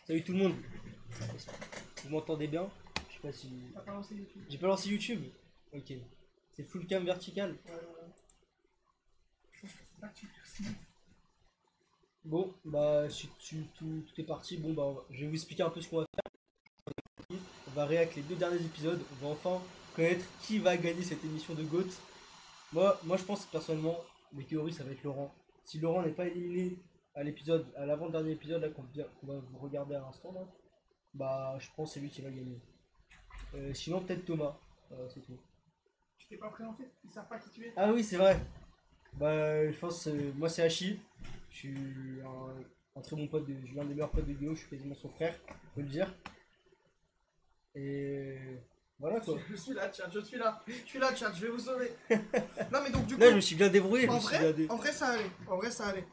Salut tout le monde. Vous m'entendez bien? Je sais pas si... T'as pas lancé YouTube? J'ai pas lancé YouTube. Ok. C'est full cam vertical. Bon, bah si tout est parti. Bon bah je vais vous expliquer un peu ce qu'on va faire. On va réac les 2 derniers épisodes. On va enfin connaître qui va gagner cette émission de GOAT. Moi je pense personnellement, mes théories ça va être Laurent. Si Laurent n'est pas éliminé à l'épisode, à l'avant-dernier épisode là qu'on va vous regarder à l'instant là, bah je pense que c'est lui qui va gagner. Sinon peut-être Thomas, c'est tout. Tu t'es pas présenté? Ils savent pas qui tu es? Ah oui c'est vrai. Bah je pense moi c'est Hachi. Je suis un très bon pote, je suis l'un des meilleurs potes de Guillaume, je suis quasiment son frère, on peut le dire. Et voilà quoi. Je suis là, chat, je suis là, chat, je vais vous sauver. Non mais donc du coup, Là je me suis bien débrouillé, en vrai ça allait,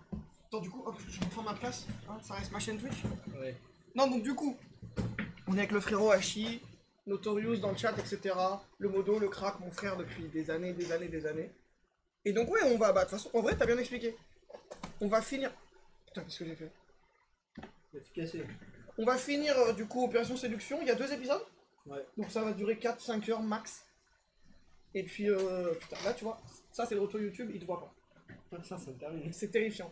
Attends du coup, hop, je reprends ma place, hein, ça reste ma chaîne Twitch. Ouais. Non donc du coup, on est avec le frérot Hachi, Notorious dans le chat, etc. Le Modo, le crack, mon frère depuis des années. Et donc ouais, on va, bah de toute façon, en vrai t'as bien expliqué. On va finir... Putain, qu'est-ce que j'ai fait? On va finir du coup Opération Séduction, il y a 2 épisodes. Ouais. Donc ça va durer 4-5 heures max. Et puis, putain, là tu vois, ça c'est le retour YouTube, il te voit pas. Ça me termine. C'est terrifiant.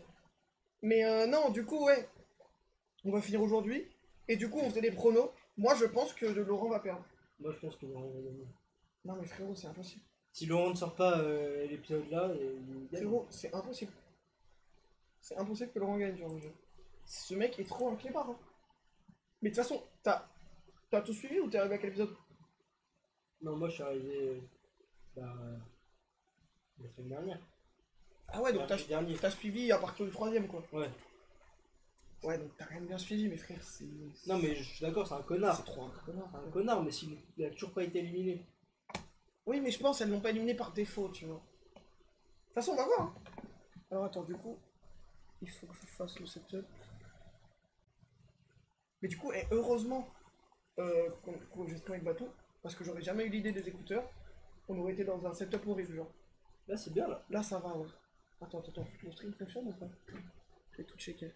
Mais non, du coup, ouais. On va finir aujourd'hui. Et du coup, on fait des pronos. Moi, je pense que Laurent va perdre. Moi je pense que Laurent va gagner. Non, mais frérot, c'est impossible. Si Laurent ne sort pas l'épisode là, il gagne. Frérot, c'est impossible. C'est impossible que Laurent gagne, genre, le jeu. Ce mec est trop un clébard. Hein. Mais de toute façon, t'as tout suivi ou t'es arrivé à quel épisode? Non, moi je suis arrivé la semaine dernière. Ah ouais, donc Dernier. t'as suivi à partir du 3ème, quoi. Ouais. Ouais, donc t'as quand même bien suivi, mes frères. Non, mais je suis d'accord, c'est un connard. C'est trop un connard. C'est un connard, mais il a toujours pas été éliminé. Oui, mais je pense qu'elles l'ont pas éliminé par défaut, tu vois. De toute façon, on va voir. Hein. Alors attends, du coup, il faut que je fasse le setup. Mais du coup, heureusement qu'on gestionne avec Bateau, parce que j'aurais jamais eu l'idée des écouteurs. On aurait été dans un setup horrible, genre. Là, c'est bien là. Là, ça va, ouais. Attends, mon stream fonctionne ou pas? Je vais tout checker.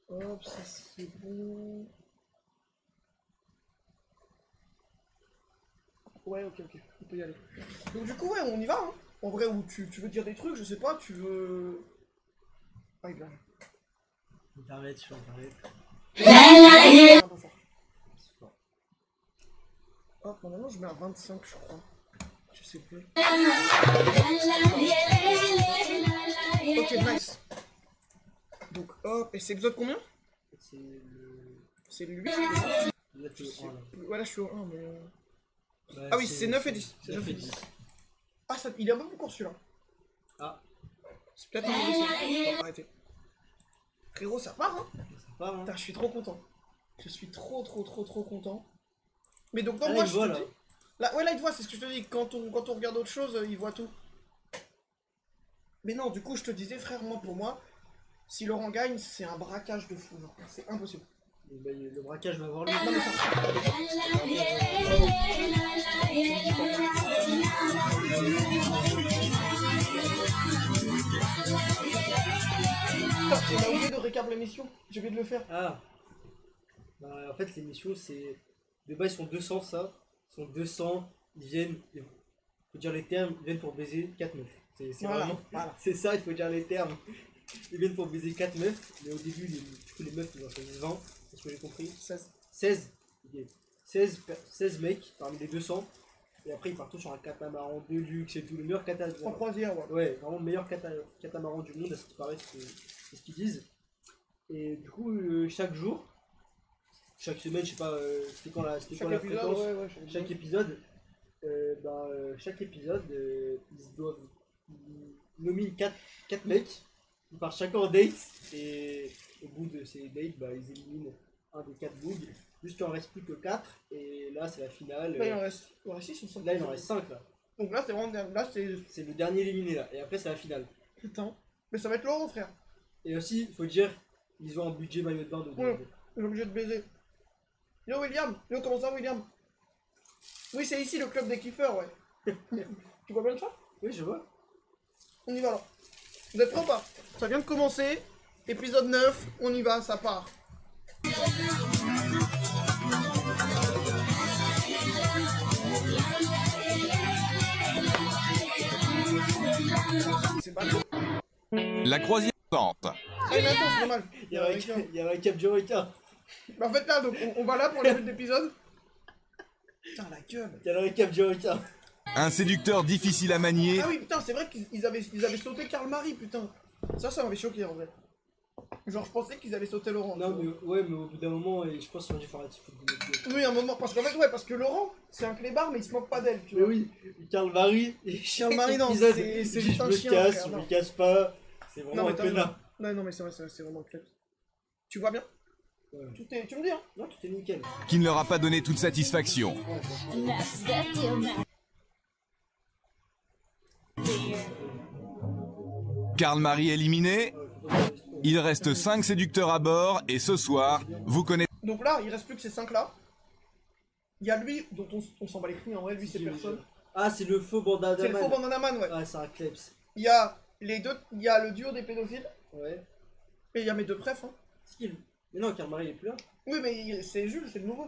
Hop, ça c'est bon. Ouais, ok, on peut y aller. Donc du coup, ouais, on y va, hein. En vrai, ou tu veux dire des trucs, je sais pas, tu veux... Ah, il est là. Internet, sur internet. Un peu fort. Hop, normalement, je mets à 25, je crois. Je sais plus. Ok, nice. Donc, hop, et c'est épisode combien? C'est le 8. Là, tu le prends là. Ouais, là, je suis au 1, mais... Bah, Ah oui, c'est 9 et 10. C'est 9 et 10. Ah, ça, il est un peu plus court celui-là. Ah. C'est peut-être un peu ça. Faut arrêter. Frérot, ça part, hein. Ça part, hein. Putain, je suis trop content. Je suis trop content. Mais donc, non, Ah, moi, il je voit, te là. dis... Là, ouais, là, il te voit, c'est ce que je te dis. Quand on regarde autre chose, il voit tout. Mais non, du coup, je te disais, frère, moi, pour moi, si Laurent gagne, c'est un braquage de fou. Genre. C'est impossible. Bah, le braquage va avoir lieu. Non, mais putain, on a oublié de récap l'émission. J'ai oublié de le faire. Ah. Bah, en fait, l'émission, c'est... De base, ils sont 200, ça. Ils sont 200, ils viennent... Il faut dire les termes, ils viennent pour baiser 4 meufs. C'est Voilà, vraiment... voilà. C'est ça, il faut dire les termes. Ils viennent pour baiser 4 meufs, mais au début, du coup, les meufs, ils en choisissent 20. C'est ce que j'ai compris. 16. Okay. 16 mecs parmi les 200. Et après, ils partent tous sur un catamaran de luxe et tout. Le meilleur catamaran. En croisière, ouais. Ouais, vraiment le meilleur catamaran du monde, à ce qui paraît, c'est ce qu'ils disent. Et du coup, chaque jour, chaque semaine, je sais pas, c'était quoi la fréquence, chaque épisode, chaque épisode, ils doivent nominer 4 mecs, ils partent chacun en date, et au bout de ces dates, bah, ils éliminent un des 4 bougs, juste il en reste plus que 4, et là c'est la finale. Là il en reste 6 ou 5. Là il en reste 5 là. Donc là c'est vraiment, là c'est le dernier éliminé là, et après c'est la finale. Putain, mais ça va être Laurent, frère. Et aussi, il faut dire, ils ont un budget maillot de bain de... Ouais, j'ai obligé de baiser. Yo William, yo comment ça William? Oui c'est ici le club des kiffeurs, ouais. Tu vois bien le chat? Oui je vois. On y va là. Vous êtes prêts ou pas? Ça vient de commencer. Épisode 9, on y va, ça part. C'est pas tout. La croisière tente. Ah, mais attends, c'est dommage. Il y a un cap du requin. Bah, en fait, là, donc, on va là pour le début de l'épisode. Putain, la gueule. Il y a le récap du requin. Un séducteur difficile à manier. Ah oui, putain, c'est vrai qu'ils avaient sauté Karl Marie, putain. Ça m'avait choqué en vrai. Genre, je pensais qu'ils allaient sauter Laurent. Non, mais ouais, mais au bout d'un moment, je pense qu'ils ont dû faire un petit peu de Oui, un moment, parce qu'en fait, ouais, parce que Laurent, c'est un clébard, mais il se moque pas d'elle, tu Mais vois. oui, Karl Marie, Karl Marie, non, épisode, c'est je juste un me chien, casse, frère, je non. me casse pas. C'est Non, vraiment mais un t'as raison. connard. Non, mais c'est vrai, c'est vraiment clair. Tu vois bien? Ouais. Tu me dis, hein? Non, tout est nickel. Qui ne leur a pas donné toute satisfaction. Karl Marie éliminé. Il reste 5 séducteurs à bord et ce soir, vous connaissez Donc là, il reste plus que ces 5 là. Il y a lui, dont on s'en bat les couilles, en vrai, lui, c'est personne. Ah, c'est le faux bandana. C'est le faux bandana man, ouais. Ah, c'est un kleps. Il y a les deux, il y a le duo des pédophiles, Ouais. et il y a mes deux prefs, hein. C'est qui? Mais non, Karl Marie, il est plus là. Oui, mais c'est Jules, c'est le nouveau.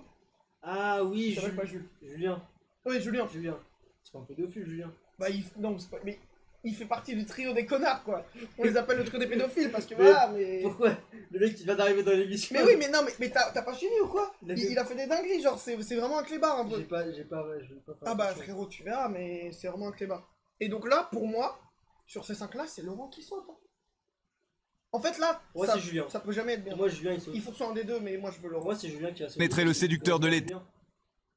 Ah oui, Il s'appelle pas Jules. Julien. Oui, Julien. Julien. C'est pas un pédophile, Julien. Bah, non, c'est pas... Mais il fait partie du trio des connards, quoi. On les appelle le trio des pédophiles, parce que Mais voilà, mais... Pourquoi? Le mec qui vient d'arriver dans l'émission. Mais oui, mais non, mais t'as pas suivi ou quoi? Il a Il a fait des dingueries, genre, c'est vraiment un clébard, un peu. J'ai pas, ouais, je vais pas faire Ah bah, attention. frérot, tu verras, mais c'est vraiment un clébard. Et donc là, pour moi, sur ces 5 là, c'est Laurent qui saute, hein. En fait, là, Moi, ça, c'est Julien. ça peut jamais être bien. Moi, Julien, il saute. Il faut que ce soit un des deux, mais moi, je veux Laurent. Moi, c'est Julien qui a sauté. Connaîtrez le séducteur de l'été.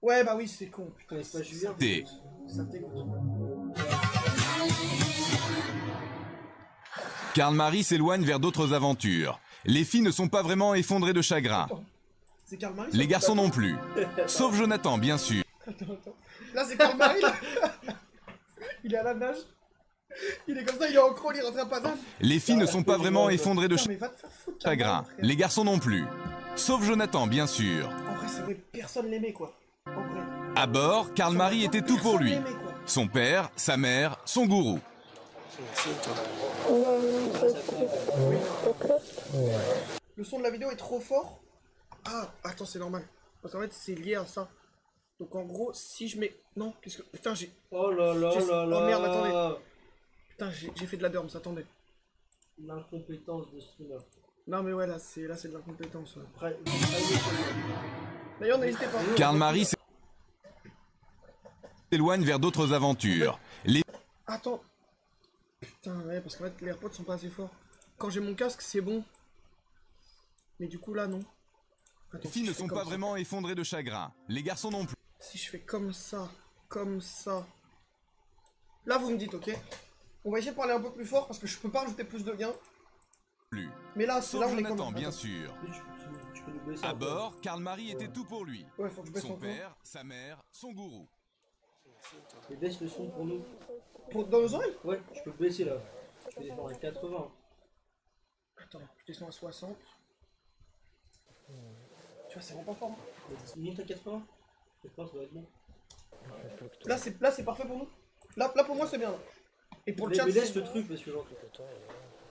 Ouais, bah oui, c'est con, putain. connaissent pas Julien. Ça dégoûte. Karl Marie s'éloigne vers d'autres aventures. Les filles ne sont pas vraiment effondrées de chagrin. C'est Karl Marie? Les garçons non plus. Sauf Jonathan, bien sûr. Attends. Là, c'est Karl Marie, là. Il est à la nage. Il est comme ça, il est en crawl, il rentre à patate. Les filles ne sont pas vraiment effondrées de Putain, mais va te faire foutre, Karl chagrin. Marie, frère. Les garçons non plus. Sauf Jonathan, bien sûr. En vrai, c'est vrai, personne l'aimait, quoi. En vrai. À bord, Karl Marie était tout pour lui. Personne l'aimait, quoi. Son père, sa mère, son gourou. Le son de la vidéo est trop fort. Ah, attends, c'est normal. Parce qu'en fait, c'est lié à ça. Donc en gros, si je mets... Non, qu'est-ce que... Putain, j'ai... Oh là là J'ai- là là. oh merde, attendez. Putain, j'ai fait de la dorme, attendez. L'incompétence de streamer. Non mais ouais, là, c'est de l'incompétence. Ouais. Après, D'ailleurs, n'hésitez pas. Karl Marie s'éloigne vers d'autres aventures. Les Attends. Putain, ouais, parce qu'en fait, les AirPods sont pas assez forts. Quand j'ai mon casque, c'est bon. Mais du coup, là, non. Attends, filles si ne je fais sont comme pas ça. vraiment effondrées de chagrin. Les garçons non plus. Si je fais comme ça. Là, vous me dites, ok. On va essayer de parler un peu plus fort parce que je peux pas rajouter plus de gains. Mais là, c'est Sauf là où on est Jonathan, comme... bien Attends. sûr. tu peux nous baisser À un peu. bord, Karl Marie était tout pour lui. Ouais, faut que je baisse Son mon ton. père, sa mère, son gourou. Et baisse le son pour nous. Dans nos oreilles? Ouais, je peux baisser là. Je vais descendre à 80. Attends, je descends à 60. Tu vois, c'est vraiment pas fort. Hein. Monte à 80. Je pense que ça va être bon. Là, c'est parfait pour nous. Là, pour moi, c'est bien. Là. Et pour le Mais chat, laisse c'est... le truc parce que genre.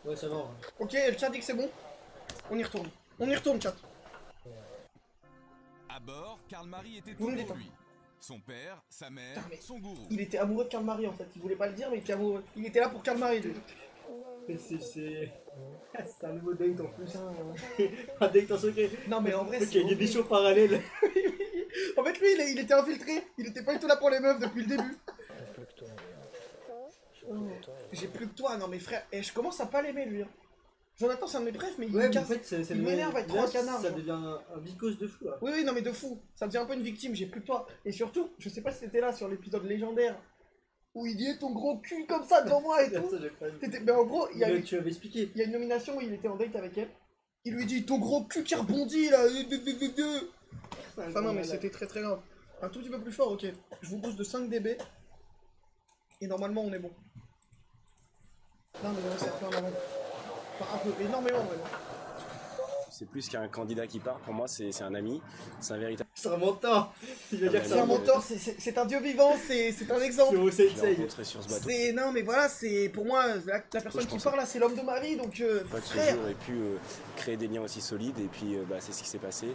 Ouais, ça va. hein. Ok, le chat dit que c'est bon. On y retourne. On y retourne, chat. À bord, Karl Marie était Vous tout me pour dites, lui. Son père, sa mère, Putain, mais- son gourou. Il était amoureux de Karl Marie, en fait. Il voulait pas le dire, mais il était amoureux. Il était là pour Karl Marie, lui. C'est un nouveau date en plus. Putain, Un date en secret. Non, mais en vrai, Ok, c'est... il y a des missions parallèles. En fait, lui, il était infiltré. Il était pas du tout là pour les meufs depuis le début. J'ai plus que toi, non mais frère. Et je commence à pas l'aimer, lui. Hein. Jonathan, c'est un de mes brefs, mais il Ouais, me mais en casse. fait, ça il m'énerve à être trop un canard. Ça genre. devient un vicose de fou là. Oui, non, mais de fou. Ça devient un peu une victime, j'ai plus que toi. Et surtout, je sais pas si c'était là sur l'épisode légendaire où il dit ton gros cul comme ça devant moi et tout. Ça, j'ai pas vu. Mais en gros, Tu avais expliqué. il y a une nomination où il était en date avec elle. Il lui dit ton gros cul qui rebondit là. Enfin, non, mais c'était très très grave. Un tout petit peu plus fort, ok. Je vous pousse de 5 dB. Et normalement, on est bon. Non, mais non, c'est un peu en avant. Enfin, un peu, énormément, vraiment. c'est plus qu'un candidat qui part. Pour moi, c'est un ami, c'est un véritable. C'est un mentor. Il va dire que C'est un mentor, c'est un dieu vivant, c'est un exemple. c'est Je l'ai rencontré sur ce bateau. Non mais voilà, c'est pour moi la personne qui parle là, c'est l'homme de ma vie, donc Pas que ce frère. jour aurait pu créer des liens aussi solides et puis c'est ce qui s'est passé.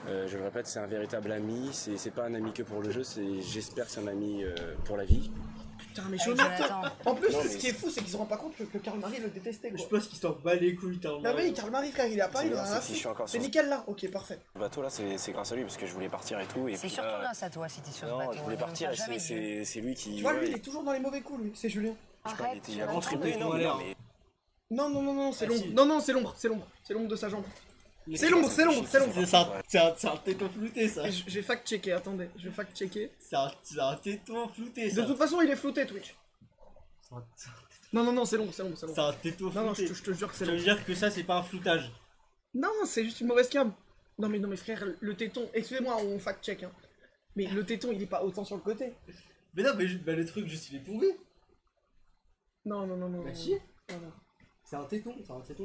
Je le répète, c'est un véritable ami. C'est pas un ami que pour le jeu. J'espère que c'est un ami pour la vie. Putain mais Avec Jonathan. Jonathan. En plus, Non, ce mais- qui est fou, c'est qu'ils se rendent pas compte que Karl Marie le détestait Je quoi. pense qu'il s'en bat les couilles, t'as Non mais Karl Marie frère, il est à Paris, il C'est en a bien, rien à c'est que je suis foutre. encore C'est sur nickel là, ok parfait. ce bateau là, c'est grâce à lui parce que je voulais partir et tout. Et C'est puis surtout là, grâce à toi si t'es sur ce non, bateau. je voulais on partir t'a et jamais dit. c'est lui qui. Tu vois, lui ouais, il est toujours dans les mauvais coups lui, c'est Julien. je sais pas, Arrête, il a Jonathan. contribué, non, l'air. mais Non, c'est Ah, l'ombre. si. Non, c'est l'ombre, c'est l'ombre de sa jambe. C'est l'ombre. C'est un téton flouté ça. Je vais fact-checker, attendez, je vais fact-checker. C'est un téton flouté De ça. toute façon, il est flouté Twitch. Non, c'est l'ombre. C'est un téton Non, flouté. je te jure que c'est Ça veut l'ombre. dire que ça c'est pas un floutage. Non, c'est juste une mauvaise cam. Non mais frère, le téton, excusez-moi, on fact-check hein. Mais le téton, il est pas autant sur le côté. Mais non, mais le truc juste il est tombé. Non. Bah si. Non. C'est un téton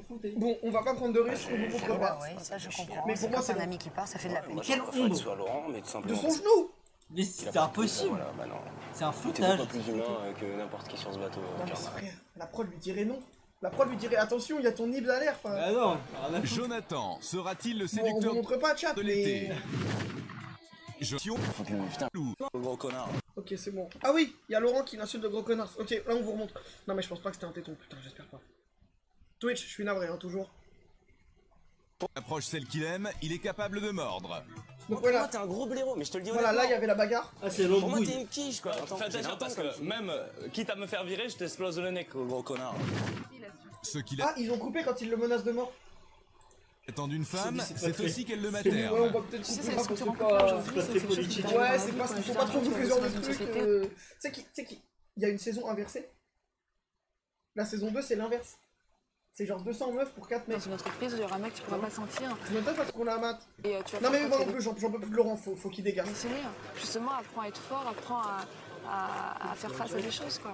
flouté. Bon, on va pas prendre de risques, on vous Ouais, comprend pas. ouais, ça je comprends. Mais pour C'est moi, quand c'est un bon. ami qui part, ça fait de la peine. moi quelle je préfère que ombre ce soit Laurent, mais tout De simplement. son genou. Mais Il a c'est pas pris de impossible. Voilà, bah non. C'est un T'es floutage. beaucoup plus humain que n'importe qui sur ce bateau. Non mais Karl. frère, la prod lui dirait non. La prod lui dirait attention, il y a ton nib à l'air. Enfin, Ah non, rien à foutre. Jonathan sera-t-il le bon, on séducteur vous montre pas chat, de mais... l'été? Putain, le gros connard. Ok, c'est bon. Ah oui, il y a Laurent qui l'insulte de gros connard. Ok, là on vous remonte. Non mais je pense pas que c'était un téton, putain, j'espère pas. Twitch, je suis navré, hein, toujours. Approche celle qu'il aime, il est capable de mordre. Donc Moi, voilà, t'es un gros blaireau, mais je te le dis voilà, là il y avait la bagarre. Ah c'est Pour moi, l'embrouille. t'es une quiche, quoi. Attends, Fais attention parce que même quitte à me faire virer, je t'explose le nez, gros connard. Ce qu'il Ah, ils ont coupé quand il le menace de mort. attend d'une femme, c'est pas c'est très- aussi qu'elle le Ouais, on materne. va peut-être Tu sais, couper c'est ça ce que parce tu que rencontres pas... aujourd'hui, pas c'est très quelque chose qui politique. t'arrive Ouais, dans c'est la pas vie, faut dans pas la trop vie, bouffer ce dans genre de une truc. société. Tu sais il y a une saison inversée. La saison 2 c'est l'inverse. C'est genre 200 meufs pour 4 mecs. Dans une entreprise, il y aura un mec, tu pourras pas sentir. Je me donne parce qu'on a un mat. Et tu vas Non mais faire moi quand non plus, j'en peux plus de Laurent, faut qu'il dégage. c'est bien. Justement, apprends à être fort, apprends à faire face à des choses, quoi.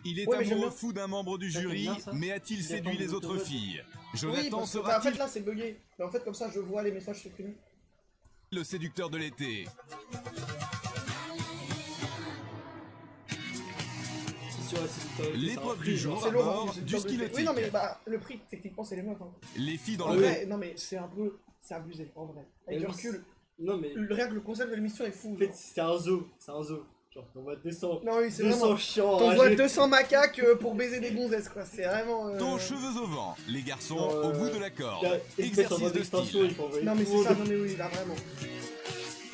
Il est Ouais, mais j'aime amoureux bien. fou d'un membre du Ça, j'aime jury, bien, ça. mais a-t-il Il séduit attend les de autres l'autovote. filles? Oui, Jonathan parce que en sera-t-il fait là c'est bugué. Mais en fait comme ça je vois les messages supprimés. le séducteur de l'été? C'est sûr, c'est L'épreuve du jour C'est à Laurent, bord c'est du le ski prix. Oui non mais bah le prix techniquement c'est les meufs. Hein. Les filles dans En le vrai, non mais c'est un peu, c'est abusé en vrai. Avec du Mais recul, Non mais rien que le concept de l'émission est fou. en fait genre. c'est un zoo. Genre on voit 200 Non oui c'est vraiment. 200 chiants. T'envoies enragés. 200 macaques pour baiser des gonzesses quoi. C'est vraiment. Ton cheveux au vent, les garçons Non, au bout de la corde. Il y a espèce en Exercice mode de extension, style. il faut envoyer Non mais tout c'est le ça, monde. non mais oui là vraiment.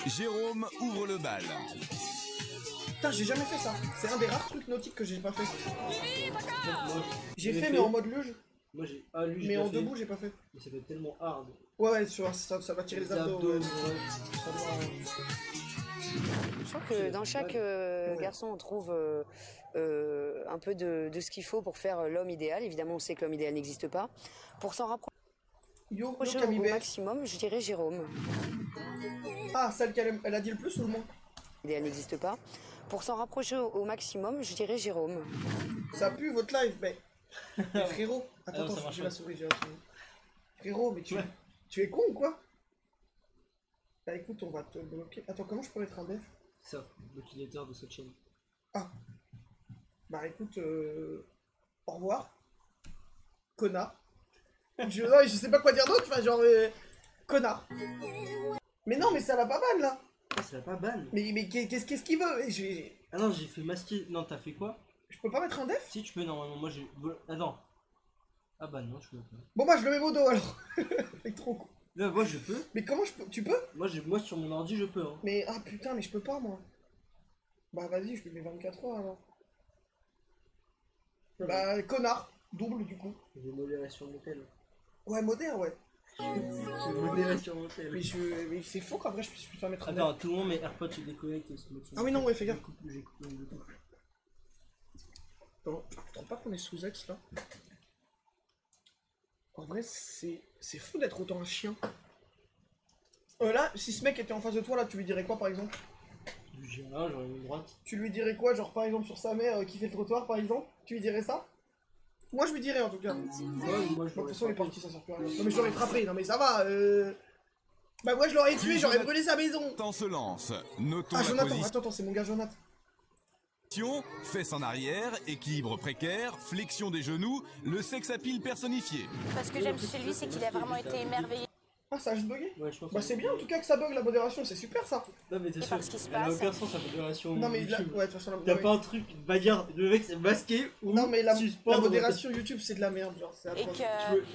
Jérôme ouvre le bal. Putain j'ai jamais fait ça. C'est un des rares trucs nautiques que j'ai pas fait. Moi, J'ai l'ai fait mais en mode luge, Moi j'ai ah lui mais en debout j'ai pas fait. Mais ça fait tellement hard. Ouais ça va tirer les abdos. Ouais. ouais. Ça va, Je trouve que dans chaque garçon, on trouve un peu de ce qu'il faut pour faire l'homme idéal. Évidemment, on sait que l'homme idéal n'existe pas. Pour s'en rapprocher Yo au Camille Bell. maximum, je dirais Jérôme. Ah celle elle a dit le plus ou le moins? L'idéal n'existe pas. Pour s'en rapprocher au maximum, je dirais Jérôme. Ça pue votre live, mais frérot. Attends, non, ça attends, marche j'ai pas. la souris, j'ai la souris. Frérot, mais Ouais. tu es con ou quoi? Bah écoute, on va te bloquer. Attends, comment je peux mettre un def? Ça, l'utilisateur de cette chaîne. Bah écoute, au revoir. Connard. Non, je sais pas quoi dire d'autre, enfin genre... connard. Mais non, mais ça va pas mal là. Ah ça va pas ban. Mais qu'est-ce qu'il veut? Ah non j'ai fait masquer. Non t'as fait quoi? Je peux pas mettre un def? Si tu peux normalement moi j'ai. Attends. Ah bah non je peux pas. Bon bah je le mets modo alors. C'est trop con. Là moi je peux. Mais comment je peux? Tu peux? Moi sur mon ordi je peux hein. Mais ah putain, mais je peux pas moi. Bah vas-y, je lui mets 24 heures alors. Bah connard, double du coup. Je vais modérer sur mon tel. Ouais, moderne, ouais. Je vais modérer sur mon tel. Mais c'est faux qu'en vrai je puisse pas mettre un Attends, tout le monde mes AirPods se déconnectent et se mettent sur Ah oui, non, ouais, fais gaffe. J'ai coupé le bouton. Attends, tu te rends pas qu'on est sous ex là? En vrai, c'est fou d'être autant un chien. Là, si ce mec était en face de toi, là, tu lui dirais quoi par exemple? J'ai rien, j'aurais mis une droite. Tu lui dirais quoi, genre par exemple sur sa mère qui fait le trottoir par exemple? Tu lui dirais ça? Moi je lui dirais en tout cas. Ouais, moi je De toute façon, il est l'aurais parti, ça sert plus à rien. Non, mais je l'aurais frappé, non, mais ça va. Bah, moi je l'aurais tué, j'aurais brûlé sa maison. Jonathan se lance. Notons Ah, la Jonathan, position. attends, c'est mon gars Jonathan. Fesses en arrière, équilibre précaire, flexion des genoux, le sex appeal personnifié. Parce que j'aime chez lui, c'est qu'il a vraiment été émerveillé Ah, ça a juste bugué. Ouais, je pense. Bah, c'est bien en tout cas que ça bug la modération, c'est super ça. Non, mais t'es sûr, par ce qui se elle a passe. aucun sens la modération. Non, mais là, YouTube. ouais, de toute façon, T'as ouais. pas un truc, va dire, le mec c'est masqué ou. Non, mais la suspendre, modération YouTube, c'est de la merde, genre, c'est et atroce.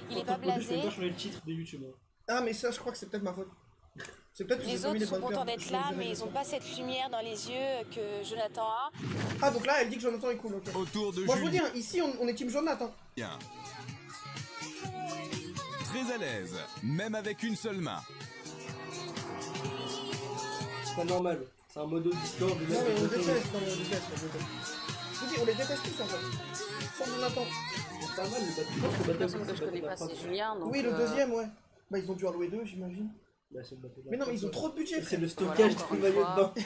qu'il est pas Je peux blasé. pas changer le titre de YouTube. Hein. Ah, mais ça, je crois que c'est peut-être ma faute. C'est peut-être que j'ai Les pas mis autres les sont bonnes contents perles. d'être là, mais ils ont pas cette lumière dans les yeux que Jonathan a. Ah, donc là, elle dit que Jonathan est cool, ok. Autour de Moi, je vous dis, Julien. hein, ici, on est team Jonathan. Très à l'aise, même avec une seule main. C'est pas normal. C'est un modo Discord. Non, mais on déteste, non, mais on déteste, on déteste. Je vous dis, on les déteste tous en fait. Sans Jonathan. C'est pas mal, mais je pense que Battle Personne que je connais pas, c'est Julien. Donc, Oui, le deuxième, ouais. Bah, ils ont dû en louer deux, j'imagine. Bah, c'est le bateau. Mais non, mais ils ont trop de budget, C'est frère. le stockage Voilà, du maillot encore dedans.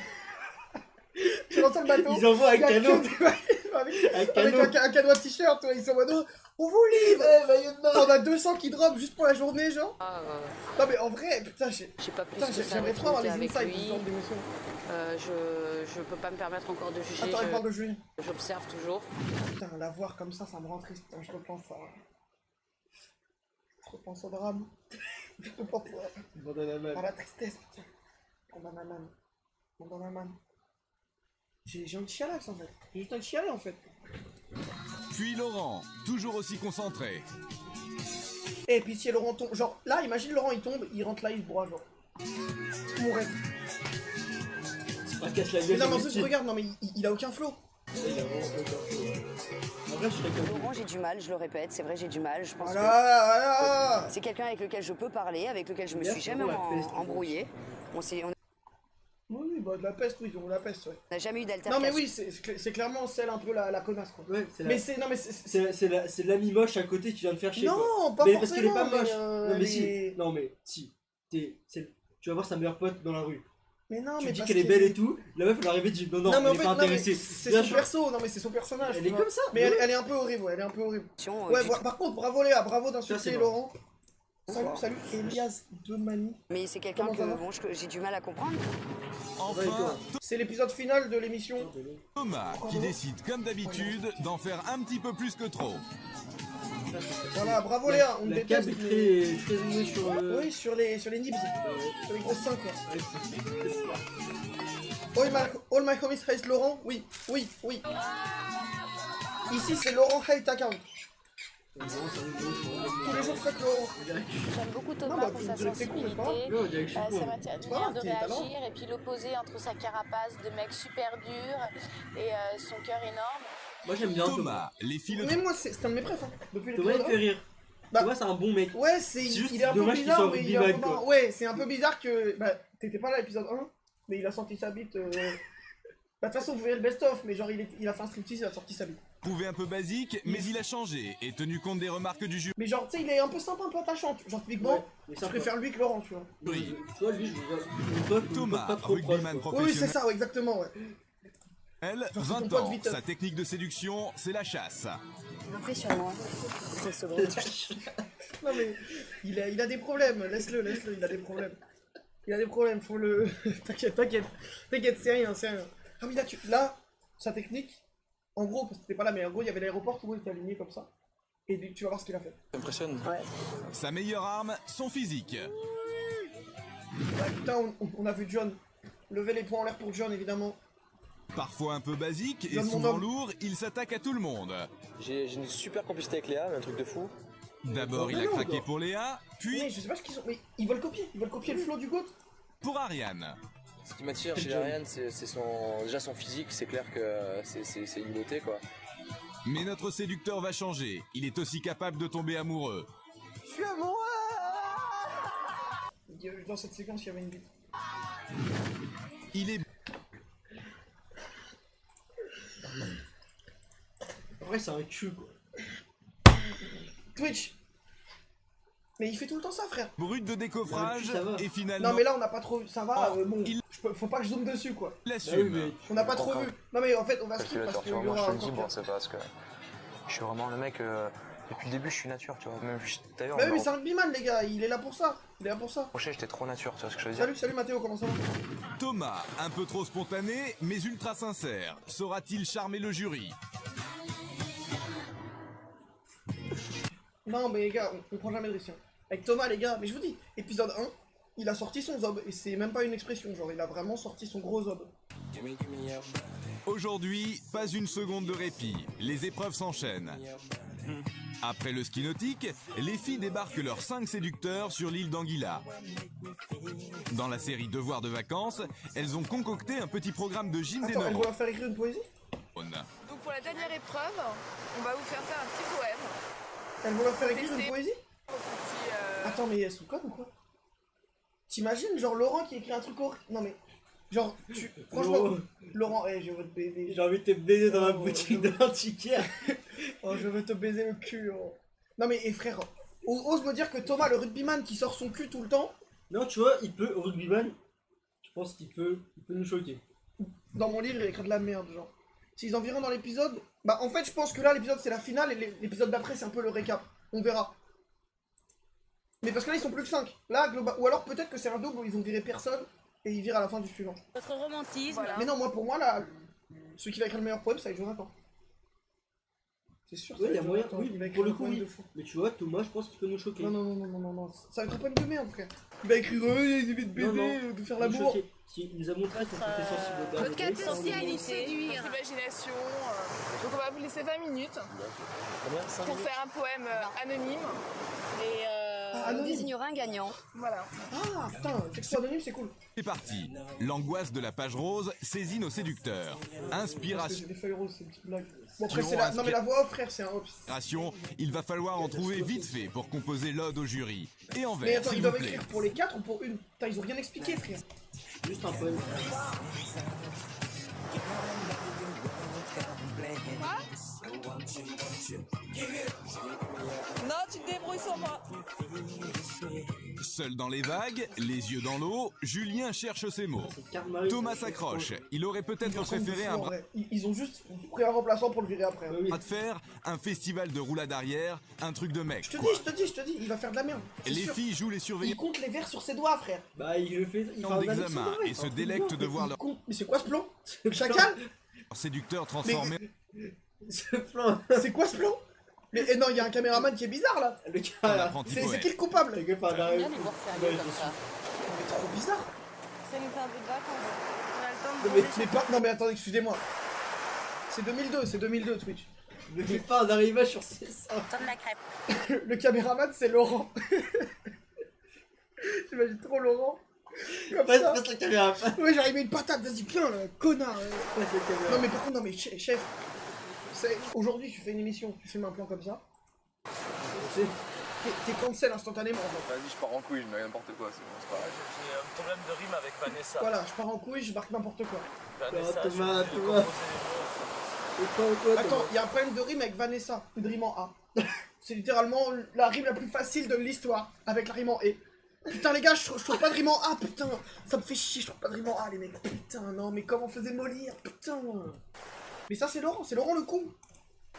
Tu entends le bateau? Ils envoient un Il y a canot. que des maillots avec Un canot. un canot de t-shirt, ouais, ils sont en mode, on vous livre! Maillot de bain. On a 200 qui drop juste pour la journée, genre. Ah, Non, mais en vrai, putain, j'ai pas plus putain, que ça j'aimerais trop avoir les d'affinité insights avec du lui. temps d'émotion. Je peux pas me permettre encore de juger. Attends, il parle de Julien. J'observe toujours. Putain, la voir comme ça me rend triste. Putain, je repense à. Je repense au drame. Je repense à la tristesse, putain. Bandanaman. Bandanaman. J'ai envie de chialer en fait. J'ai juste envie de chialer en fait. Puis Laurent, toujours aussi concentré. Et puis si Laurent tombe. Genre là, imagine Laurent il tombe, il rentre là, il se broie, genre. Mon rêve. Ah, casse la Mais gueule. non, mais en plus, regarde, non, mais il a aucun flow. En vrai, je serais comme Laurent, j'ai du mal, je le répète, c'est vrai, j'ai du mal. Je pense Voilà, voilà. que c'est quelqu'un avec lequel je peux parler, avec lequel je me Bien suis sûr, jamais la peste, embrouillée. On Oui, bah de la peste, oui, ils ont de la peste, ouais. n'a jamais eu Non, d'altercation. mais oui, c'est clairement celle un peu la connasse, quoi. Ouais, c'est Mais c'est. Non, mais c'est. c'est l'ami moche à côté qui vient de faire chier. quoi. Non, pas Mais forcément. parce qu'elle est pas moche. mais, Non, mais si. Non, mais si. Tu vas voir sa meilleure pote dans la rue. Mais non, Tu mais dis parce qu'elle est que- belle et tout. La meuf, elle arrive et dit non, non, Non, mais en elle est fait, pas non, mais intéressée. c'est Bien son sûr. perso, non, mais c'est son personnage. Elle tu est vois. comme ça. Mais elle est un peu horrible, ouais, elle est un peu horrible. Ouais, par contre, bravo Léa, bravo Ça, d'insulter c'est bon. Laurent. Salut, Elias Demani. Mais c'est quelqu'un Comment ça va que j'ai du mal à comprendre. Enfin, C'est l'épisode final de l'émission. Thomas qui décide comme d'habitude d'en faire un petit peu plus que trop. Voilà, bravo Léa, on La déteste. câble mais- est très émue sur le. Oui, sur les nibs, sur les grosses seins, quoi. All my homies hate Laurent. Oui. Ici, c'est Laurent hate account. Tous les jours, fuck Laurent. J'aime beaucoup Non, Thomas bah, pour vous sa direz que c'est cool, mais c'est pas grave. sensibilité, Ouais, on dirait que je suis sa con. manière Voilà, de t'es talent. réagir et puis l'opposé entre sa carapace de mec super dur et son cœur énorme. Moi, j'aime bien Thomas. Thomas, les filles Mais moi, c'est un de mes préfs, hein. Depuis Thomas, il l'épisode me fait rire. Bah- Thomas, c'est un bon mec. Ouais, C'est juste il est un peu dommage qu'il bizarre, soit mais il rugby est un peu man, quoi. marrant. Ouais, c'est un peu bizarre que. Bah, t'étais pas là à l'épisode 1, mais il a sorti sa bite. Bah, de toute façon, vous verrez le best-of, mais genre, il a fait un striptease, il a sorti sa bite. trouvait un peu basique, mais il a changé et tenu compte des remarques du jury. Mais genre, tu sais, il est un peu sympa, un peu attachant. Genre, typiquement, Ouais, mais je ça, préfère lui que Laurent, tu vois. Tu vois, lui, je veux dire, Thomas, pas trop rugbyman proche, quoi. Oui, c'est professionnel, ça, ouais, exactement, ouais. elle, Genre, c'est ton 20 pote ans. vite. Sa technique de séduction, c'est la chasse. Impressionnant. C'est second. Non, mais il a des problèmes, laisse-le, il a des problèmes. Il a des problèmes, faut le. T'inquiète, c'est rien. Ah oui, là, sa technique, en gros, parce que t'étais pas là, mais en gros, il y avait l'aéroport, tout le monde était aligné comme ça. Et tu vas voir ce qu'il a fait. Ça impressionne. Sa meilleure arme, son physique. Ouais, putain, on a vu John. Lever les poings en l'air pour John, évidemment. Parfois un peu basique et John, mon souvent homme. lourd, il s'attaque à tout le monde. J'ai une super complicité avec Léa, un truc de fou. D'abord, il a Non, craqué non. pour Léa, Mais puis je sais pas ce qu'ils ont. Mais ils veulent copier le flow du GOAT. pour Ariane. Ce qui m'attire chez Ariane, c'est déjà son physique, c'est clair que c'est une beauté quoi. Mais notre séducteur va changer. Il est aussi capable de tomber amoureux. Je suis amoureux. Dans cette séquence, il y avait une bite. Il est En vrai, c'est un cul, quoi. Twitch. Mais il fait tout le temps ça, frère. brut de décoffrage Ouais, ça va. et finalement, Non, mais là, on n'a pas trop. Ça va, bon. il- Faut pas que je zoome dessus, quoi. il Bah oui, assume. mais On n'a pas trop vu. Non, mais en fait, on va Parce que skip la parce qu'il y torture, moi aura je te le dis, encore bon, pire. c'est parce que Je suis vraiment le mec, depuis le début, je suis nature, tu vois. Même d'ailleurs. Bah oui, mais c'est un rugbyman, les gars, il est là pour ça. Il est là pour ça. Prochain, j'étais trop nature, tu vois ce que je veux dire. Salut Mathéo, comment ça va? Thomas, un peu trop spontané, mais ultra sincère. Saura-t-il charmer le jury? Non, mais les gars, on prend jamais de risque. Avec Thomas, les gars, mais je vous dis, épisode 1, il a sorti son zob, et c'est même pas une expression, genre, il a vraiment sorti son gros zob. Aujourd'hui, pas une seconde de répit. Les épreuves s'enchaînent. Après le ski nautique, les filles débarquent leurs 5 séducteurs sur l'île d'Anguilla. Dans la série Devoirs de vacances, elles ont concocté un petit programme de gym des Attends, elle neurones. va faire écrire une poésie? Donc pour la dernière épreuve, on va vous faire faire un petit poème. Elle va leur faire écrire une Tester. poésie? Attends, mais elles sont connes ou quoi? T'imagines, genre, Laurent qui écrit un truc horrible? Non, mais... Genre, franchement, Laurent, je veux te baiser. J'ai envie de te baiser dans ma boutique d'antiquaire. Oh, je veux te baiser le cul, oh. Non mais, frère, ose me dire que Thomas, le rugbyman qui sort son cul tout le temps... Non, tu vois, il peut, au rugbyman, je pense qu'il peut nous choquer. Dans mon livre, il écrit de la merde, genre. S'ils en virent dans l'épisode... Bah, en fait, je pense que là, l'épisode, c'est la finale, et l'épisode d'après, c'est un peu le récap. On verra. Mais parce que là, ils sont plus que 5. Là, global... Ou alors, peut-être que c'est un double où ils ont viré personne, et ils virent à la fin du suivant. Votre romantisme. Voilà. Mais non, moi, pour moi, là, celui qui va écrire le meilleur poème, ça va être Jonathan. C'est sûr, Ouais, il y a moyen, Jonathan, oui, il va écrire pour le un coup, poème oui. de fou. Mais tu vois, Thomas, je pense qu'il peut nous choquer. Non, ça va être un poème de merde, frère. Il va écrire, il va te baiser, de faire Nous l'amour. choquer. Il nous a montré son côté sensible au Votre dernier. sensibilité, votre imagination. Donc on va vous laisser 20 minutes pour faire un poème anonyme. Et On désignera un gagnant. Voilà. Ah, putain, texto anonyme, c'est cool. C'est parti. L'angoisse de la page rose saisit nos séducteurs. Parce que Inspiration. j'ai des feuilles roses, c'est une petite blague. Bon, après, c'est la... Non, mais la voix off, frère, c'est un ops. Il va falloir en trouver vite fait pour composer l'ode au jury. Et en Mais vers, attends, s'il ils vous doivent plaît. écrire pour les 4 ou pour une? Putain, ils ont rien expliqué, frère. Juste un poème. Non, tu te débrouilles sans moi. Seul dans les vagues, les yeux dans l'eau, Julien cherche ses mots. Thomas s'accroche. Il aurait peut-être préféré un bras Ils ont juste pris un remplaçant pour le virer après. de fer, un festival de roulade arrière, un truc de mec. Je te dis, il va faire de la merde. c'est Les sûr. filles jouent les Il surveillants compte les verres sur ses doigts, frère. Bah, il le fait. Il fait un d'examen analyse, et se délectent de voir leur Mais c'est quoi ce plan? Chacal? séducteur transformé. Ce plan. C'est quoi ce plan? Mais non, il y a un caméraman qui est bizarre là. Le en gars, là. apprenti C'est poète. qui le coupable? Ta gueule par derrière. Bien les voir sérieux comme ça. C'est trop bizarre. Ça nous fait un peu de vacances. On a le temps de Non mais, poser non mais attendez, excusez-moi. C'est 2002 Twitch. Ne fais pas un arrivage sur ses seins. Comme la crêpe. Le caméraman c'est Laurent. J'imagine trop Laurent. Comme ça. Passe la caméra. Ouais, j'aurais mis une patate, vas-y viens là, connard. Passe la caméra. Non mais par contre, non mais chef. Aujourd'hui tu fais une émission, tu filmes un plan comme ça. T'es cancel instantanément. Genre. Vas-y, je pars en couille, je mets n'importe quoi, c'est bon, c'est pas grave. J'ai un problème de rime avec Vanessa. Voilà, je pars en couille, je marque n'importe quoi. Vanessa, Thomas, je peux Thomas. composer les mots. Attends, il y a un problème de rime avec Vanessa, une rime en A. C'est littéralement la rime la plus facile de l'histoire, avec la rime en E. Putain les gars, je trouve pas de rime en A, putain. Ça me fait chier, je trouve pas de rime en A les mecs. Putain, non mais comment faisait Molière, putain. Mais ça c'est Laurent le con.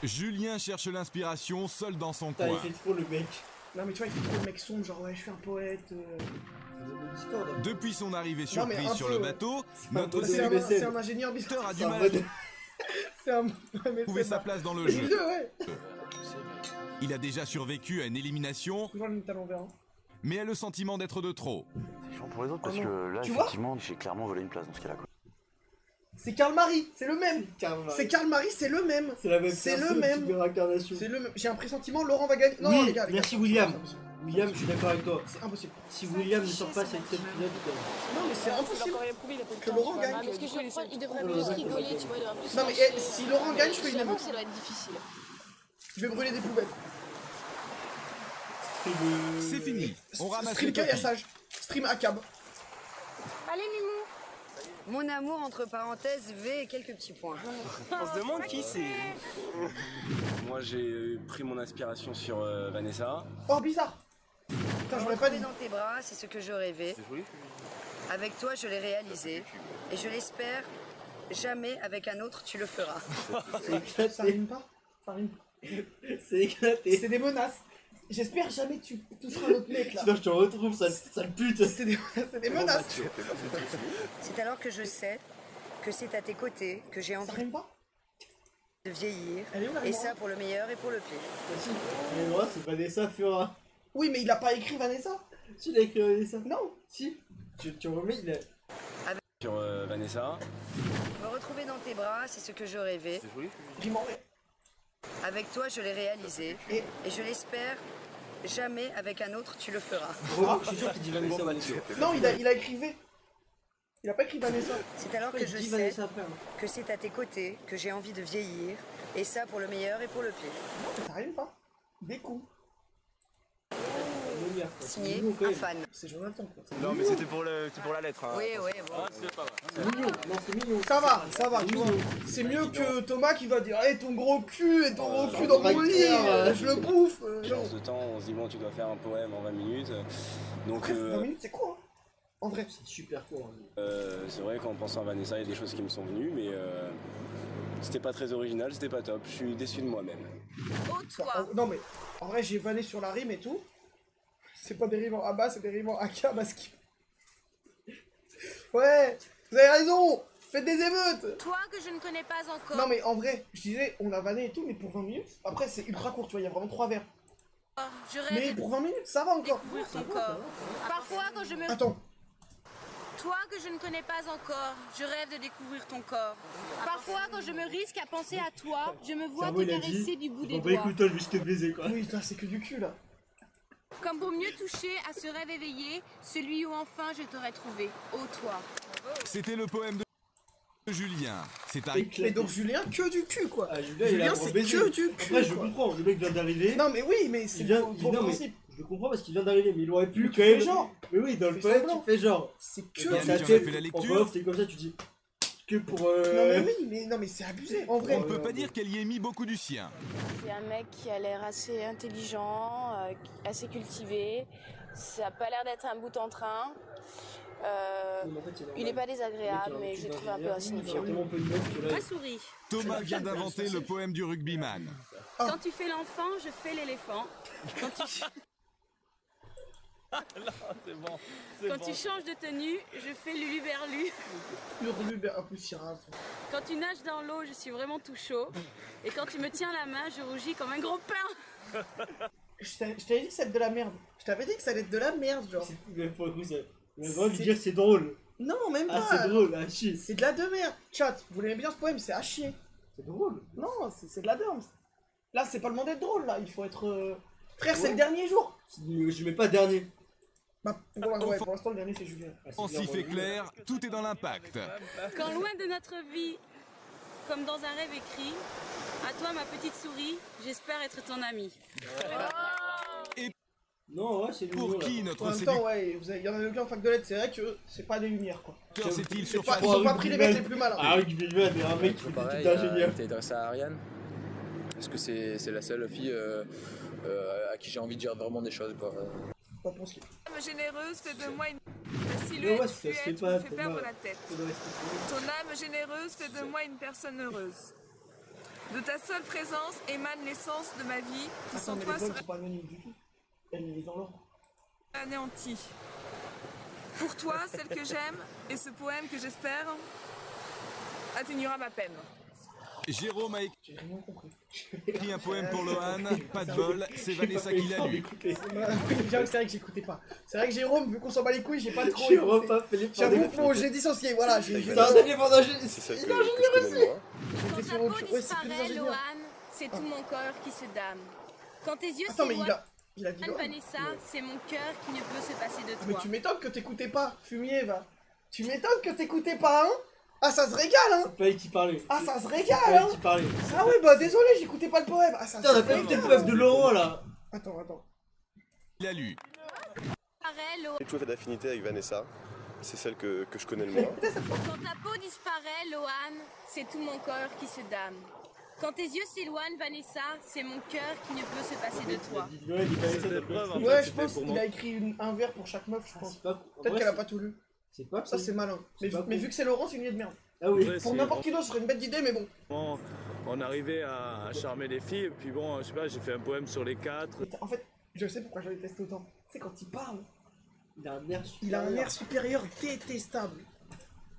Julien cherche l'inspiration seul dans son Putain, il coin. fait trop le mec. Non mais tu vois, il fait trop le mec sombre, genre ouais, je suis un poète. Discord. Depuis son arrivée Non, mais surprise un sur peu, le ouais. bateau, un notre peu C'est un ingénieur bizarre. séducteur a du C'est un mal mode. C'est un à trouver sa place dans le jeu. 2002, ouais. Il a déjà survécu à une élimination, Toujours le talent vert. mais a le sentiment d'être de trop. C'est chiant pour les autres parce Ah non. que là, Tu vois effectivement, j'ai clairement volé une place dans ce cas-là. Quoi. C'est Karl Marie, c'est le même. Karl-Marie. C'est Karl Marie, c'est le même. C'est la même C'est personne, le même. super incarnation. C'est le même. J'ai un pressentiment, Laurent va gagner. Non, Oui, les gars. merci c'est William. impossible. William, je suis d'accord avec toi. C'est impossible. Si William ne sort pas cet épisode, il gagne. Non, mais c'est Il a impossible. encore rien prouvé, il a pas eu le Que temps, Laurent tu vois. gagne. Ah, parce que je crois qu'il devrait Ouais, plus ouais, rigoler, ouais. tu vois, il devrait plus Non, mais lâcher. si Laurent gagne, je fais une J'avoue émeute. que ça doit être difficile. Je vais brûler des poubelles. C'est fini. On ramasse Stream les papiers. caillassage. Stream ACAB. Allez, Mimou. Mon amour entre parenthèses V et quelques petits points. On se demande qui c'est. Moi j'ai pris mon inspiration sur Vanessa. Oh, bizarre. Putain, j'aurais pas Retrouver dit. dans tes bras, c'est ce que je rêvais. Avec toi, je l'ai réalisé. Et je l'espère, jamais avec un autre, tu le feras. Ça rime pas. Ça rime. C'est éclaté. C'est des menaces. J'espère jamais que tu toucheras un autre mec là. Sinon je te retrouve, ça le pute. C'est des menaces. C'est alors que je sais que c'est à tes côtés que j'ai envie Ça rime pas de vieillir. Elle est où, la Et mémoire ça pour le meilleur et pour le pire. Mais moi, c'est Vanessa Fura. Oui, mais il a pas écrit Vanessa. Si, il a écrit Vanessa. Non. Si. Tu remets, il a. Sur Vanessa. Me retrouver dans tes bras, c'est ce que je rêvais. Rime en vrai. Avec toi, je l'ai réalisé. Et je l'espère, jamais avec un autre, tu le feras. Je suis sûr qu'il dit Vanessa. Non, il a écrit V. Il a pas écrit Vanessa. C'est alors que je dis sais Vanessa après, hein. que c'est à tes côtés que j'ai envie de vieillir. Et ça pour le meilleur et pour le pire. Ça rime pas. Des coups. Signé un fan. C'est Jonathan quoi. Non mais c'était pour la lettre. Hein. Oui, bon. C'est mignon, non, c'est mignon. Ça va, tu vois. C'est mieux que Thomas qui va dire hey, ton gros cul et ton gros cul dans mon lit, je le bouffe. Chance de temps, on se dit bon, tu dois faire un poème en 20 minutes. Donc, 20 minutes, c'est quoi hein. En vrai, c'est super court. C'est vrai qu'en pensant à Vanessa, il y a des choses qui me sont venues, mais c'était pas très original, c'était pas top. Je suis déçu de moi-même. Oh, toi. Non mais, en vrai, j'ai vanné sur la rime et tout. C'est pas des rimes en Abba, c'est des rimes en AK parce que... Ouais, vous avez raison. Faites des émeutes. Toi que je ne connais pas encore. Non mais en vrai, je disais, on a vanné et tout, mais pour 20 minutes. Après, c'est ultra court, tu vois, il y a vraiment 3 vers. Je rêve Mais pour 20 minutes, ça va encore. découvrir ton corps. Parfois quand je me... Attends. Toi que je ne connais pas encore, je rêve de découvrir ton corps. Parfois quand je me risque à penser à toi, je me vois te caresser du bout des Bon bah doigts. écoute, toi, je vais juste te baiser quoi. Oui, c'est que du cul là. Comme pour mieux toucher à ce rêve éveillé, celui où enfin je t'aurais trouvé. Ô toi. C'était le poème de Julien. C'est à Et donc Julien, que du cul quoi. Ah, Julien c'est que du cul. Après, je comprends, le mec vient d'arriver. Non mais oui, mais c'est vient, pour le principe. Je le comprends parce qu'il vient d'arriver, mais il aurait pu Tu quand même. fais genre. Mais oui, dans le Tu fais poème, semblant. tu fais genre. C'est que Dans Yannick, ta on a tête, fait la en lecture. off, t'es comme ça, tu dis. Que pour. Oui, mais c'est abusé en vrai. On ne peut pas dire qu'elle y ait mis beaucoup du sien. C'est un mec qui a l'air assez intelligent, assez cultivé. Ça n'a pas l'air d'être un bout en train. Il n'est pas désagréable, mais j'ai trouvé un peu insignifiant. Ma souris. Thomas vient d'inventer le poème du rugbyman. Quand tu fais l'enfant, je fais l'éléphant. Quand tu... C'est bon. Quand tu changes de tenue, je fais Luluberlu. Hurluber, un peu Syrah. Quand tu nages dans l'eau, je suis vraiment tout chaud. Et quand tu me tiens la main, je rougis comme un gros pain. Je t'avais dit que ça allait être de la merde. Je t'avais dit que ça allait être de la merde, genre. Mais pour le coup, ça. On a le droit de lui dire que c'est drôle. Non, même pas. Ah, c'est drôle, à chier. C'est de la de merde. Chat, vous l'aimez bien ce poème, c'est à chier. C'est drôle. Non, c'est de la derme. Là, c'est pas le moment d'être drôle, là. Il faut être. Frère, c'est le dernier jour. Je mets pas dernier. Bah, pour l'instant, le dernier, c'est Julien. On s'y fait clair, tout est dans l'impact. Quand loin de notre vie, comme dans un rêve écrit, à toi ma petite souris, j'espère être ton ami. Non, ouais, c'est Pour mignon, qui là. notre En même temps, ouais, il y en a aucun en fac de lettres, c'est vrai que c'est pas des lumières, quoi. séducteur s'est-il Ils ont sur pas pris les mecs les plus malins. Ah, Rugbyman est un mec qui fait des Pareil, trucs d'ingénieur. t'es adressé à Ariane parce que c'est la seule fille à qui j'ai envie de dire vraiment des choses quoi. Pas pour ce qui Âme généreuse fait de moi une Mais silhouette ouais, ça se fait fluette pas, me fait perdre Thomas. la tête. Ça doit rester. Ton âme généreuse fait de moi une personne heureuse. De ta seule présence émane l'essence de ma vie qui Attends, sans mais toi les voix serait sont pas anonymes du tout. Elle les dans l'ordre. anéantie. Pour toi, celle que j'aime et ce poème que j'espère atténuera ma peine. Jérôme a J'ai rien compris. écrit un poème pour Lohan. Pas de bol, c'est Vanessa qui l'a lu. J'avoue, c'est vrai que j'écoutais pas. C'est vrai que Jérôme, vu qu'on s'en bat les couilles, j'ai pas trop Jérôme écouté. a fait l'effort J'avoue, d'écouter. bon, j'ai dissocié, voilà. J'ai C'est un élément d'ingénieur. C'est celle que je connais moi. Quand sur ta autre peau chose. Ouais, c'est plus disparaît, ingénieur. Lohan, c'est tout mon corps qui se dame. Quand tes yeux Attends, mais s'éloignent, il a dit Lohan. Vanessa, c'est mon cœur qui ne peut se passer de Mais toi. tu m'étonnes que t'écoutais pas, fumier, va. Tu m'étonnes que t'écoutais pas, hein. Ah, ça se régale, hein. C'est pas elle qui parlait. Ah, ça se C'est régale, pas elle hein. qui parlait. Ah ouais, bah désolé, j'écoutais pas le poème. Ah, ça Putain, on a se pas écouté régale. le poème de Laurent là. Attends. Il a lu. Disparaît, Lohan. J'ai toujours fait d'affinité avec Vanessa. C'est celle que je connais le moins. Quand ta peau disparaît, Lohan, c'est tout mon corps qui se dame. Quand tes yeux s'éloignent, Vanessa, c'est mon cœur qui ne peut se passer de toi. Ouais, je pense qu'il a écrit un vers pour chaque meuf, je pense. Peut-être Peut-être qu'elle a pas tout lu. C'est pas Ça, c'est malin. Mais pas vu que c'est Laurent, c'est une idée de merde. Ah oui. Ouais, Pour n'importe qui d'autre, ce serait une bête d'idée, mais bon. Bon, on arrivait à charmer les filles, et puis bon, je sais pas, j'ai fait un poème sur les 4. En fait, je sais pourquoi je le déteste autant. C'est quand il parle, Il a un air supérieur. il a un air supérieur détestable.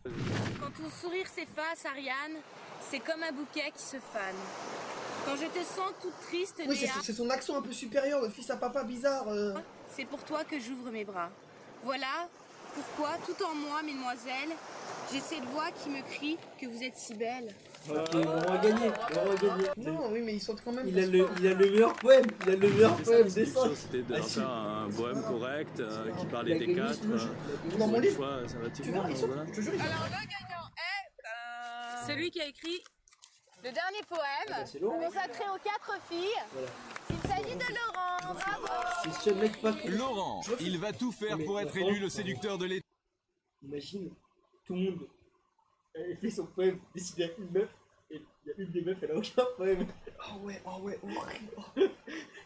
Quand ton sourire s'efface, Ariane, c'est comme un bouquet qui se fane. Quand je te sens toute triste, Oui, Néa, c'est son accent un peu supérieur de fils à papa bizarre. c'est pour toi que j'ouvre mes bras. Voilà pourquoi, tout en moi, mesdemoiselles, j'ai cette voix qui me crie que vous êtes si belle. Ok, on va gagner. Non, oui, mais il saute quand même. Il a le meilleur poème. Il a le meilleur poème des cinq. C'était de faire un poème correct qui parlait des 4. Dans mon livre. Fois, ça va Tu verras, il saute, je te jure. Alors, le gagnant est... Celui qui a écrit Le dernier poème, c'est Laurent. consacré aux 4 filles. Voilà. Il s'agit de Laurent, bravo. C'est ce mec pas. Laurent, il va tout faire pour être élu le séducteur de l'été. Imagine, tout le monde fait son poème décidé à une meuf, et il y a une des meufs, elle a aucun poème. Oh ouais, horrible.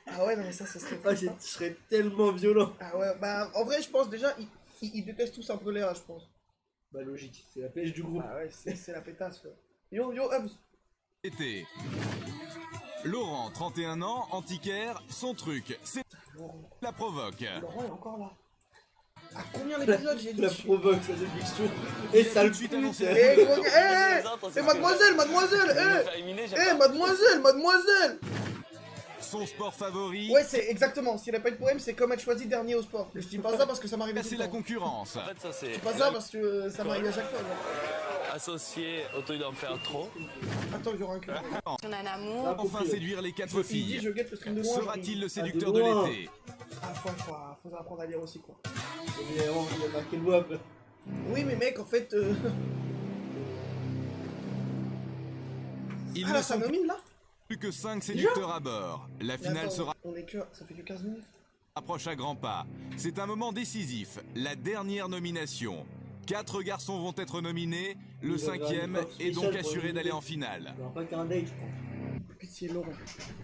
Ah ouais, non, mais ça serait Ah, ce serait tellement violent. Ah ouais, bah en vrai, je pense déjà, ils détestent tous un peu Léa, je pense. Bah, logique, c'est la pêche du groupe. Ah ouais, c'est la pétasse, quoi. Yo, Hubs. Été. Laurent, 31 ans, antiquaire, son truc, c'est la provoque. Laurent est encore là. À combien d'épisodes j'ai dit? La provoque, sa séduction. Et ça le suite annoncé. Mademoiselle, mademoiselle. Son sport favori. Ouais, c'est exactement. S'il a pas eu de poème, c'est comme être choisi dernier au sport. Je dis pas ça parce que ça m'arrive tout C'est le la temps. concurrence. En fait, ça c'est... Je dis pas ça parce que ça m'arrive à chaque fois. Genre. Associé au taux d'en faire trop. Attends, il y aura un cœur. On a un amour. Enfin séduire les 4 Il dit, filles. je guette le stream de loin. Sera-t-il le séducteur de de loin. l'été? Ah, faut apprendre à lire aussi, quoi. Il a marqué le mot. Oui, mais mec, en fait. Il Ah ne là, ça sont nomine là? plus que 5 séducteurs à bord. La Mais finale attends, sera on est que. Ça fait que 15 minutes. approche à grands pas. C'est un moment décisif. La dernière nomination. 4 garçons vont être nominés. Le Il va y avoir 5e une épreuve est donc spéciale pour assuré les d'aller nominés. en finale. Il n'y aura pas qu'un date, je crois. Pitié, Laurent.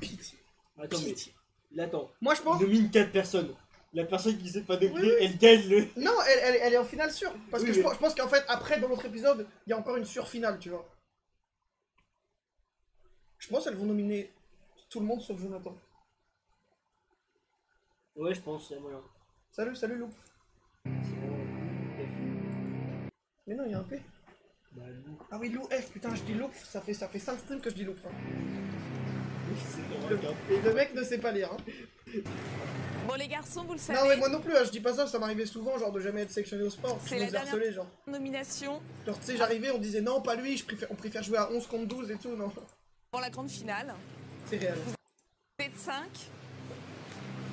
Pitié. Attends, mais. Attends. Moi, je pense. Il nomine 4 personnes. La personne qui s'est pas nominée, Oui. elle gagne le. Non, elle est en finale sûre. Parce Oui, que mais- je pense qu'en fait, après, dans l'autre épisode, il y a encore une surfinale, tu vois. Je pense qu'elles vont nominer tout le monde sauf Jonathan. Ouais, je pense, c'est moyen. Salut, Lou. Mais non, il y a un P. Bah, Lou. Ah oui, Lou F, putain, je dis Lou, ça fait 5 streams que je dis Lou. Hein. Le mec ne sait pas lire. Hein. Bon, les garçons, vous le savez. Non, mais moi non plus, hein, je dis pas ça, ça m'arrivait souvent, genre de jamais être sélectionné au sport. C'est Je la nous dernière harcelais, genre. nomination Genre, tu sais, j'arrivais, on disait non, pas lui, on préfère jouer à 11 contre 12 et tout, non. pour la grande finale. C'est réel. Vous êtes 5.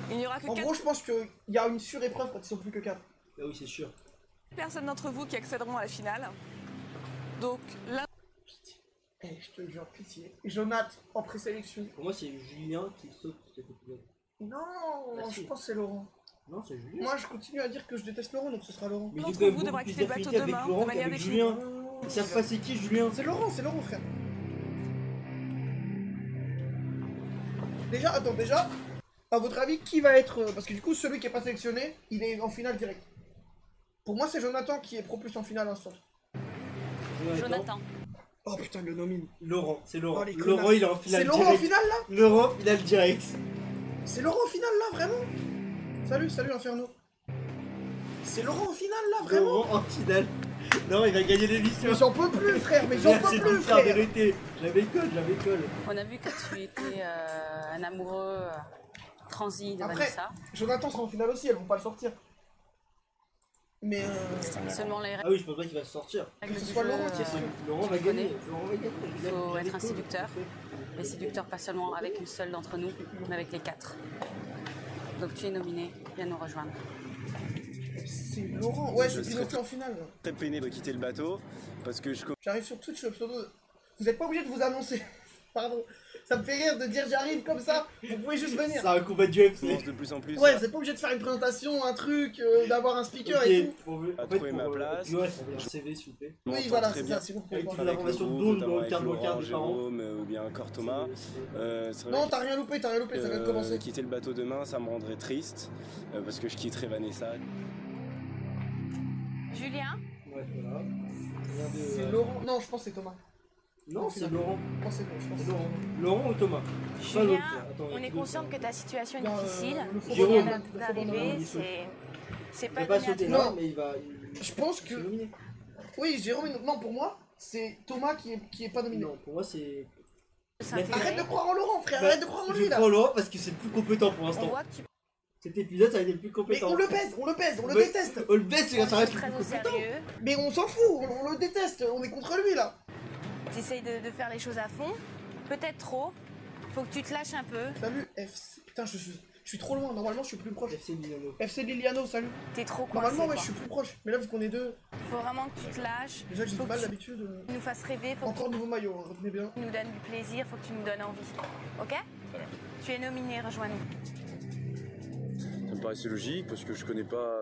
Il n'y aura que En 4 gros, je pense qu'il y a une surépreuve quand ils sont plus que 4. Bah oui, c'est sûr. personnes d'entre vous qui accéderont à la finale. Donc, l'un. Eh, je te jure, pitié. Jonathan en présélection. Pour moi, c'est Julien qui saute cet épisode. Non, Ah, je si. pense que c'est Laurent. Non, c'est Julien. Moi, je continue à dire que je déteste Laurent, donc ce sera Laurent. Mais d'entre du coup, vous devra beaucoup quitter plus le bateau d'affinité avec demain, Laurent de manière qu'avec définitive. Julien. Ils savent pas c'est qui Julien. C'est Laurent, frère. Déjà, attends, à votre avis, qui va être... Parce que du coup, celui qui est pas sélectionné, il est en finale direct. Pour moi, c'est Jonathan qui est pro plus en finale instant. Jonathan. Oh putain, le nomine. Laurent, c'est Laurent. Oh, les Laurent, connasses. il est en finale C'est direct. Laurent en finale, là Laurent, finale direct. C'est Laurent en finale, là, vraiment Salut, Inferno. C'est Laurent en finale, là, vraiment Laurent en finale. Non, il va gagner l'émission. Mais j'en peux plus, frère, mais j'en peux plus, frère. Vérité. J'avais colle. On a vu que tu étais un amoureux transi de Après, Vanessa. Jonathan sera en finale aussi, elles vont pas le sortir. Mais Seulement les Ah oui, je pense pas qu'il va se sortir. règles que ce du soit jeu, Laurent Laurent va tu gagner. connais. Laurent va gagner. Il faut être un séducteur. Et séducteur pas seulement avec une seule d'entre nous, mais avec les 4. Donc tu es nominé, viens nous rejoindre. c'est Laurent. Ouais, je suis non plus en finale. là. Très peiné de quitter le bateau parce que je J'arrive sur Twitch, le pseudo. Vous êtes pas obligé de vous annoncer. Pardon. Ça me fait rire de dire j'arrive comme ça. Vous pouvez juste venir. C'est un combat du UFC. commence de plus en plus Ouais, vous êtes pas obligé de faire une présentation, un truc, d'avoir un speaker et tout. à trouver ma place. Ouais, un CV, s'il vous plaît. Je Oui, m'entends voilà, très c'est bien ça, c'est bon. Avec Bon, toutes voilà. les avec le informations de groupe, dos, notamment dans le avec cadre Laurent, des parents. Jérôme ou bien encore Thomas. C'est vrai Non, que, t'as rien loupé, ça vient de commencer. quitter le bateau demain, ça me rendrait triste parce que je quitterai Vanessa. Julien, Ouais, voilà. C'est Laurent. Non, je pense que c'est Thomas. Non, c'est Laurent. Je pense que c'est Laurent. Laurent ou Thomas? Julien, on est conscient que ta situation est difficile. Il Jérôme. vient d'arriver, c'est pas pas donné à tout sauté le là, monde. mais il va. Je pense que. Oui, Jérôme. Non, pour moi, c'est Thomas qui est pas nominé. Non, pour moi, c'est. Arrête de croire en Laurent, frère. Arrête de croire en lui là. Je crois en Laurent parce que c'est le plus compétent pour On l'instant. voit que tu Cet épisode, ça a été le plus Mais compétent. on le baise, on le Mais- déteste. On le baisse, c'est ça reste le très plus au compétent. sérieux. Mais on s'en fout, on le déteste, on est contre lui là. Tu essayes de faire les choses à fond. Peut-être trop. Faut que tu te lâches un peu. Salut FC. Putain, je suis trop loin, normalement je suis plus proche. FC Liliano. FC Liliano, salut. T'es trop coincé. Normalement, ouais, quoi. je suis plus proche. Mais là, vu qu'on est deux, Faut vraiment que tu te lâches. déjà que j'ai Faut du mal que d'habitude. tu nous fasses rêver. Faut Encore nouveau maillot, hein, retenez bien. que tu nous donnes du plaisir. Faut que tu nous donnes envie. Ok? Tu es nominé, rejoins-nous. Ça me paraissait logique parce que je connais pas.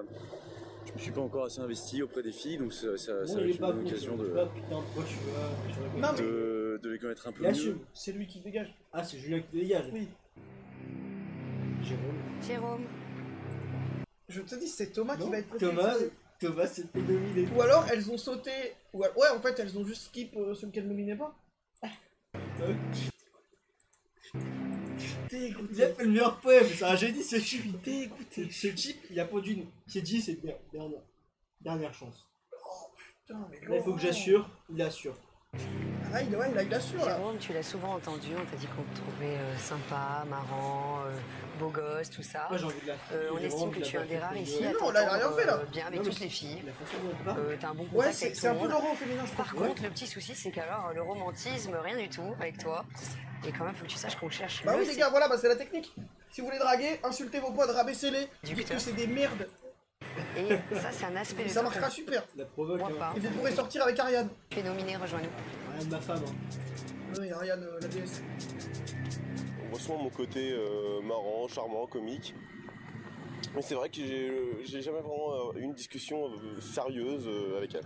Je me suis pas encore assez investi auprès des filles, donc ça va être une bonne occasion de les connaître un peu mieux. C'est lui qui dégage. Ah, c'est Julien qui dégage. Oui. Jérôme. Je te dis, c'est Thomas qui va être préféré. Thomas s'est fait nominer. Ou alors elles ont sauté. Ouais, en fait, elles ont juste skip celui qu'elles nominaient pas. Il a fait le meilleur poème, c'est un génie ce chip. Ce chip, il a produit une. C'est dit, c'est dernière chance. Putain, mais Là, il faut que j'assure, il assure. Ah, il assure là. Jérôme, tu l'as souvent entendu, on t'a dit qu'on te trouvait sympa, marrant, beau gosse, tout ça. Moi, j'ai envie de la. On estime que tu es un des rares ici à Mais non, là, il a rien fait, là. bien avec Non, mais toutes les filles. La façon dont elle parle. T'as un bon Ouais, contact avec tout c'est le un peu monde. Laurent au féminin, je Par crois. contre, le petit souci, c'est qu'alors, le romantisme, rien du tout avec toi. Et quand même, faut que tu saches qu'on cherche. Bah le oui, les gars, voilà, bah c'est la technique. Si vous voulez draguer, insultez vos potes, rabaissez-les, dites Ducteur. que c'est des merdes. Et ça, c'est un aspect Et de ça toi marchera qu'on super. La provoque. voit Hein. pas. Et vous pourrez sortir avec Ariane. Tu es nominé, rejoins-nous. Rien de ma femme. Hein. Oui, Ariane, la DS. On voit souvent mon côté marrant, charmant, comique. Mais c'est vrai que j'ai jamais vraiment eu une discussion sérieuse avec elle.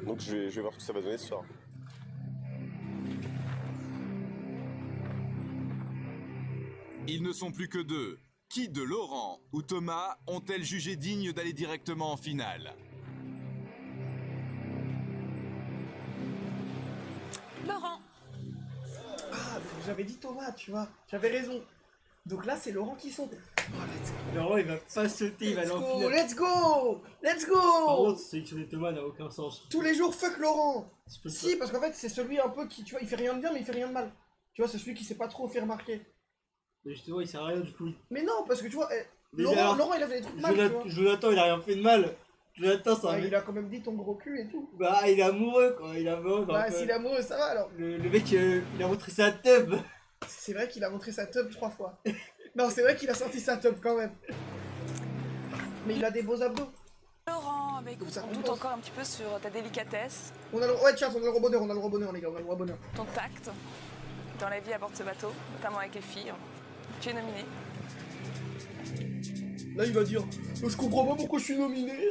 Donc je vais voir ce que ça va donner ce soir. Ils ne sont plus que deux. Qui de Laurent ou Thomas ont-elles jugé digne d'aller directement en finale? Laurent. Ah, j'avais dit Thomas, tu vois. J'avais raison. Donc là, c'est Laurent qui saute. Laurent, il va pas sauter, il va aller en finale. Let's go. Let's Par go. contre, sélectionner Thomas n'a aucun sens. Tous les jours, fuck Laurent. Je peux Si, parce qu'en fait, c'est celui un peu qui, tu vois, il fait rien de bien, mais il fait rien de mal. Tu vois, c'est celui qui sait pas trop faire remarquer. Mais justement, il sert à rien du coup. Mais non, parce que tu vois, Mais Laurent, alors, Laurent, il a fait des trucs mal, tu vois. Jonathan, il a rien fait de mal. Jonathan, ça Ah, il a quand même dit ton gros cul et tout. Bah, il est amoureux quoi, il est amoureux. Bah, s'il est amoureux, ça va alors. Le mec, il a montré sa tub. C'est vrai qu'il a montré sa tub 3 fois. Non, c'est vrai qu'il a sorti sa tub quand même. Mais il a des beaux abdos. Laurent, bah écoute, Ça on doute compense. encore un petit peu sur ta délicatesse, On a le... Ouais, tiens, on a le rebonheur, les gars, on a le rebonheur. ton tact dans la vie à bord de ce bateau, notamment avec les filles. Tu es nominé. Là, il va dire je comprends pas pourquoi je suis nominé.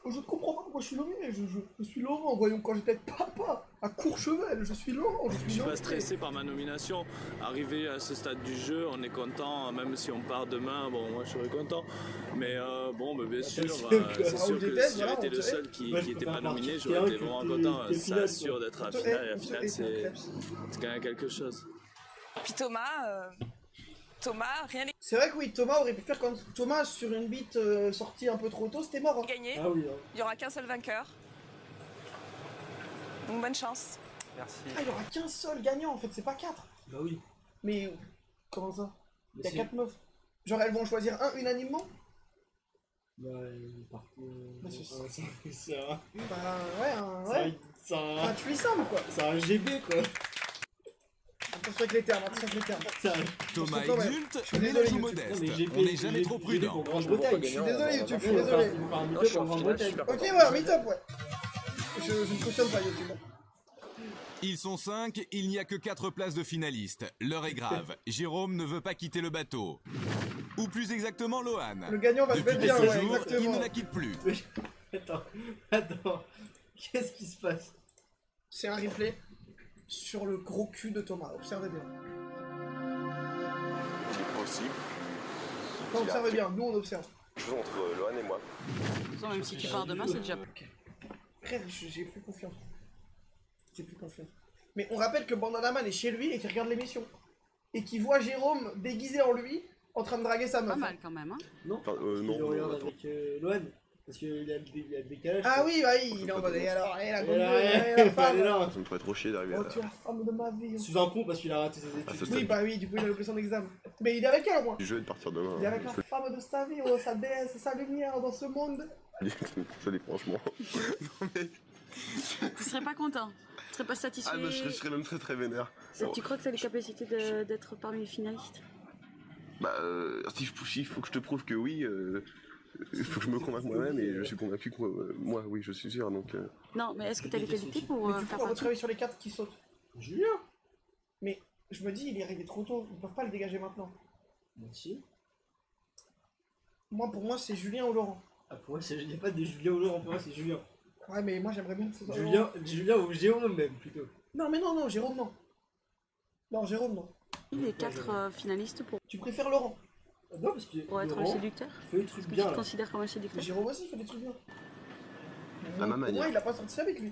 Je ne comprends pas pourquoi je suis nominé. Je suis Laurent. Voyons, quand j'étais papa à Courchevel, je suis Laurent. Je suis pas stressé par ma nomination. Arrivé à ce stade du jeu, on est content, même si on part demain, bon, moi je serais content. Mais bon, bah, bien sûr, c'est sûr que si j'avais été le seul qui n'était pas nominé, j'aurais été vraiment content. Ça assure d'être à la finale, et la finale, c'est quand même quelque chose. Puis Thomas, rien n'est C'est vrai que oui, Thomas aurait pu faire comme Thomas sur une bite sortie un peu trop tôt, c'était mort. Hein. gagné. Ah oui. Hein. Il n'y aura qu'un seul vainqueur. Donc bonne chance. Merci. Ah, il y aura qu'un seul gagnant en fait, c'est pas 4. Bah oui. Mais comment ça? Il y a c'est- 4 meufs. Genre elles vont choisir un unanimement? Bah, par contre. Bah, c'est ça. C'est un. Bah ouais, C'est un un. threesome quoi. C'est un GB quoi. Attention avec les termes, attention avec les termes. C'est un. Thomas Parce que quand même, exulte, je suis mais désolé, la joue YouTube. modeste. Non, mais GP, On n'est jamais trop prudent. pour Grande-Bretagne. Je suis désolé YouTube, je suis désolé. Il va faire un meet-up en Grande-Bretagne. Ok, voilà, meet-up, ouais. Je ne cautionne pas YouTube. Ils sont 5, il n'y a que 4 places de finalistes. L'heure est grave. Jérôme ne veut pas quitter le bateau. Ou plus exactement, Lohan. Le gagnant va se Depuis mettre bien, quelques ouais, jours, il exactement. ne la quitte plus. Attends. Qu'est-ce qui se passe? C'est un replay sur le gros cul de Thomas, observez bien. C'est possible. Enfin, observez bien, nous on observe. Toujours entre Lohan et moi. Même si tu pars demain, c'est déjà. Frère, j'ai plus confiance. J'ai plus confiance. Mais on rappelle que Bandana est chez lui et qu'il regarde l'émission. Et qu'il voit Jérôme déguisé en lui, en train de draguer sa meuf. Pas mal quand même, hein. Non, Enfin, il non, le regarde attends. avec Lohan. Parce qu'il y a le décalage. Ah quoi. oui, bah oui, il est en mode, et alors, et la Et gondole, là, et la il femme. est là. Ça me ferait trop chier d'arriver Oh, à... tu es la femme de ma vie. Sous un pont parce qu'il a raté ses à ce études. Oui, stade bah oui, du coup, il a loupé son examen. Mais il est avec elle, au moins. du jeu et de partir demain. Il est avec la femme de sa vie, oh, sa déesse, sa lumière dans ce monde. Ça dit franchement. Non mais... Tu serais pas content? Tu serais pas satisfait? Ah non, je serais même très vénère. Tu crois que tu as les capacités d'être parmi les finalistes? Bah, s'il faut que je te prouve que oui, il faut que je me convainque moi-même et je suis convaincu que moi, oui, je suis sûr, donc... Non, mais est-ce que tu as les qualités pour Mais du faire coup, à votre partie? avis, sur les 4 qui sautent. Julien. Mais je me dis, il est arrivé trop tôt, ils peuvent pas le dégager maintenant. Merci. Moi, pour moi, c'est Julien ou Laurent. Ah, pour moi, il n'y a pas de Julien ou Laurent, pour moi, c'est Julien. Ouais, mais moi, j'aimerais bien que ce soit Julien ou Jérôme, même, plutôt. Non, mais non, Jérôme, non. Non, Jérôme, non. Les 4 finalistes pour Tu préfères Laurent? Non, parce que. être Laurent, le séducteur? il fait des trucs Est-ce que bien. tu te Là. considères comme un séducteur? Mais Jérôme aussi, il fait des trucs bien. À ma Pour manière. moi, il a pas sorti ça avec lui.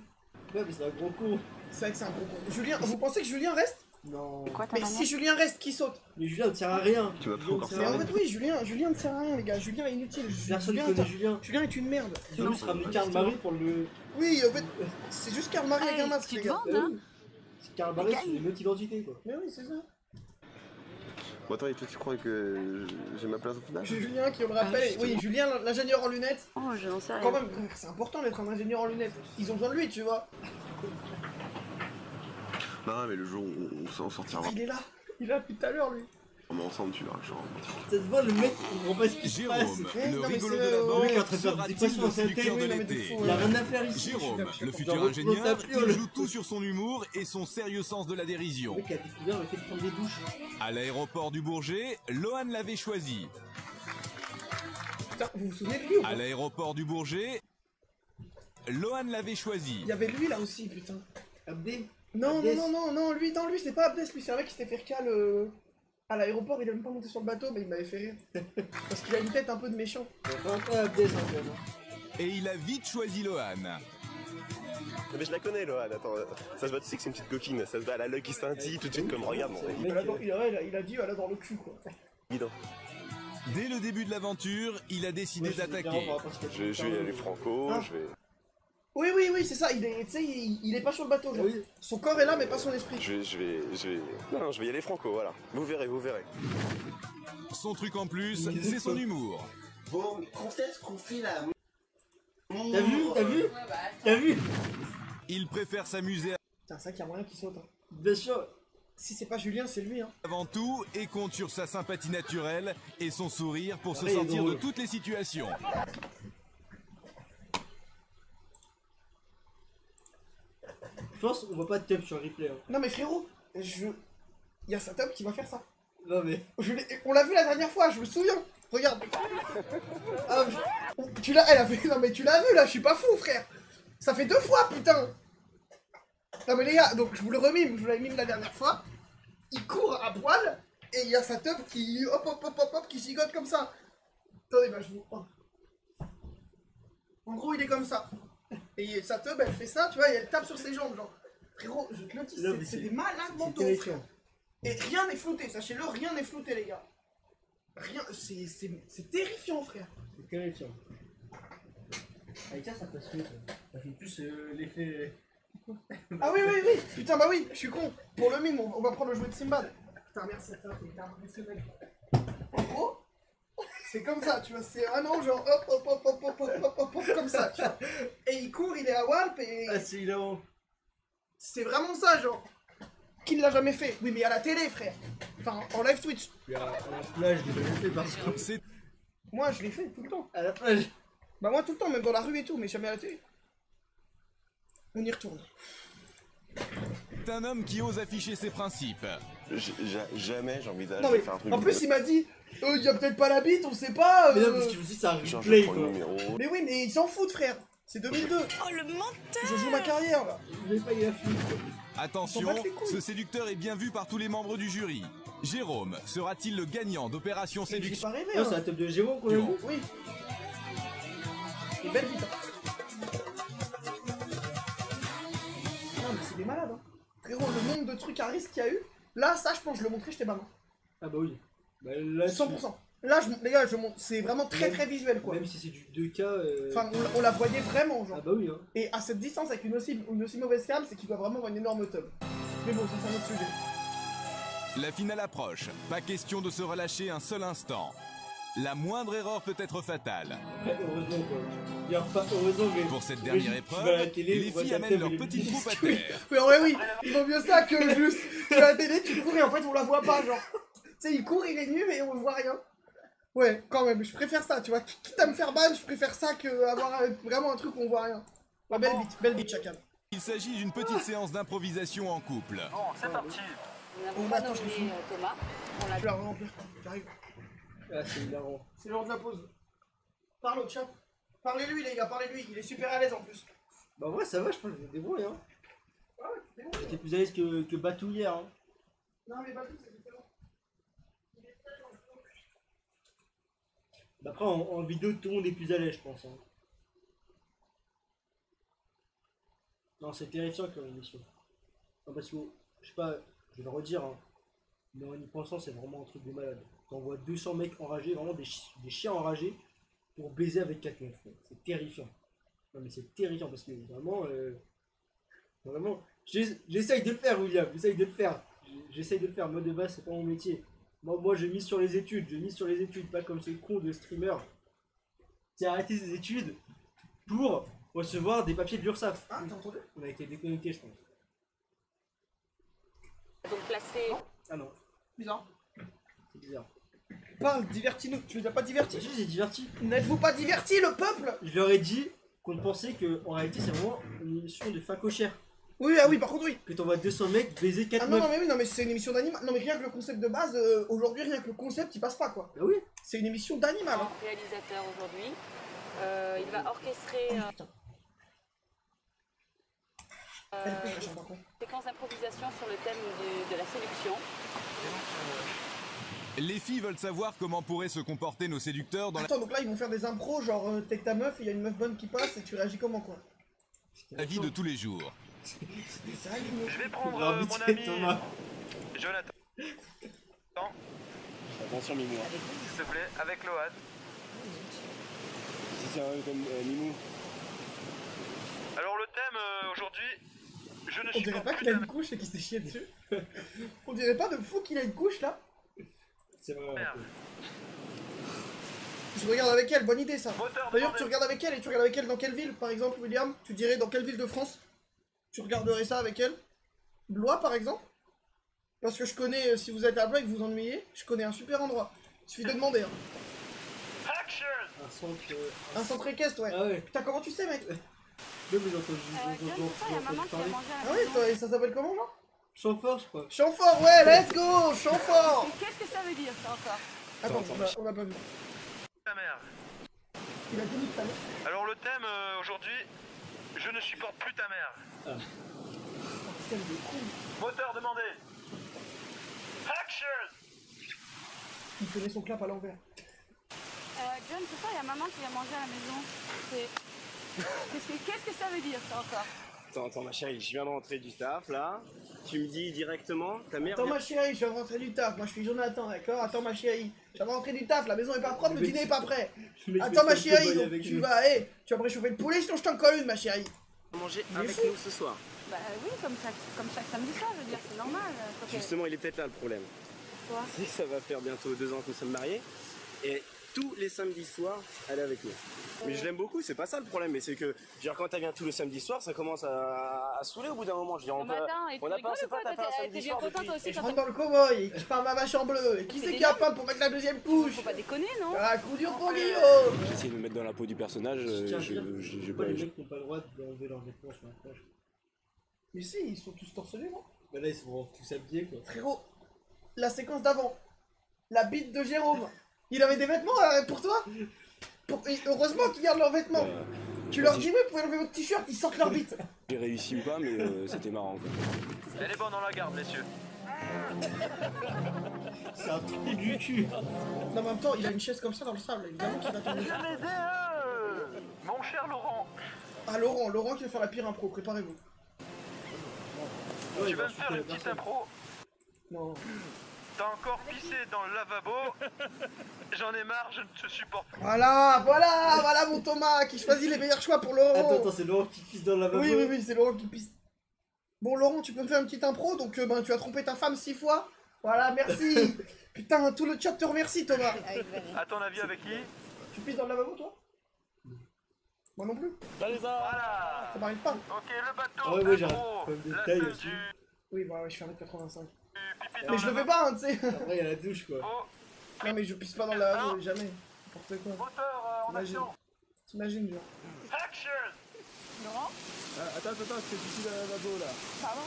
Ouais, mais c'est un gros con. C'est vrai que c'est un gros con. Julien, vous pensez que Julien reste? Non. C'est quoi ta Mais manière? si Julien reste, qui saute? Mais Julien ne sert à rien. Tu vas pas Julien encore ne Mais sert à en rien. fait, oui, Julien ne sert à rien, les gars. Julien est inutile. Personne ne Julien, connaît Julien. Julien est une merde. Ils ont juste ramené Karl Marie pour le. Oui, en fait, c'est juste Karl Marie avec un masque, tu les te gars. vantes, hein? C'est Karl Marie, c'est une autre identité, quoi. Mais oui, c'est ça. Bon, attends, et toi, tu crois que j'ai ma place au final? Julien, qui on le rappelle, oui, Julien, l'ingénieur en lunettes. Oh, je n'en sais rien. Quand même, c'est important d'être un ingénieur en lunettes. Ils ont besoin de lui, tu vois. Non, mais le jour où on sortira Il est là. Il est là depuis tout à l'heure, lui. vraiment ensemble, tu verras, genre... Ça se voit, le mec, il comprend pas ce qui se passe. Jérôme, Eh, le non, mais rigolo c'est, de la le bande, mec est en train de faire des sera-t-il expressions le dans sa tête, séducteur de oui, non, mais de l'été? fou, Il a rien à faire ici. Jérôme, le Genre, futur l'autre ingénieur, tapiole. il joue tout sur son humour et son sérieux sens de la dérision. Le mec a découvert le fait de prendre des douches. À l'aéroport du Bourget, Lohan l'avait choisi. Putain, vous vous souvenez de lui ou À pas? l'aéroport du Bourget, Lohan l'avait choisi. Il y avait lui là aussi, putain. Abdé. Non, Abdès. non, lui c'est pas Abdès, lui c'est un mec qui s'était fait recal à l'aéroport, il a même pas monté sur le bateau, mais il m'avait fait rire. Parce qu'il a une tête un peu de méchant. Enfin, pas Abdé, ça, quand même. Et il a vite choisi Lohan. Mais je la connais, Lohan, attends, ça se voit, tu sais que c'est une petite coquine, ça se voit, elle a l'œil qui scintille tout de suite comme regarde, mon Il a dit, elle a dans le cul quoi. guidon. Dès le début de l'aventure, il a décidé d'attaquer. Je vais y aller franco, Ah. je vais... Oui, c'est ça, tu sais, il est pas sur le bateau, genre. Son corps est là, mais pas son esprit. Je vais... Non, je vais y aller franco, voilà. Vous verrez. Son truc en plus, c'est son humour. Bon, quand est-ce qu'on fait la... T'as vu Il préfère s'amuser Putain, ça qu'il y a moyen qu'il saute. Hein. Bien sûr. Si c'est pas Julien, c'est lui. Hein. avant tout et compte sur sa sympathie naturelle et son sourire pour se Ouais, sortir drôle. de toutes les situations. Je pense qu'on voit pas de tub sur le replay. Hein. Non mais frérot, il y a sa tub qui va faire ça. Non mais. On l'a vu la dernière fois, je me souviens. Regarde. Ah, tu l'as, elle a fait. Non mais tu l'as vu là, je suis pas fou frère. Ça fait 2 fois putain. Non mais les gars, donc je vous le remime, je vous l'avais mime la dernière fois. Il court à poil et il y a sa tub qui hop qui gigote comme ça. Attendez, bah je vous. Oh. En gros, il est comme ça. Et sa tub, elle fait ça, tu vois, et elle tape sur ses jambes, genre. Frérot, je te le dis, c'est des malades mentaux, frère. Et rien n'est flouté, sachez-le, rien n'est flouté, les gars. Rien, c'est terrifiant, frère. C'est terrifiant. Avec ça passe mieux. Ça fait plus l'effet. Ah oui, putain, bah oui, je suis con. Pour le mime, on va prendre le jouet de Simbad. Putain, merci, t'es impressionnel. En gros, c'est comme ça, tu vois, c'est un an, genre hop, comme ça, tu vois. Et il court, il est à Walp et. Ah, c'est hilarant. C'est vraiment ça, genre. Qui ne l'a jamais fait? Oui, mais à la télé, frère. Enfin, en live Twitch. À la plage, je l'ai jamais fait parce que. Moi, je l'ai fait tout le temps. À la plage. Bah, moi, tout le temps, même dans la rue et tout, mais jamais à la télé. On y retourne. C'est un homme qui ose afficher ses principes. Jamais j'envisage Non, de mais faire un truc... en plus, il m'a dit, il y a peut-être pas la bite, on sait pas. Mais non, parce que je me dis, c'est un Genre, replay je prends le quoi. numéro. Mais oui, mais ils s'en foutent, frère. C'est 2002. Oh, le menteur! Je joue ma carrière, là. Vous n'avez pas eu la flûte. Attention, Ils s'en battent les couilles. ce séducteur est bien vu par tous les membres du jury. Jérôme sera-t-il le gagnant d'Opération J'ai Séduction? pas rêvé, Non, hein. c'est la tub de Jérôme qu'on a vu. Oui. C'est belle bite. Hein. Non, mais c'est des malade. Hein. Frérot, le nombre de trucs à risque qu'il y a eu, là, ça, je pense que je le montrais, j'étais maman. Ah bah oui. Bah, là, 100%. Là, les gars, c'est vraiment très très visuel quoi. Même si c'est du 2K. Enfin, on la voyait vraiment, genre. Ah bah oui, hein. Et à cette distance, avec une aussi mauvaise cam, c'est qu'il doit vraiment avoir une énorme tub. Mais bon, ça, c'est un autre sujet. La finale approche. Pas question de se relâcher un seul instant. La moindre erreur peut être fatale. Heureusement quoi. Heureusement, mais pour cette dernière épreuve, les filles amènent leur petite troupe à terre. Oui, en vrai, oui. Il vaut mieux ça que juste tu vas à la télé, tu cours et en fait on la voit pas, genre. Tu sais, il court, il est nu mais on voit rien. Ouais, quand même, je préfère ça, tu vois. Quitte à me faire ban, je préfère ça que avoir vraiment un truc où on voit rien. Ouais, belle bite, chacun. Il s'agit d'une petite séance d'improvisation en couple. Bon, c'est parti. Nous n'avons pas nommé Thomas. Je vais la remplir, j'arrive. Ah, c'est hilarant. C'est l'heure de la pause. Parle au chat. Parlez-lui, les gars, parlez-lui. Il est super à l'aise en plus. Bah, ouais, ça va, je pense que je me débrouille, hein. Ah ouais, t'es bon. J'étais plus à l'aise que Batou hier, hein. Non, mais Batou, c'est différent. Après, en vidéo, tout le monde est plus à l'aise, je pense. Hein. Non, c'est terrifiant comme émission. Non, parce que, je sais pas, je vais le redire, hein, mais en y pensant, c'est vraiment un truc de malade. Quand on voit 200 mecs enragés, vraiment des chiens enragés, pour baiser avec 4 meufs. C'est terrifiant. Non, mais c'est terrifiant parce que vraiment, vraiment, j'essaye de le faire, William, j'essaye de le faire. J'essaye de le faire. Moi, de base, c'est pas mon métier. Moi, je mise sur les études, pas comme ce con de streamer qui a arrêté ses études pour recevoir des papiers de l'URSSAF. Ah, t'as entendu? On a été déconnecté, je pense. Donc placé. Ah non. Bizarre. C'est bizarre. Parle, divertis-nous. Tu les as pas divertis? Si, j'ai diverti. N'êtes-vous pas divertis, le peuple? Je leur ai dit qu'on pensait qu'en réalité, c'est vraiment une émission de fin cochère. Oui, ah oui, par contre, oui. Que t'envoies 200 mecs baiser 4 meufs. Ah non, mais c'est une émission d'animal. Non, mais rien que le concept de base, aujourd'hui, rien que le concept, il passe pas, quoi. Bah oui. C'est une émission d'animal. Hein. Réalisateur aujourd'hui. Il va orchestrer. Séquence d'improvisation sur le thème de la séduction. Les filles veulent savoir comment pourraient se comporter nos séducteurs dans Attends, donc là, ils vont faire des impros, genre, t'es que ta meuf, il y a une meuf bonne qui passe, et tu réagis comment, quoi? la vie de tous les jours. Je vais prendre mon ami Jonathan. Attention Mimou. S'il te plaît, avec Load. Si c'est un comme Mimou. Alors le thème aujourd'hui, je ne On suis dirait pas qu'il a une couche et qu'il s'est chié dessus. On dirait pas de fou qu'il a une couche là. C'est vrai. Je regarde avec elle, bonne idée ça. D'ailleurs, tu regardes avec elle et tu regardes avec elle dans quelle ville, par exemple, William? Tu dirais dans quelle ville de France tu regarderais ça avec elle? Blois, par exemple? Parce que je connais, si vous êtes à Blois et que vous vous ennuyez, je connais un super endroit. Il suffit de demander. Hein. Un centre équestre, ouais. Ah ouais. Putain, comment tu sais, mec? Il y a maman qui a mangé à la Ah maison. ouais, ça s'appelle comment, genre? Chamfort, je crois. Chamfort, ouais, let's go! Chamfort! Mais qu'est-ce que ça veut dire, ça encore? Attends, on l'a pas vu. Ta mère. Il a dit ta mère. Alors le thème aujourd'hui, je ne supporte plus ta mère. Ah. Moteur demandé. Action. Il tenait son clap à l'envers. John, c'est ça, il y a maman qui a mangé à la maison. Qu'est-ce que ça veut dire, ça encore? Attends, ma chérie, je viens de rentrer du taf là. Tu me dis directement, ta mère. Attends, ma chérie, je viens de rentrer du taf. Moi, je suis Jonathan, d'accord? Attends, ma chérie, je viens de rentrer du taf. La maison est pas propre, le dîner est pas prêt. Attends, ma chérie, donc, tu vas me réchauffer le poulet, sinon je t'en colle une, ma chérie. Manger avec nous ce soir. Bah oui, comme chaque samedi soir, je veux dire, c'est normal. Justement, il est peut-être là le problème. Quoi? Si ça va faire bientôt 2 ans que nous sommes mariés, et tous les samedis soirs, elle est avec nous. Mais je l'aime beaucoup, c'est pas ça le problème, mais c'est que genre, quand elle vient tous les samedis soirs, ça commence à saouler au bout d'un moment. Je dis, on n'a pas, c'est pas taper un samedi soir depuis. Et je rentre dans le cowboy, et je parle ma vache en bleu. Et qui c'est qui a pas pour mettre la deuxième couche? Faut pas déconner, non? Ah, coup dur pour Guillaume! J'essaie de me mettre dans la peau du personnage. Je pas les mecs qui n'ont pas le droit d'enlever leurs vêtements sur la plage. Mais si, ils sont tous torse nu, non? Bah là, ils sont tous habillés, quoi. Frérot, la séquence d'avant, la bite de Jérôme, il avait des vêtements pour toi? Heureusement qu'ils gardent leurs vêtements. Tu leur dis, oui, vous pouvez enlever votre t-shirt, ils sortent leur bite. J'ai réussi ou pas, mais c'était marrant, quoi. Elle est bonne dans la garde, messieurs. C'est un trou du cul. Non, mais en même temps, il a une chaise comme ça dans le sable, évidemment qu'il va tomber. Mon cher Laurent. Ah, Laurent qui va faire la pire impro, préparez-vous. Tu vas me faire une petite impro. Non. T'as encore pissé dans le lavabo. J'en ai marre, je ne te supporte plus. Voilà mon Thomas qui choisit les meilleurs choix pour Laurent. Attends, c'est Laurent qui pisse dans le lavabo. Oui, c'est Laurent qui pisse. Bon, Laurent, tu peux me faire une petite impro, donc tu as trompé ta femme 6 fois. Voilà, merci. Putain, tout le chat te remercie, Thomas. À ton avis, avec qui? Tu pisses dans le lavabo, toi? Moi non plus. Voilà. Ça m'arrive pas. Ok, le bateau. Ouais, j'ai impro. comme des La tailles seule aussi. du Oui, bah ouais, je fais 1m85. pipi dans Mais je le la fais pas, hein, tu sais. Après, il y a la douche, quoi. Non, mais je pisse pas dans le lavabo, jamais. N'importe quoi. moteur en T'imagines. action. T'imagines, genre. Action. Laurent? Attends, c'est ici le lavabo là. Pardon?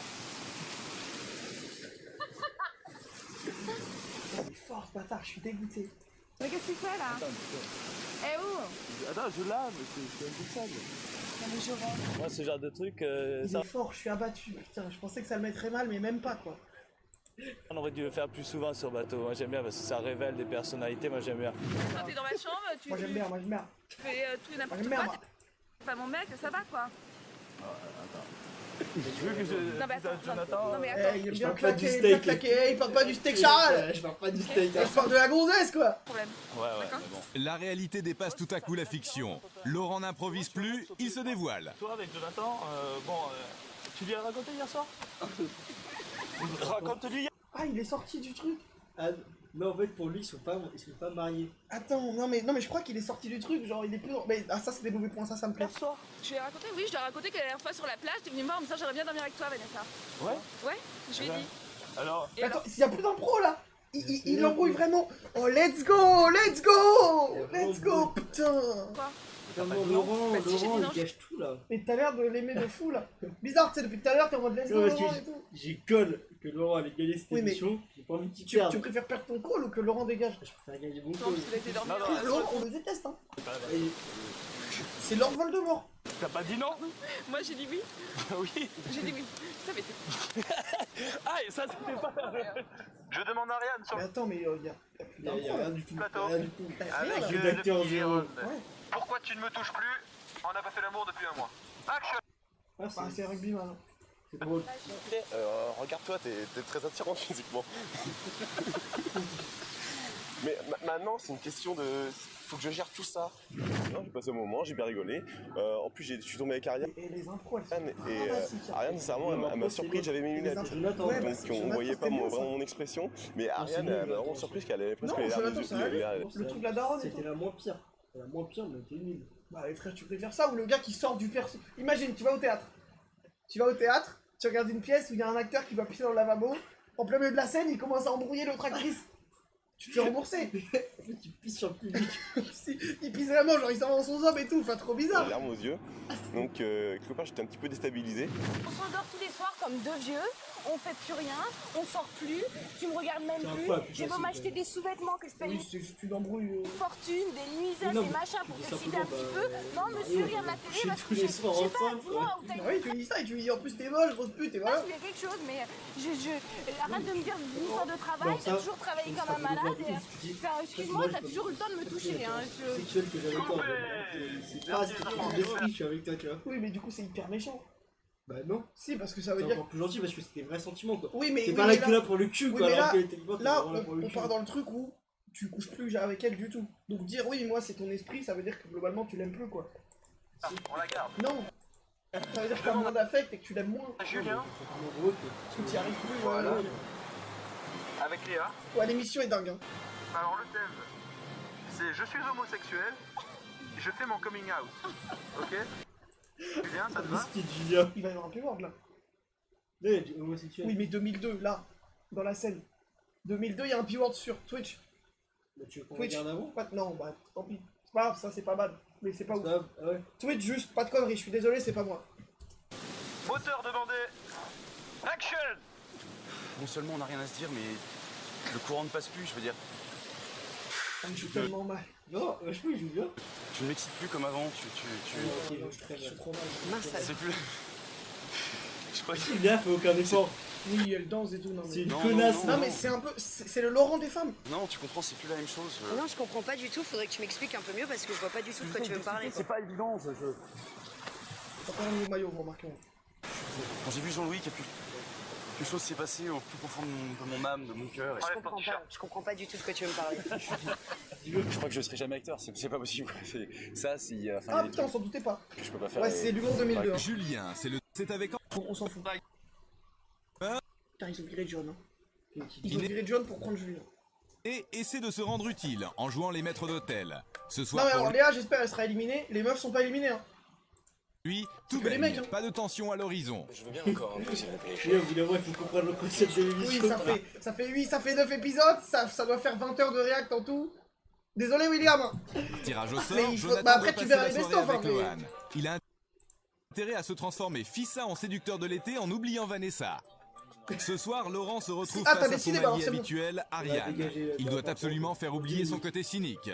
Il est fort, ce bâtard, je suis dégoûté. Mais qu'est-ce qu'il fait là? Eh où? Attends, je lave, c'est un peu sale. Non mais je rentre. Moi, ce genre de truc, Il ça, est fort, je suis abattu. Putain, je pensais que ça le mettrait mal, mais même pas, quoi. on aurait dû le faire plus souvent sur bateau. Moi, j'aime bien parce que ça révèle des personnalités. Moi, j'aime bien. Quand t'es dans ma chambre, tu Moi j'aime bien, moi j'aime bien. fais tout et n'importe J'aime bien, quoi. moi. T'es pas mon mec, ça va quoi? Tu veux que je Non mais attends, Jonathan, non mais Eh, attends. il aime Je bien parle pas du claquer, steak. il parle pas du steak Charles. Je parle pas du steak. Je parle de la gonzesse, quoi. Problème. Ouais, mais bon. La réalité dépasse tout à coup la fiction. Laurent n'improvise plus, il se dévoile. toi avec Jonathan, tu lui as raconté hier soir? Raconte-lui. Ah, il est sorti du truc. Ah, mais en fait, pour lui, ils sont pas mariés. Attends, non mais je crois qu'il est sorti du truc, genre il est plus... Mais ça c'est des mauvais points, ça me plaît. Tu lui as raconté? Oui, je lui ai raconté que la dernière fois sur la plage, t'es venu me voir en me disant j'aimerais bien dormir avec toi, Vanessa. Ouais. Ouais, je lui ai dit. Alors, Et Attends, alors il y a plus d'impro là. Il l'embrouille vraiment. Oh, let's go, let's go, let's go, putain. Quoi? Non, Laurent, Bah, si, j'ai dit non, il gâche tout là. Mais t'as l'air de l'aimer de fou là. Bizarre, tu sais, depuis tout à l'heure t'es en mode let's go, Non, parce Laurent que et tout. j'ai colle que Laurent allait gagner cette Oui, mais émission. J'ai pas envie qu'il Tu perde. préfères perdre ton call ou que Laurent dégage? Je préfère gagner mon Non, call. parce qu'il a été dormir. Laurent, on le déteste, hein. Et C'est Lord Voldemort. t'as pas dit non? Moi j'ai dit oui. Oui. J'ai dit oui. Ça m'était. Ah, et ça c'était pas... Je demande à Ariane sur Mais attends, mais y a plus il y a d'impro là. rien du tout. Plateau. Rien du tout. avec Jeu d'acteur le petit zéro. Jérôme. Pourquoi tu ne me touches plus? On n'a pas fait l'amour depuis un mois. Action. Ah, Ah, c'est rugby maintenant. c'est drôle. Regarde-toi, t'es très attirant physiquement. Mais maintenant, c'est une question de... Faut que je gère tout ça. Non, j'ai passé un moment, j'ai bien rigolé. En plus, je suis tombé avec Ariane. Et les impros, elles sont... Et Ariane, sincèrement, elle m'a surpris que j'avais mis une lunette. Jonathan. Ouais, bah, Donc c'est on Jonathan, voyait pas c'était bien, vraiment ça. mon expression. Mais c'est Ariane, nul, elle m'a vraiment Jonathan. surpris qu'elle avait presque Non, les larmes Jonathan, aux ça allait. yeux. Le truc de la daronne et tout. C'était la moins pire. La moins pire, mais t'es nul. Bah les frères, tu préfères ça ou le gars qui sort du perso... Imagine, tu vas au théâtre. Tu regardes une pièce où il y a un acteur qui va pisser dans le lavabo. En plein milieu de la scène, il commence à embrouiller l'autre actrice. Tu te fais rembourser. En fait, tu pisses sur le public. Il pisse vraiment, genre il sort dans son zob et tout, enfin trop bizarre. Les larmes aux yeux. Donc, quelque part, j'étais un petit peu déstabilisé. On s'endort tous les soirs comme deux vieux, on fait plus rien, on sort plus, tu me regardes même C'est plus. incroyable, J'ai beau c'est- m'acheter des sous-vêtements que je paye Oui, c'est juste une embrouille. une fortune, des nuisettes, Oui, non, des mais machins pour tu dis t'exciter un simplement, petit peu. Non, monsieur, regarde la télé, coucher va se tous les coucher. soirs Je sais pas, ensemble, dis-moi où t'as Ah oui, tu lui dis ça et tu lui dis en plus t'es moche, grosse pute et Moi, voilà. il y a quelque chose, mais arrête de me dire une histoire de travail, Non, t'as ça, toujours travaillé ça comme un peut devenir malade. ouf, tu dis, Enfin, excuse-moi, moi, t'as je toujours eu le temps de me toucher. Hein. Sexuel que j'avais pas. C'est pas ce d'esprit, je suis avec toi, tu vois. Oui, mais du coup c'est hyper méchant. Bah non. Si, parce que ça veut C'est dire. encore plus gentil parce que c'était vrai sentiment quoi. Oui, mais. C'est oui, pas mais là que là pour le cul oui, quoi. mais Alors là, que techniquement, t'es là vraiment là pour le on cul. part dans le truc où tu couches plus avec elle du tout. Donc dire oui, moi c'est ton esprit, ça veut dire que globalement tu l'aimes plus quoi. On la garde. Non. Ça veut dire que t'as moins d'affect et que tu l'aimes moins. Julien. Parce que tu y arrives plus, voilà. Avec Léa. Ouais, l'émission est dingue. Hein. Alors le thème, c'est je suis homosexuel, je fais mon coming out. Ok? Julien, ça te va? Julien. Il va y avoir un P-word là. Là, il y a du homosexuel. Oui, mais 2002, là, dans la scène. 2002, il y a un P-word sur Twitch. Bah, tu veux qu'on Twitch. regarde avant? Pas... Non, bah tant pis. C'est pas grave, ça c'est pas bad. Mais c'est pas ouf. Ah ouais. Twitch, juste, pas de conneries, je suis désolé, c'est pas moi. Moteur demandé. Action! Non seulement on n'a rien à se dire, mais le courant ne passe plus, je veux dire. Ça me joue tellement mal. Non, je peux, il joue bien. Tu ne m'excites plus comme avant, Je suis trop mal. C'est plus... Je crois que... Julia fait aucun effort. Oui, elle danse et tout, non mais... C'est une connasse. Non mais c'est un peu... C'est le Laurent des femmes. Non, tu comprends, c'est plus la même chose. Non, je comprends pas du tout, faudrait que tu m'expliques un peu mieux parce que je vois pas du tout de quoi tu veux me parler. C'est pas évident, ça. T'as pas un nouveau maillot, vous remarquez. Quand j'ai vu Jean-Louis qui a pu... quelque chose s'est passé au plus profond de mon âme, de mon cœur. Je comprends pas du tout de quoi tu veux me parler. Je crois que je serai jamais acteur, c'est pas possible. Ça, si. Ah putain, on s'en doutait pas. Que je peux pas faire. Ouais, c'est l'humour 2002. Hein. Julien, c'est avec. On s'en fout. Putain, ils ont viré John. Hein. Ils ont viré John pour prendre Julien. Et essaie de se rendre utile en jouant les maîtres d'hôtel. Ce soir. Non, mais alors Léa, j'espère, elle sera éliminée. Les meufs sont pas éliminées. Hein. Lui, tout baigne, les mecs, hein. Pas de tension à l'horizon. Je veux bien encore un peu, s'il vous plaît. Oui, évidemment, il faut comprendre le concept de l'émission. Oui, ça fait 9 épisodes, ça doit faire 20 heures de react en tout. Désolé, William. Tirage au sort, Mais Jonathan bah, après, doit tu passer verras la les soirée best-of. avec Hein, Lohan. Il a intérêt à se transformer Fissa en séducteur de l'été en oubliant Vanessa. Ce soir, Laurent se retrouve face à son allié habituel, Ariane. Il doit absolument faire oublier son côté cynique.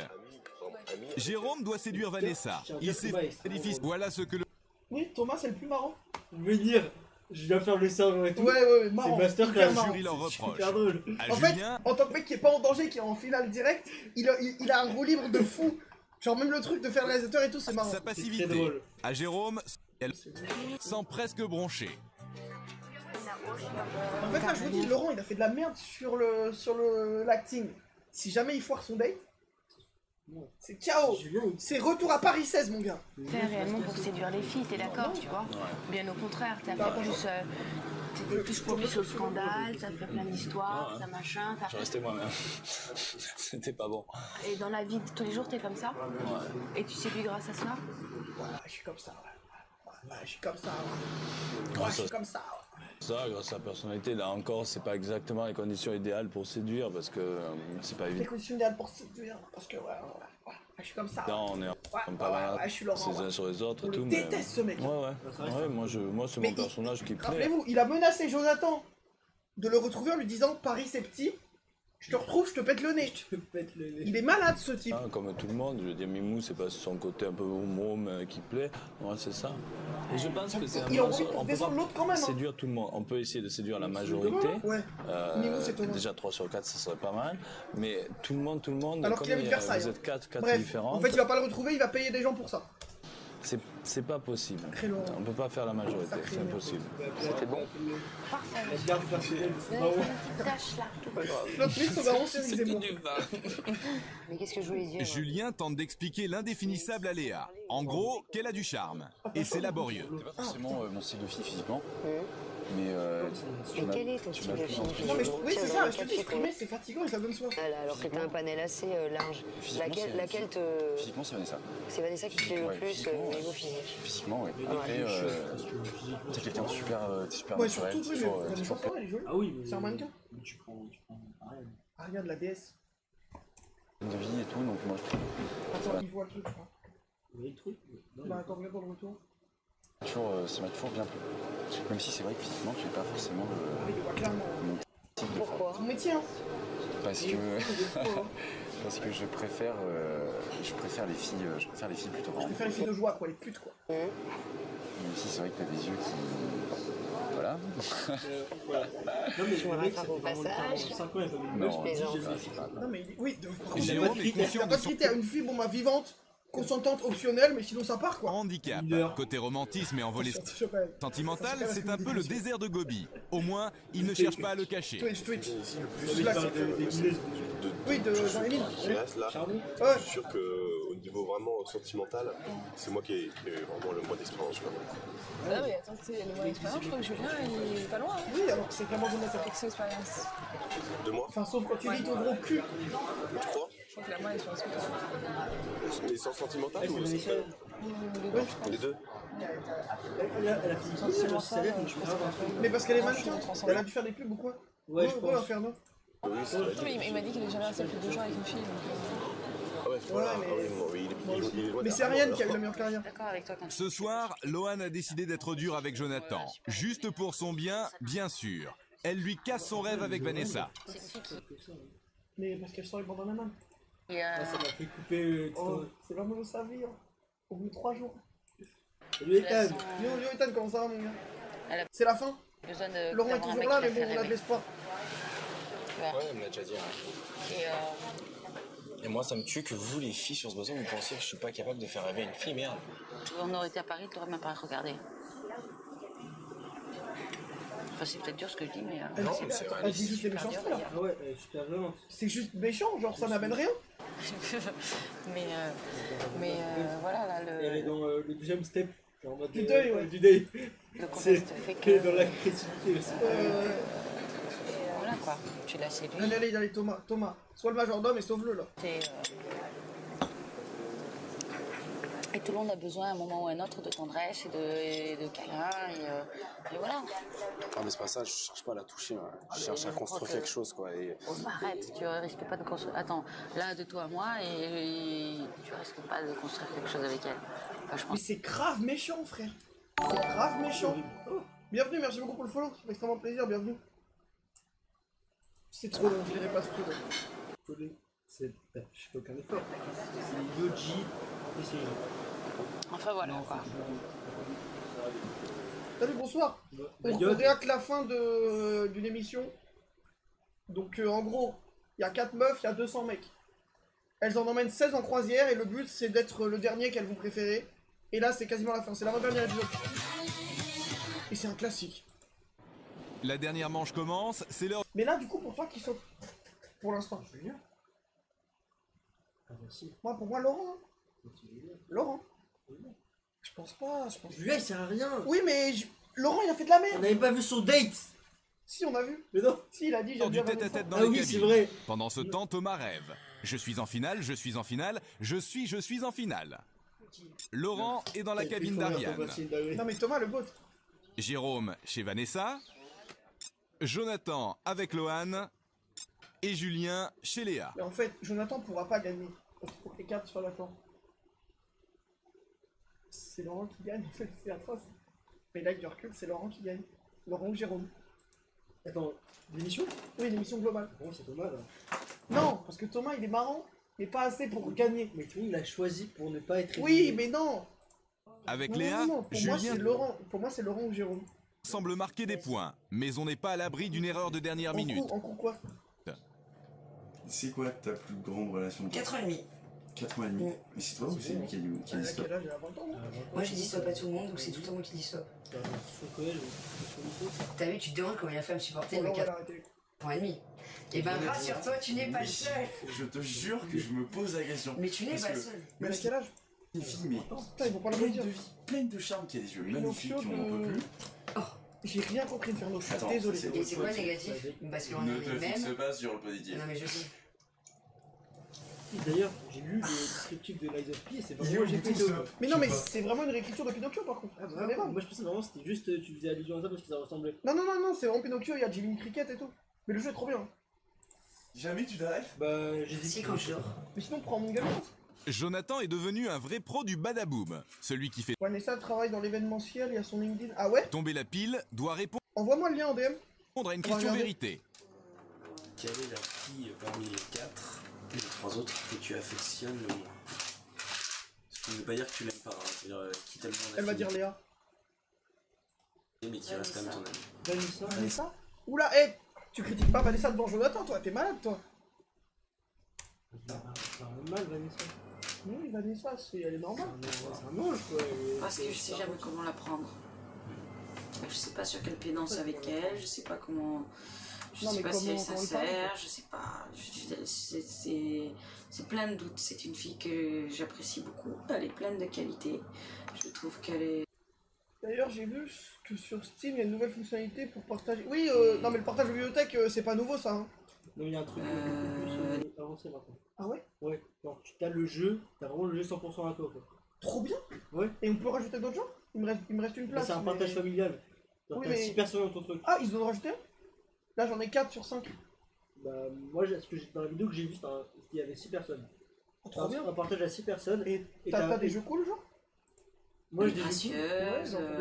Jérôme doit séduire Vanessa. Il sait c'est difficile. Voilà ce que le... Oui, Thomas, c'est le plus marrant. Venir, je viens faire le cerveau et tout. Ouais, marrant. C'est masterclass. Le jury leur reproche. En fait, en tant que mec qui est pas en danger, qui est en finale direct, il a un roue libre de fou. Genre même le truc de faire le réalisateur et tout, c'est marrant. Sa passivité. À Jérôme, elle sent presque broncher. En fait là je vous dis, Laurent il a fait de la merde sur l'acting. Si jamais il foire son date, c'est ciao. C'est retour à Paris 16 mon gars. Faire réellement pour séduire les filles, t'es d'accord, tu vois? Bien au contraire, t'as fait plus promis sur le scandale, t'as fait plein d'histoires, t'as machin, Je restais moi-même. C'était pas bon. Et dans la vie de tous les jours, t'es comme ça? Ouais. Et tu séduis grâce à ça? Voilà, je suis comme ça. Ouais, je suis comme ça. Ouais, je suis comme ça. Ça, grâce à la personnalité, là encore, c'est pas exactement les conditions idéales pour séduire parce que c'est pas Les évident. conditions idéales pour séduire, parce que je suis comme ça. Non, on est pas mal je suis Laurent. les uns sur les autres On et tout. le déteste ce mec. Ouais, moi c'est mon personnage qui plaît. Rappelez-vous, il a menacé Jonathan de le retrouver en lui disant Paris c'est petit, je te retrouve, je te pète le nez. Il est malade ce type. Ah, comme tout le monde, je veux dire, Mimou, c'est pas son côté un peu môme qui plaît. Ouais, c'est ça. Et je pense que c'est Il en on peut pas l'autre quand même. séduire tout le monde. On peut essayer de séduire la majorité. Ouais. Mimou, c'est Thomas. Déjà 3 sur 4, ça serait pas mal. Mais tout le monde. Alors qu'il habite Versailles. Vous êtes 4 Bref, différents. en fait, il va pas le retrouver, il va payer des gens pour ça. C'est pas possible. On peut pas faire la majorité, c'est impossible. C'était bon. Parfait. Tâche là. L'autre liste, on va c'est bon. Mais qu'est-ce que je voulais dire? Julien tente d'expliquer l'indéfinissable à Léa. En gros, qu'elle a du charme. Et c'est laborieux. C'est pas forcément mon style de fille physiquement. Mais quel est ton style de fille? Non, mais oui, c'est ça, je te dis, exprimer, c'est fatigant et ça donne soif. Alors que t'as un panel assez large. Laquelle te. Physiquement, c'est Vanessa. C'est Vanessa qui te plaît le plus au niveau physique. Physiquement, oui. Après, t'es quelqu'un de super Ouais, naturel. surtout, elle est jolie. Ah oui, c'est un mannequin. Tu prends Ariane. Ariane, la déesse. De vie et tout, donc moi je Attends, il voit le truc, je crois. Vous voyez le truc? Bah, attends, regarde dans le retour. ça m'a toujours bien plu. Même si c'est vrai que physiquement, tu n'es pas forcément il voit clairement. mon type de Pourquoi? Ton métier, hein. Parce que je préfère les filles plutôt grandes. Je préfère les filles de joie, quoi, les putes, quoi. Même si c'est vrai que t'as des yeux qui... Voilà. Non mais je me ça fait vraiment 5 ans, il a pas mis de Non mais oui, Jérôme est conscient il a pas de critère, une fille, bon bah vivante, consentante, optionnelle, mais sinon ça part quoi. Handicap. Côté romantisme et envolée sentimentale, c'est un peu le désert de Gobi. Au moins, il ne cherche pas à le cacher. Twitch. Oui, de Jean-Émile. Là, je suis sûr qu'au niveau vraiment sentimental, c'est moi qui ai vraiment le moins d'expérience. Ah mais attends, c'est le moins d'expérience, je crois que Julien il est pas loin. Hein. Oui, alors c'est vraiment Jonathan. Expérience. De moi. Enfin, sauf quand tu dis ton gros cul. Tu crois? Je crois que la moins d'expérience que toi. Mais sans sentimental ou les deux? Elle a fait une sortie sur salaire, mais je peux pas avoir un truc. Mais parce qu'elle est mannequin. Elle a dû faire des pubs ou quoi? Ouais, je pense. Inferno. Oui, c'est vrai. Il m'a dit qu'il est jamais resté plus de jours avec une fille. Ah ouais, voilà. Il est loin. Mais c'est Ariane qui a eu la meilleure carrière. D'accord avec toi quand Ce soir, Lohan a décidé d'être dur avec Jonathan. Juste pour son bien, bien sûr. Elle lui casse son rêve avec Vanessa. Mais parce qu'elle sort avec Bandana. Ça m'a fait couper. C'est vraiment sa vie. Au bout de 3 jours. Salut Ethan. Yo Ethan, comment ça va mon gars? C'est la fin. Laurent est toujours là, mais bon, on a de l'espoir. Ouais, elle me l'a déjà dit. Et moi, ça me tue que vous, les filles, sur ce besoin, vous pensiez que je suis pas capable de faire rêver une fille, merde. On aurait été à Paris, t'aurais même pas regardé. Enfin, c'est peut-être dur ce que je dis, mais. Non, c'est vrai. Elle dit juste les méchancetés là. Ah ouais, elle est super violente. C'est juste méchant, genre ça n'amène rien. mais voilà, là, le. Et elle est dans le deuxième step. Genre en mode Du deuil, ouais. Du deuil. Le contexte fait que. Elle est dans l'agressivité aussi. Voilà quoi, tu l'as séduit. Allez, Thomas, sois le majordome et sauve-le là. Et tout le monde a besoin à un moment ou à un autre de tendresse et de câlin et voilà. Ah mais c'est pas ça, je cherche pas à la toucher, moi. Je cherche à construire quelque chose quoi. Et... Arrête, tu risques pas de construire. Attends, là de toi à moi et tu risques pas de construire quelque chose avec elle. Enfin, je pense. Mais c'est grave méchant, frère. C'est grave méchant. Oh. Bienvenue, merci beaucoup pour le follow, ça fait extrêmement plaisir, bienvenue. C'est trop long, je dirais pas ce truc. Je fais aucun effort. C'est Yoji et c'est. Enfin voilà quoi. Salut, bonsoir. On réacte la fin d'une émission. Donc en gros, il y a 4 meufs, il y a 200 mecs. Elles en emmènent 16 en croisière et le but c'est d'être le dernier qu'elles vont préférer. Et là c'est quasiment la fin, c'est l'avant-dernier épisode. Et c'est un classique. La dernière manche commence, c'est l'heure... Mais là du coup pour toi qui saute? Pour l'instant. Julien. Moi pour moi Laurent. Hein. Laurent. Je pense pas, Julien il sert à rien. Oui mais Laurent il a fait de la merde. On n'avait pas vu son date. Si on a vu. Mais non. Si il a dit du tête-à-tête dans ah les oui, cabines. c'est vrai. Pendant ce temps, Thomas rêve. Je suis en finale, je suis en finale, je suis en finale. Laurent est dans la cabine d'Ariane. Non mais Thomas le goat. Jérôme chez Vanessa. Jonathan avec Lohan. Et Julien chez Léa. Mais en fait, Jonathan pourra pas gagner. Parce qu'il faut que les cartes soient d'accord. C'est Laurent qui gagne, en fait, c'est atroce. Mais là, avec du recul, c'est Laurent qui gagne. Laurent ou Jérôme. Attends, l'émission? Oui, l'émission globale. Bon, c'est Thomas là. Non, parce que Thomas il est marrant, mais pas assez pour gagner. Mais tout le monde l'a choisi pour ne pas être Oui, mais non. Avec non, Léa, non. Pour moi, c'est Laurent. Pour moi, c'est Laurent ou Jérôme. Semble marquer des points, mais on n'est pas à l'abri d'une erreur de dernière minute. En cours quoi? C'est quoi ta plus grande relation? 4 ans et demi. 4 ans et demi. Mais c'est toi ou c'est lui qui a dit stop? Quel âge? Il a 20 ans, non? Moi j'ai dit stop à tout le monde, donc c'est tout le temps moi qui dis stop. T'as vu, tu te demandes comment il a fait à me supporter mes 4 ans et demi. Et ben rassure-toi, tu n'es pas le seul. Je te jure que je me pose la question. Mais tu n'es pas le seul. Mais à quel âge? Une fille, mais putain, ils vont pas la pleine dire. de vie, pleine de charme, qui a des yeux magnifiques, qui on n'en peut plus. J'ai rien compris de Inferno, je suis Attends, désolé. Et c'est quoi le négatif? Parce qu'on Ne est te les mêmes. fixe pas sur le positif. Non mais je sais. D'ailleurs, j'ai lu le descriptif de Lies of P et c'est Il est vraiment où, j'ai tout fait ça Mais non, mais c'est vraiment une réécriture de Pinocchio par contre. Ah bah, moi je pensais vraiment c'était juste tu faisais allusion à ça parce que ça ressemblait. Non, c'est vraiment Pinocchio, il y a Jiminy Cricket et tout. Mais le jeu est trop bien. Jamais tu t'arrêtes? Bah, j'ai Si quand je dors. Mais sinon, prends mon gamin. Jonathan est devenu un vrai pro du badaboom. Celui qui fait Vanessa travaille dans l'événementiel, il y a son LinkedIn. Ah ouais? tomber la pile doit répondre Envoie-moi le lien en DM. à une question vérité. Quelle est la fille parmi les 4 et les 3 autres que tu affectionnes le moins? Ce qui ne veut pas dire que tu l'aimes pas, hein. C'est-à-dire qui t'aime moins. Elle va dire Léa. Mais qui reste quand même ton ami. Vanessa? Oula, hé! Tu critiques pas Vanessa devant Jonathan, toi, t'es malade, toi. C'est normal, Vanessa. Oui, Vanessa, elle est normale. C'est un ange, quoi. Parce que je sais jamais comment la prendre. Je sais pas sur quel pied danser avec elle, je sais pas comment. Je sais pas si elle est sincère, je sais pas. C'est plein de doutes. C'est une fille que j'apprécie beaucoup. Elle est pleine de qualités. Je trouve qu'elle est. D'ailleurs, j'ai vu que sur Steam, il y a une nouvelle fonctionnalité pour partager. Oui, non, mais le partage de bibliothèque, c'est pas nouveau ça. Hein. Non, il y a un truc beaucoup plus avancé maintenant. Ah ouais? Ouais, genre t'as le jeu, t'as vraiment le jeu 100% à toi, quoi. Trop bien! Ouais. Et on peut rajouter d'autres gens? Il me reste une place. C'est un partage familial. Genre, t'as 6 personnes dans ton truc. Ah, ils ont rajouté? Là, j'en ai 4 sur 5. Bah, moi, dans la vidéo que j'ai vue, il y avait 6 personnes. Oh, trop bien! Un partage à 6 personnes. Et t'as des jeux cool, genre? Moi, j'ai des jeux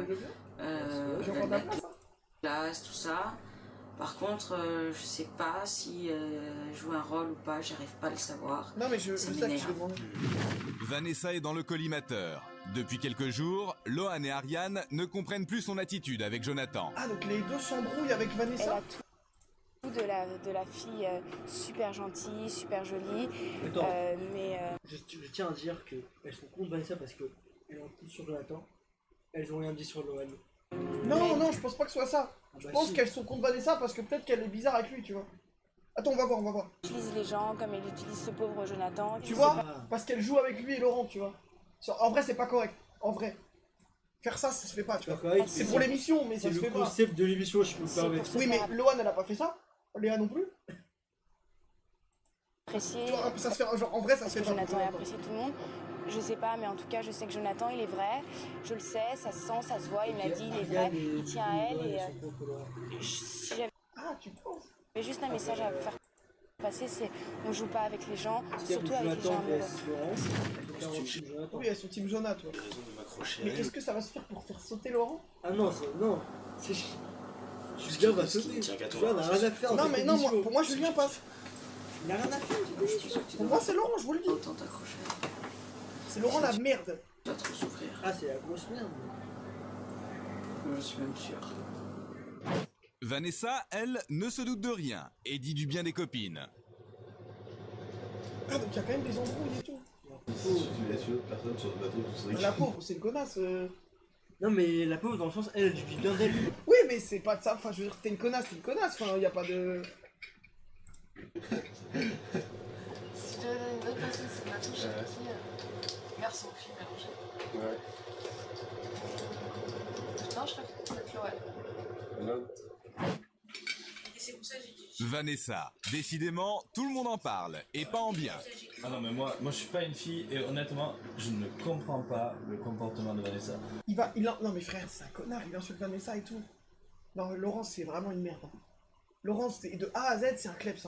cool. J'ai encore de la place, classe, tout ça. Par contre, je sais pas si jouer un rôle ou pas, j'arrive pas à le savoir. Non, mais je sais que je vais demander. Vanessa est dans le collimateur. Depuis quelques jours, Lohan et Ariane ne comprennent plus son attitude avec Jonathan. Ah, donc les deux s'embrouillent avec Vanessa? De la fille super gentille, super jolie. Je tiens à dire qu'elles sont contre Vanessa parce qu'elles ont tout sur Jonathan. Elles ont rien dit sur Lohan. Non, je pense pas que ce soit ça. Je pense qu'elles sont contre Vanessa parce que peut-être qu'elle est bizarre avec lui, tu vois. Attends, on va voir. Elle utilise les gens comme elle utilise ce pauvre Jonathan. Tu vois, parce qu'elle joue avec lui et Laurent, tu vois. En vrai, c'est pas correct. En vrai. Faire ça se fait pas, tu vois. C'est pour l'émission, mais ça se fait pas. C'est le concept de l'émission, je peux me permettre. Oui, mais Lohan, elle a pas fait ça. Léa non plus. Apprécié. Ça se fait, genre, en vrai, ça se fait pas. Jonathan est apprécié tout le monde. Je sais pas, mais en tout cas, je sais que Jonathan, il est vrai. Je le sais, ça se sent, ça se voit. Il m'a dit, il est vrai. Il tient à elle. Et si j'avais tu penses juste un message à faire passer, c'est on joue pas avec les gens, surtout avec les gens amoureux. Oui, elles sont team Jonathan, toi. Mais est-ce que ça va se faire pour faire sauter Laurent? Ah non, non. Julien va sauter. Julien n'a rien à faire. Non, mais non, pour moi, Julien passe. Il n'a rien à faire, pour moi, c'est Laurent, je vous le dis. C'est Laurent la merde. Tu vas trop souffrir. Ah, c'est la grosse merde. Je suis même sûr. Vanessa, elle, ne se doute de rien et dit du bien des copines. Ah, donc il y a quand même des embrouilles et tout. Si tu laisses une autre personne sur le bateau, tu serais... La pauvre, c'est une connasse. Non, mais la pauvre, dans le sens, elle dit du bien d'elle. Oui, mais c'est pas de ça. Enfin, je veux dire, t'es une connasse. Enfin, il y a pas de... Si je devais donner une autre personne, c'est ma touche avec qui garçon, fille mélangée. Ouais. Non, je serais peut-être Lohan. Et c'est pour ça que j'ai dit. Vanessa, décidément, tout le monde en parle, et pas en bien. Ah non, mais moi je suis pas une fille, et honnêtement, je ne comprends pas le comportement de Vanessa. Non mais frère, c'est un connard, il insulte Vanessa et tout. Non, Laurent, c'est vraiment une merde. Laurent, de A à Z, c'est un kleps.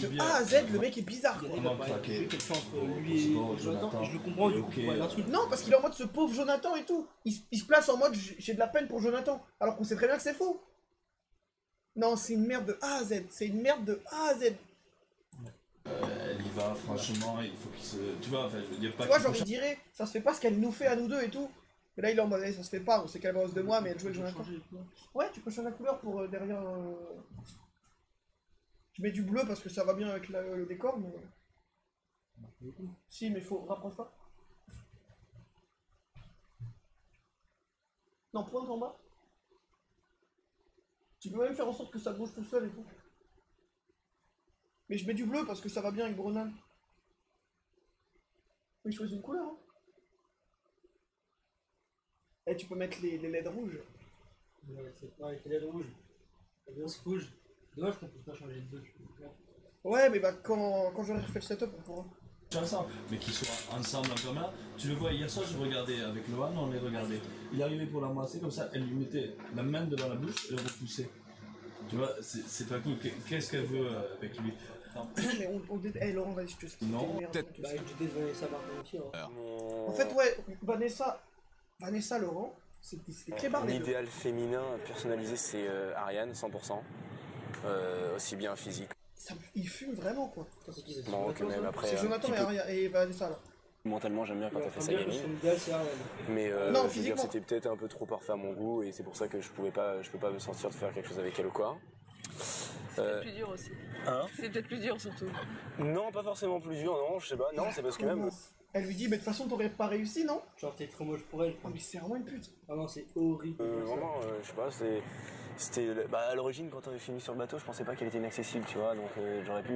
De A à Z, le mec est bizarre, quoi. Il a pas quelque chose entre lui et Jonathan, et je le comprends, du coup, pourquoi il l'insulte. Non, parce qu'il est en mode ce pauvre Jonathan et tout. Il se place en mode j'ai de la peine pour Jonathan, alors qu'on sait très bien que c'est faux. Non, c'est une merde de A à Z. C'est une merde de A à Z. Elle y va, franchement, il faut qu'il se... Tu vois, enfin, je veux dire pas... Tu vois, genre, je dirais, ça se fait pas ce qu'elle nous fait à nous deux et tout. Et là, il est en mode, ça se fait pas, on sait qu'elle va de moi, mais elle joue avec Jonathan. Ouais, tu peux changer la couleur pour derrière... Je mets du bleu parce que ça va bien avec le décor, mais... Si, mais faut... Rapproche pas. Non, pointe en bas. Tu peux même faire en sorte que ça bouge tout seul et tout. Mais je mets du bleu parce que ça va bien avec Brennan. Oui, choisis une couleur. Hein. Et tu peux mettre les LED rouges. Non, avec les LED rouges. Les LED rouges. Dommage qu'on puisse pas changer de deux. Ouais, mais bah quand j'aurai fait le setup, on pourra. Ensemble, mais qu'ils soient ensemble comme là. Tu le vois, hier soir, je regardais avec Lohan, on les regardait. Il arrivait pour l'embrasser comme ça, elle lui mettait la main devant la bouche et le repoussait. Tu vois, c'est pas cool. Qu'est-ce qu'elle veut avec lui? Mais on déteste. Hey Laurent, vas-y, je te sais. Non, peut-être. Bah, je déteste Vanessa par contre aussi. En fait, ouais, Vanessa, Laurent, c'est clébard. L'idéal féminin personnalisé, c'est Ariane, 100%. Aussi bien physique. Il fume vraiment, quoi. Bon, que même après. C'est Jonathan et Vanessa, là. Mentalement, j'aime bien quand elle fait sa gamine. Mais non, je veux dire, c'était peut-être un peu trop parfait à mon goût et c'est pour ça que je peux pas me sentir de faire quelque chose avec elle ou quoi. C'est peut-être plus dur aussi. Hein? C'est peut-être plus dur surtout. Non, pas forcément plus dur, non, je sais pas. Non, c'est parce que même. Elle lui dit, mais de toute façon, t'aurais pas réussi, non? Genre, t'es trop moche pour elle. Oh, mais c'est vraiment une pute. Ah non, c'est horrible. Vraiment, je sais pas, c'était à l'origine, quand on avait fini sur le bateau, je pensais pas qu'elle était inaccessible, tu vois, donc j'aurais pu,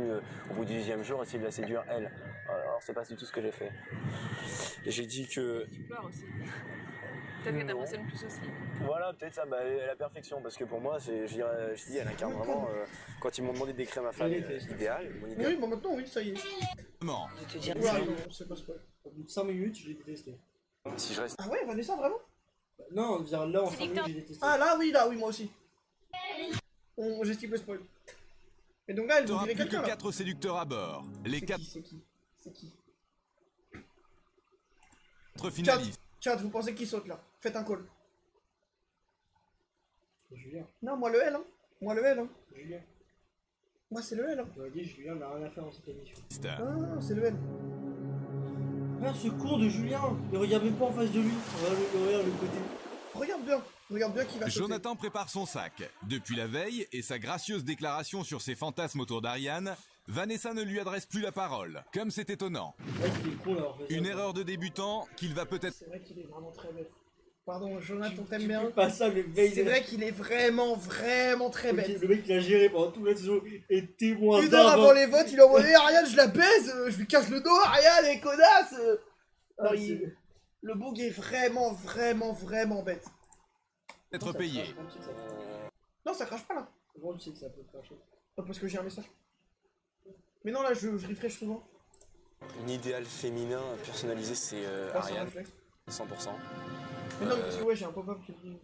au bout du 10e jour, essayer de la séduire, elle. Alors, c'est pas du tout ce que j'ai fait. Et j'ai dit que... Tu pleures aussi. Peut-être que t'apprécies plus aussi. Voilà, peut-être ça, la perfection, parce que pour moi, je dis, elle incarne vraiment, quand ils m'ont demandé de décrire ma femme idéale, mon idéal. Oui, bon, maintenant, oui, ça y est. Non. Je te dis, c'est pas spoil. Au bout de 5 minutes, je l'ai détesté. Si je reste... Ah ouais, Vanessa, vraiment? Non, là, en 5 minutes, j'ai détesté. Ah là, oui, moi aussi. J'estime le spoil. Et donc là, elle n'aura dirait plus que quelqu'un. 4 séducteurs à bord. Les 4 finalistes. Chat, vous pensez qui saute là? Faites un call. Julien. Non, moi le L, hein. Moi le L, hein. Julien. Moi c'est le L, hein. J'aurais dit Julien n'a rien à faire dans cette émission. Ah, c'est le L. Ah, ce con de Julien. Ne regarde même pas en face de lui. Regarde le côté. Regarde bien qui va sauter. Jonathan prépare son sac. Depuis la veille et sa gracieuse déclaration sur ses fantasmes autour d'Ariane, Vanessa ne lui adresse plus la parole. Comme c'est étonnant. Ouais, il est con, alors, une erreur de débutant qu'il va peut-être... C'est vrai qu'il est vraiment très bête. Pardon, Jonathan, t'aimes bien. Pas ça, le mec. C'est vrai qu'il est vraiment très bête. Le mec, il a géré pendant toute la saison et témoin. Une heure avant les votes, il a envoyé Ariane, je la baise, je lui casse le dos, Ariane, et connasse. Alors, le bug est vraiment bête. Être payé. Non, ça crache pas là. Comment tu sais que ça peut cracher? Parce que j'ai un message. Mais non, là, je refresh souvent. Un idéal féminin personnalisé, c'est Ariane. 100%. Mais non, mais parce que ouais, j'ai un pop-up qui dit.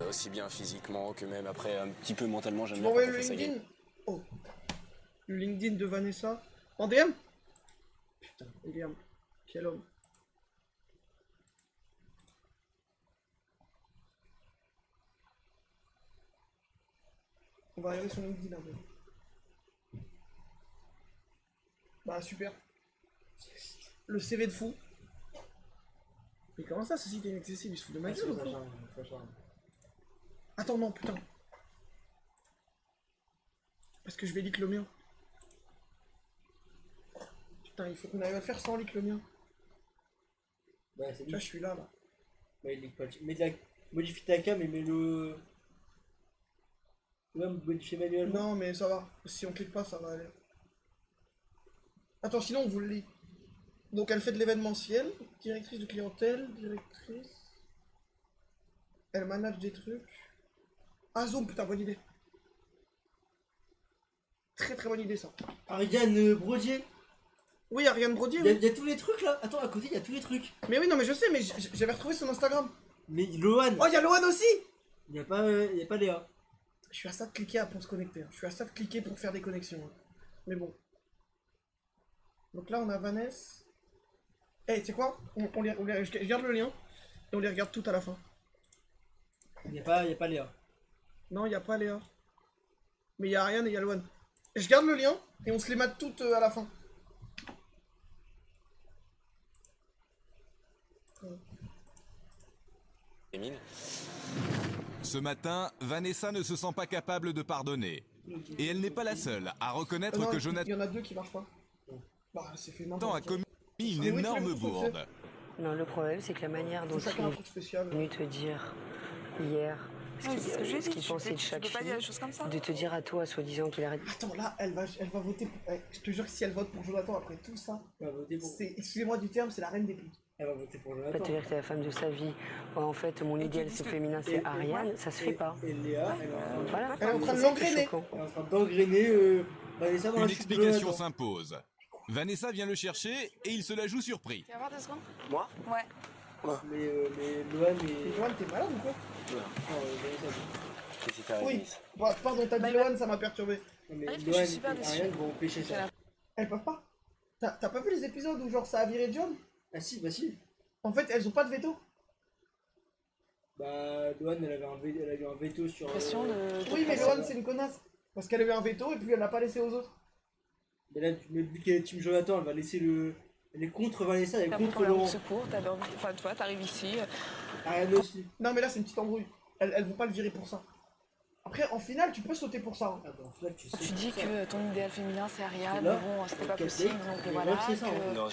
Aussi bien physiquement que même après, un petit peu mentalement, j'aime Tu bien. m'as envoyé le LinkedIn? Oh. Le LinkedIn de Vanessa. En DM? Putain, William. Quel homme. On va regarder son LinkedIn un peu. Bah super. Le CV de fou. Mais comment ça, ce site est inaccessible? Il se fout de ma gueule ou quoi? Attends, non, putain. Parce que je vais leak le mien. Putain, il faut qu'on arrive à faire sans leak le mien. Ouais, c'est tu vois, je suis là. Bah, il leak pas. Modifie ta cam et mets-le. Tu vas modifier manuellement? Non, mais ça va. Si on clique pas, ça va aller. Attends, sinon on vous le lit. Donc elle fait de l'événementiel, directrice de clientèle, directrice. Elle manage des trucs. Ah, Zoom, putain, bonne idée. Très bonne idée ça. Ariane Brodier. Oui, Ariane Brodier. Il y a tous les trucs là. Attends, à côté, il y a tous les trucs. Mais oui, non, mais je sais, mais j'avais retrouvé son Instagram. Mais Lohan. Oh, il y a Lohan aussi. Il y a pas Léa. Je suis à ça de cliquer pour se connecter. Je suis à ça de cliquer pour faire des connexions. Mais bon. Donc là, on a Vanessa. Eh, tu sais quoi, je garde le lien et on les regarde toutes à la fin. Il n'y a pas Léa. Non, il n'y a pas Léa. Mais il y a Ariane et il y a Lohan. Je garde le lien et on se les mate toutes à la fin. Ce matin, Vanessa ne se sent pas capable de pardonner. Et elle n'est pas la seule à reconnaître que Jonathan... Il y en a deux qui marchent pas. Bah, c'est fait a commis une énorme bourde. Non, le problème, c'est que la manière dont il est venu te dire hier ce qu'il pensait de chaque fille, de te dire à toi, soi-disant qu'il arrête... Attends, là, elle va voter pour... Je te jure que si elle vote pour Jonathan après tout ça, excusez-moi du terme, c'est la reine des putes. Elle va voter pour Jonathan. Pas te dire que t'es la femme de sa vie. En fait, mon idéal c'est féminin, c'est Ariane, ça se fait pas. Et Léa, elle est en train de l'engrainer. Elle est en train d'engrainer Vanessa dans la Une explication s'impose. Vanessa vient le chercher et il se la joue surpris. Tu vas voir 2 secondes? Moi? Ouais. Mais Lohan et... Lohan, t'es malade ou quoi? Non, oui. Bah, pardon, t'as dit Lohan, ça m'a perturbé. Mais Lohan et Ariane vont pêcher ça. Elles peuvent pas? T'as pas vu les épisodes où genre ça a viré John? Ah si, bah si. En fait, elles ont pas de veto. Bah, Lohan, elle a eu un veto sur... Oui, mais Lohan, c'est une connasse. Parce qu'elle a eu un veto et puis elle l'a pas laissé aux autres. Mais là, vu qu'elle est team Jonathan, elle va laisser le... Elle est contre Vanessa, elle est contre Laurent. Secours, enfin, toi, t'arrives ici. Ariane aussi. Non, mais là, c'est une petite embrouille. Elles vont pas le virer pour ça. Après, en finale, tu peux sauter pour ça. Hein. Ah bah, en finale, tu dis que ton idéal féminin, c'est Ariane, mais bon, c'était pas possible, donc voilà. Non,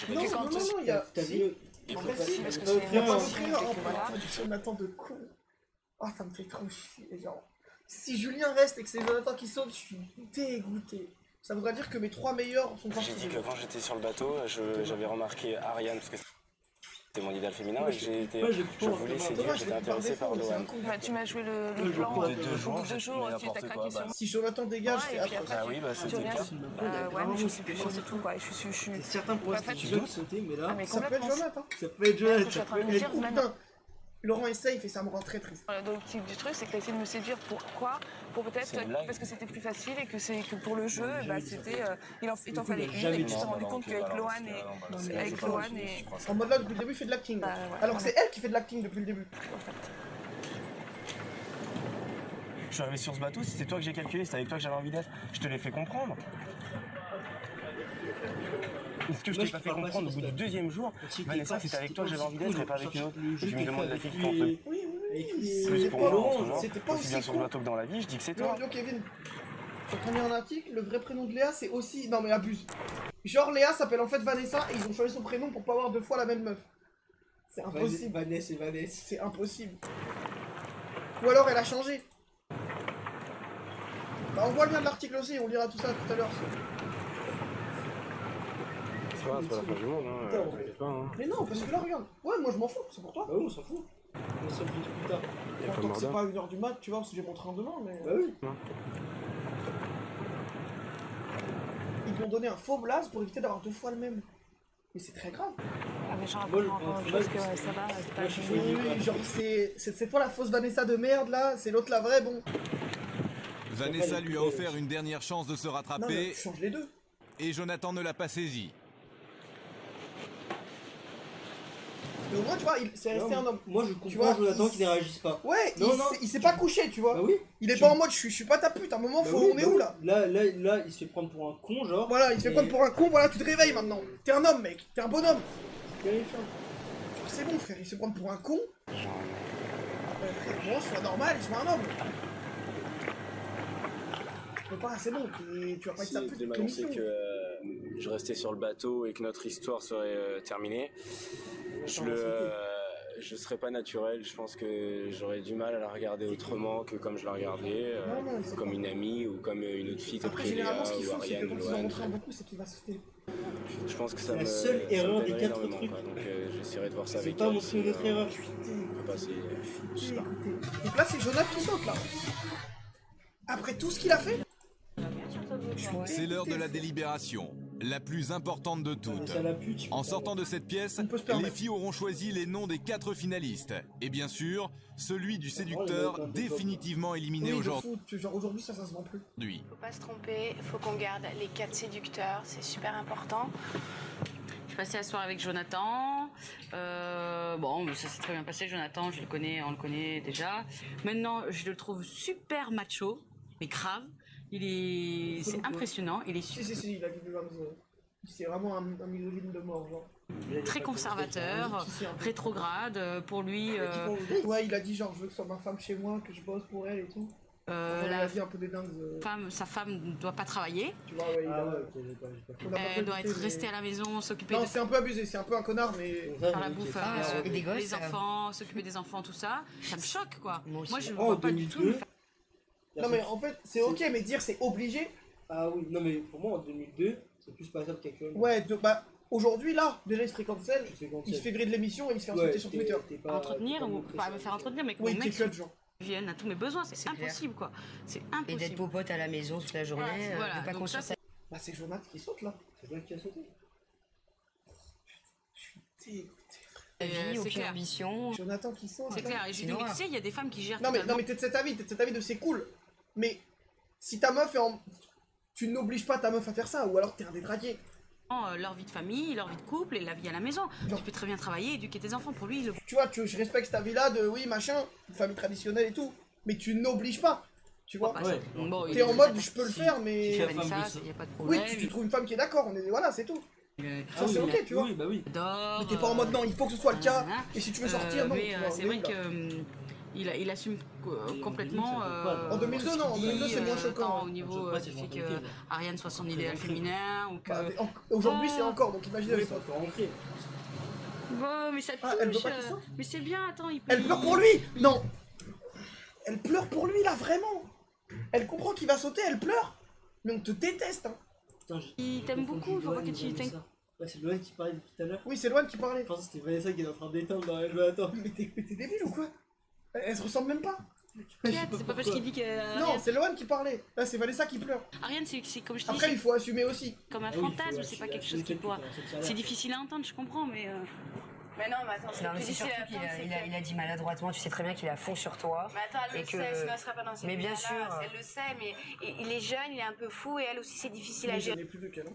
il y a... T'as vu... En fait, si, parce que c'est Jonathan de con. Ah, ça me fait trop chier, genre. Si Julien reste et que c'est Jonathan qui saute, je suis dégoûté. Ça voudrait dire que mes 3 meilleurs sont partis. J'ai dit que quand j'étais sur le bateau, j'avais remarqué Ariane parce que c'était mon idéal féminin et je voulais séduire, j'étais intéressé par Lohan. Tu m'as joué le plan au bout de 2 jours, tu t'as craqué sur moi. Si Jonathan dégage, c'est après. Ah oui, bah c'était le cas. Ouais, mais je sais plus, c'est tout quoi. C'est certain pour moi, tu doutes sauter, mais là... Ça peut être Jonathan. Ça peut être Jonathan. Laurent est safe et ça me rend très triste. L'objectif du truc, c'est que t'as essayé de me séduire. Pourquoi? Pour peut-être parce que c'était plus facile et que pour le jeu, bah c'était il t'en fallait une et tu t'es rendu compte qu'avec Lohan et en mode là depuis le début il fait de l'acting. Alors que c'est elle qui fait de l'acting depuis le début. Je suis arrivé sur ce bateau, c'était toi que j'ai calculé, c'était avec toi que j'avais envie d'être. Je te l'ai fait comprendre. Est-ce que je t'ai pas fait comprendre au bout du 2e jour? Vanessa, c'était avec toi que j'avais envie d'être et pas avec une autre. Tu me demandes la fille qu'on fait. Plus pour moi en ce moment, aussi bien sur le bateau que dans la vie, je dis que c'est toi. Yo Kevin, j'ai entendu un article, le vrai prénom de Léa c'est aussi... Non mais abuse. Genre Léa s'appelle en fait Vanessa et ils ont changé son prénom pour pas avoir 2 fois la même meuf. C'est impossible. Vanessa et Vanessa. C'est impossible. Ou alors elle a changé. Bah, on voit le lien de l'article aussi, on lira tout ça tout à l'heure. C'est pas la fin du monde, hein. T'inquiète pas, hein. Mais non, parce que là, regarde. Ouais, moi je m'en fous, c'est pour toi. Bah oui, on s'en fout. On s'en fout plus tard. Tant que c'est pas 1h du mat, tu vois, parce que j'ai mon train demain, mais. Bah oui. Ils m'ont donné un faux blaze pour éviter d'avoir 2 fois le même. Mais c'est très grave. Ah, mais j'en apprends autre chose que ça va, c'est pas oui, genre c'est toi la fausse Vanessa de merde là, c'est l'autre la vraie, bon. Vanessa lui a offert une dernière chance de se rattraper. Non, mais tu changes les deux. Et Jonathan ne l'a pas saisi. Mais au moins, tu vois, c'est resté un homme. Moi, je comprends Jonathan qui ne réagisse pas. Ouais, non, il s'est pas couché, tu vois. Bah oui. Il est pas en mode je suis pas ta pute, à un moment, on est où là? Là, il se fait prendre pour un con, genre. Voilà, il se fait prendre pour un con, voilà, tu te réveilles maintenant. T'es un homme, mec, t'es un bonhomme. C'est bon, frère, il se fait prendre pour un con. Frère, bon, sois normal, il soit un homme. Tu peux pas, c'est bon, tu vas pas être sa pute. Si m'annoncer que je restais sur le bateau et que notre histoire serait terminée, je serais pas naturel. Je pense que j'aurais du mal à la regarder autrement que comme je la regardais, comme une amie ou comme une autre fille, après, généralement, ce qu'il faut, c'est que quand ils en montrent beaucoup, c'est qu'il va sauter. Je pense que ça la seule erreur des 4 trucs. Donc j'essaierai de voir ça avec elle. C'est pas montrer une autre erreur. Donc là, c'est Jonathan qui saute là. Après tout ce qu'il a fait. C'est l'heure de la délibération, la plus importante de toutes. En sortant de cette pièce, les filles auront choisi les noms des 4 finalistes. Et bien sûr, celui du séducteur définitivement éliminé aujourd'hui. Genre aujourd'hui, ça se vend plus. Faut pas se tromper, faut qu'on garde les 4 séducteurs, c'est super important. Je suis passée la soirée avec Jonathan. Bon, ça s'est très bien passé. Jonathan, on le connaît déjà. Maintenant, je le trouve super macho, mais grave. C'est impressionnant, il est Si, il a vu c'est vraiment un misogyne de mort, genre. Très conservateur, rétrograde, pour lui... Ouais, il a dit genre, je veux que ce soit ma femme chez moi, que je bosse pour elle et tout. Il a dit un peu des dingues. Sa femme ne doit pas travailler. Tu vois, ouais, elle doit être restée à la maison, s'occuper Non, c'est un peu abusé, c'est un peu un connard, mais... Faire la bouffe, et des gosses, les enfants, s'occuper des enfants, tout ça. Ça me choque, quoi. Moi, je ne vois pas du tout... Non mais en fait, c'est ok, mais dire c'est obligé... Ah oui, non mais pour moi en 2002, c'est plus passable qu'actuellement. Ouais, bah aujourd'hui là, déjà il se fréquente celle, il se fait griller de l'émission et il se fait insulter sur Twitter. Entretenir ou pas me faire entretenir, mais oui, t'es cut, genre. Viennent à tous mes besoins, c'est impossible quoi. C'est impossible. Et d'être popote à la maison toute la journée, voilà, de pas conscience. Bah c'est Jonathan qui saute là. C'est Jonathan qui a sauté. Je suis dégoûté. Aucune ambition. Jonathan qui saute. C'est clair, et je dis, mais tu sais, il y a des femmes qui gèrent. Non mais t'es de cet avis de c'est cool. Mais si ta meuf est en... Tu n'obliges pas ta meuf à faire ça, ou alors t'es un détraqué. Leur vie de famille, leur vie de couple et la vie à la maison. Tu peux très bien travailler, éduquer tes enfants pour lui. Tu vois, je respecte ta vie là de oui, machin, une famille traditionnelle et tout. Mais tu n'obliges pas. Tu vois, t'es en mode je peux le faire, mais. Y a pas de problème. Oui, tu trouves une femme qui est d'accord, voilà, c'est tout. Ça c'est ok, tu vois. Oui, bah oui. Mais t'es pas en mode non, il faut que ce soit le cas, et si tu veux sortir, non. Mais c'est vrai que. Il assume complètement. En 2002, non, en 2002 c'est moins choquant. Au niveau du fait que Ariane soit son idéal féminin ou que. Aujourd'hui c'est encore, donc imaginez les fois. Bon, mais ça touche. Elle veut pas qu'il sorte. Mais c'est bien, attends, il peut. Elle pleure pour lui. Non. Elle pleure pour lui là, vraiment. Elle comprend qu'il va sauter, elle pleure. Mais on te déteste. Hein. Il t'aime beaucoup, faut pas que tu t'aimes. Ouais, c'est Loan qui parlait depuis tout à l'heure. Oui, c'est Loan qui parlait. Je pense que c'était Vanessa qui est en train d'éteindre dans la joie. Attends. Mais t'es débile ou quoi? Elle se ressemble même pas. C'est pas parce qu'il dit que. Non, c'est Loan qui parlait. Là, c'est Vanessa qui pleure. Ariane, c'est comme je dis. Après, il faut assumer aussi. Comme un fantasme, c'est pas quelque chose qui pourra. C'est difficile à entendre, je comprends, mais. Mais non, mais attends, c'est surtout qu'il a dit maladroitement, tu sais très bien qu'il a fond sur toi. Mais attends, elle le sait, sinon elle serait pas dans cette mais bien sûr. Elle le sait, mais il est jeune, il est un peu fou, et elle aussi, c'est difficile à gérer. J'en ai plus de quel,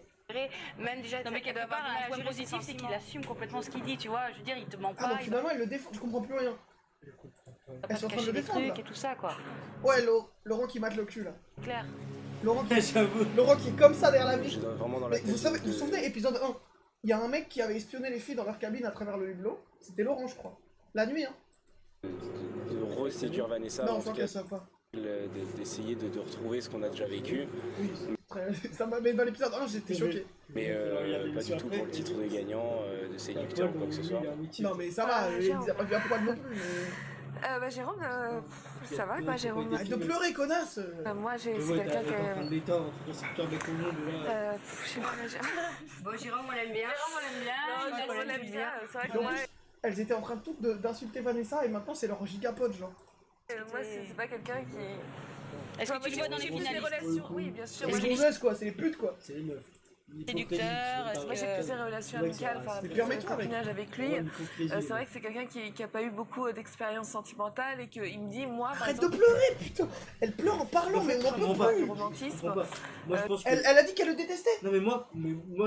même déjà, non mais quelque part, un point positif, c'est qu'il assume complètement ce qu'il dit, tu vois. Je veux dire, il te ment pas. Ah, donc finalement, il le défend, je comprends plus rien. Elle se en train de le défendre et tout ça, quoi. Ouais, Laurent qui mate le cul, là. Clair. Laurent qui est comme ça derrière la vie. Vous vous souvenez, épisode 1, il y a un mec qui avait espionné les filles dans leur cabine à travers le hublot. C'était Laurent, je crois. La nuit, hein. De reséduire Vanessa. Non, je crois qu'elle savent pas. D'essayer de retrouver ce qu'on a déjà vécu. Oui, ça m'a mis dans l'épisode 1, j'étais choqué. Mais pas du tout pour le titre de gagnant, de séducteur ou quoi que ce soit. Non mais ça va, il a pas vu à poil non plus. Bah Jérôme, ça va quoi Jérôme? Arrête de pleurer, connasse. Moi c'est quelqu'un qui est... Je sais pas Bon Jérôme on l'aime bien. On l'aime bien. C'est vrai que moi... Elles étaient en train toutes d'insulter Vanessa et maintenant c'est leur gigapote genre. Moi c'est pas quelqu'un qui... Est-ce que tu le vois dans les finalistes? Oui bien sûr. C'est les gonzesses quoi, c'est les putes quoi. C'est les meufs. Séducteur, moi j'ai que des relations amicales, enfin un copinage avec lui. C'est vrai que c'est quelqu'un qui a pas eu beaucoup d'expérience sentimentale et qu'il me dit moi. Arrête de pleurer putain. Elle pleure en parlant mais on en peut plus. Du romantisme. Moi je pense que... Elle a dit qu'elle le détestait. Non mais moi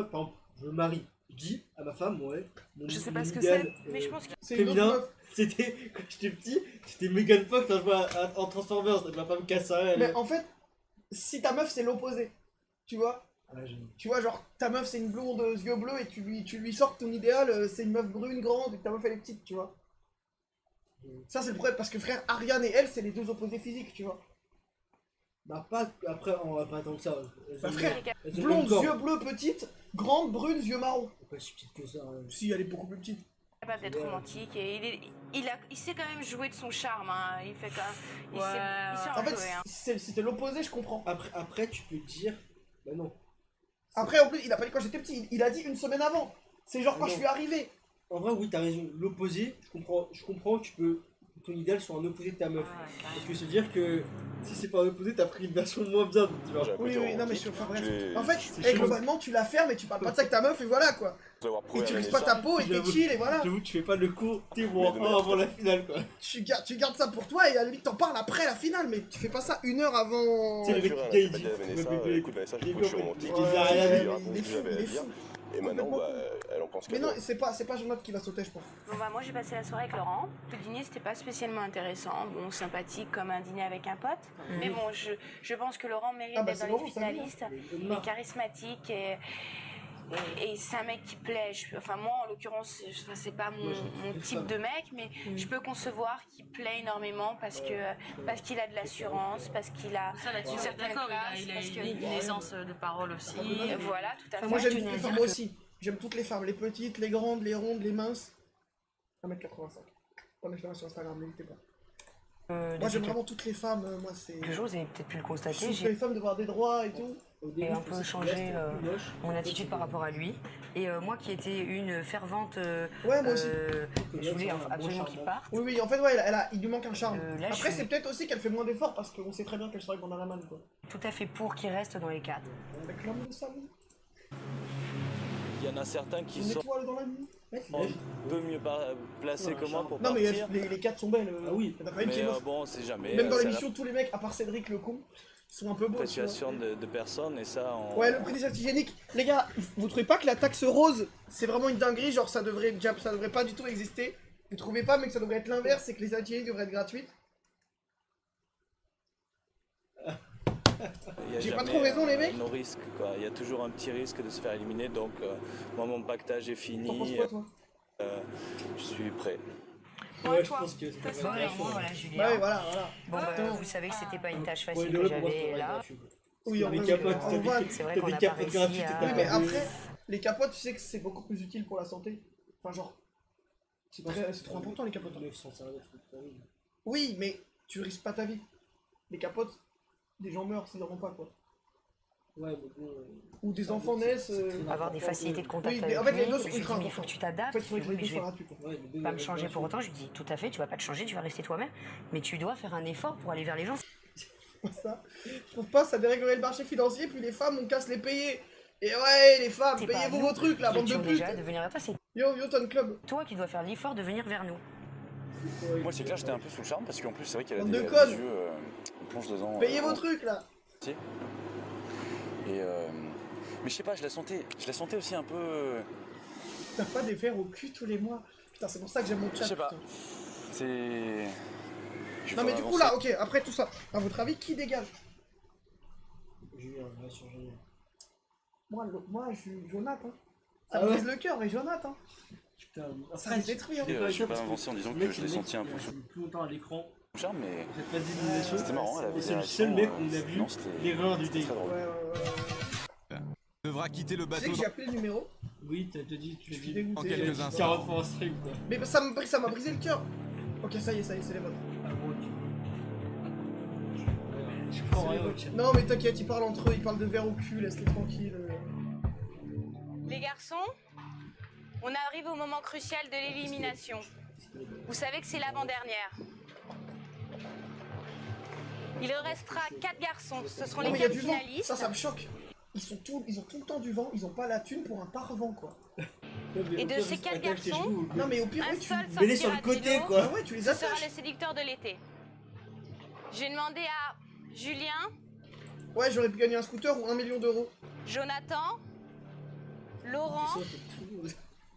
par exemple, je me marie. Je dis à ma femme, ouais. Je sais pas ce que c'est, mais je pense que c'est féminin. C'était quand j'étais petit, j'étais Megan Fox quand je vois en Transformers, ma femme casse ça. Mais en fait, si ta meuf c'est l'opposé, tu vois. Tu vois, genre ta meuf c'est une blonde aux yeux bleus et tu lui sors ton idéal, c'est une meuf brune grande et ta meuf elle est petite, tu vois. Ça c'est le problème parce que frère, Ariane et elle c'est les deux opposés physiques, tu vois. Bah pas, après on va pas attendre ça. Bah frère, blonde, yeux bleus, petite, grande, brune, yeux marrons. Pas si petite que ça. Si, elle est beaucoup plus petite. Capable d'être romantique et il sait quand même jouer de son charme, hein. Il fait quand même... Il sait en fait, jouer, hein. C'était l'opposé, je comprends. Après tu peux dire, bah non. Après en plus, il a pas dit quand j'étais petit, il a dit une semaine avant. C'est genre quand je suis arrivé. En vrai oui t'as raison, l'opposé, je comprends que tu peux... Ton idéal soit un opposé de ta meuf. Parce que c'est dire que si c'est pas un opposé, t'as pris une version moins bien. Tu vois. Oui, non mais enfin bref. En fait, globalement tu la fermes et tu parles pas de ça avec ta meuf et voilà quoi. Et tu risques pas ta peau et t'es chill et voilà. J'avoue tu fais pas le cours témoin avant la finale quoi. Tu gardes ça pour toi et à la limite t'en parles après la finale, mais tu fais pas ça une heure avant. C'est le mec qui dit. Écoute Vanessa, je suis romantique. Et maintenant, elle en pense. Mais non, c'est pas Jonathan qui va sauter, je pense. Bon bah moi j'ai passé la soirée avec Laurent. Le dîner c'était pas spécialement intéressant, bon sympathique comme un dîner avec un pote. Mais bon je pense que Laurent mérite d'être dans les finalistes. Il est charismatique et c'est un mec qui plaît. Enfin moi en l'occurrence c'est pas mon type de mec, mais je peux concevoir qu'il plaît énormément parce qu'il a de l'assurance, parce qu'il a une certaine classe, il a une aisance de parole aussi. Voilà, tout à fait. Moi j'aime toutes les femmes aussi. J'aime toutes les femmes, les petites, les grandes, les rondes, les minces. 1m85. Prenez-le sur Instagram, n'hésitez pas. Moi j'aime vraiment toutes les femmes, moi c'est... Quelque chose, vous avez peut-être pu le constater. J'ai les femmes devoir des droits et tout. J'ai un peu changé mon attitude par rapport à lui. Et moi qui étais une fervente... ouais, moi aussi. Je voulais absolument qu'il parte. Oui, en fait, ouais, il lui manque un charme. Après, c'est peut-être aussi qu'elle fait moins d'efforts parce qu'on sait très bien qu'elle sera avec Bandanaman, quoi. Tout à fait pour qu'il reste dans les 4. Avec l'homme de sa vie. Il y en a certains qui Une sont étoile dans la nuit. un peu mieux placés que moi pour non, partir. Mais les 4 sont belles. Ah oui. Mais bon, c'est jamais... Même dans l'émission, tous les mecs, à part Cédric le con, sont un peu beaux. Appréciation de personnes et ça... Ouais, le prix des antigéniques. Les gars, vous trouvez pas que la taxe rose, c'est vraiment une dinguerie? Genre, ça devrait pas du tout exister. Vous trouvez pas, mais que ça devrait être l'inverse, c'est que les antigéniques devraient être gratuites? J'ai pas trop raison, les mecs? Nos risques, quoi. Il y a toujours un petit risque de se faire éliminer, donc moi, mon pactage est fini. T'en penses quoi, toi? Je suis prêt. Ouais, je pense que c'est voilà, Julien. Ouais, voilà. Bon, vous savez que c'était pas une tâche facile que j'avais là. Oui, on voit. C'est vrai qu'on a pas réussi à... Oui, mais après, les capotes, tu sais que c'est beaucoup plus utile pour la santé. Enfin, genre, c'est trop important, les capotes. Oui, mais tu risques pas ta vie. Les capotes, des gens meurent s'ils n'en ont pas, quoi. Ouais, mais bon, ou des enfants naissent. Avoir des facilités de contact avec lui. En fait, les deux sont Je lui dis, mais il faut que tu t'adaptes. En fait, il faut je vais pas me changer pour autant. Je lui dis, tout à fait, tu vas pas te changer, tu vas rester toi-même. Mais tu dois faire un effort pour aller vers les gens. Ça, je trouve pas, ça déréglerait le marché financier, puis les femmes, on casse les payer. Et ouais, les femmes, payez-vous vos trucs, là, bande de putes. De venir à toi, c'est Yo, Ton Club. Toi qui dois faire l'effort de venir vers nous. Moi, c'est clair, j'étais un peu sous le charme parce qu'en plus, c'est vrai qu'elle a des yeux, on plonge dedans. Payez vos trucs, là. Et mais je sais pas, je la sentais aussi un peu... T'as pas des verres au cul tous les mois. Putain, c'est pour ça que j'aime mon chat. Je sais pas. C'est... Non mais du coup là, ok, après tout ça, à votre avis, qui dégage? Julien, là sur Julien. Moi, je suis Jonathan. Ça me brise le cœur, mais Jonathan. Putain, ça me détruit. Je vais pas avancer en disant que je l'ai senti un peu sous. Plus longtemps à l'écran. Charme, mais Cette phase d'élimination, c'était marrant. c'est le seul mec qu'on a vu les reins du délire. Devra quitter le Tu sais bateau que j'ai appelé le numéro? Oui, t'as dit, tu l'as dit en quelques instants. 40 fois en stream quoi. Mais ça m'a brisé le cœur. Ok, ça y est, c'est les votes. Je comprends rien. Non mais t'inquiète, ils parlent entre eux, ils parlent de verre au cul, laisse-les tranquilles. Les garçons, on arrive au moment crucial de l'élimination. Vous savez que c'est l'avant-dernière. Il restera 4 garçons, ce seront Non mais les y a 4 du vent, finalistes. ça me choque. Ils ont tout le temps du vent, ils ont pas la thune pour un par-vent quoi. Et de ces 4 garçons, Non mais au pire, un oui, tu seul mets-les sur sortira le côté, du lot. quoi. Ah ouais, tu les Ce sera attaches. le séducteur de l'été. J'ai demandé à Julien, Ouais, j'aurais pu gagner un scooter ou 1 million d'euros. Jonathan, Laurent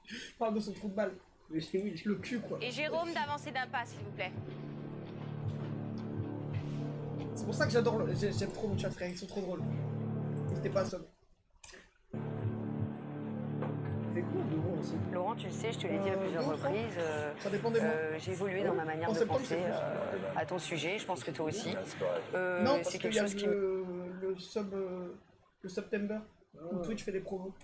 Je parle de son trou de balle. Oui, le cul quoi. et Jérôme d'avancer d'un pas, s'il vous plaît. C'est pour ça que j'adore, j'aime trop mon chat frère, ils sont trop drôles. N'hésitez pas à sub. Laurent, tu le sais, je te l'ai dit à plusieurs reprises. Ça dépend des mois. J'ai évolué dans ma manière En de septembre, penser c'est plus. à ton sujet. Je pense que toi aussi. Non, parce c'est qu'il quelque y a chose qui le September, où Twitch fait des promos.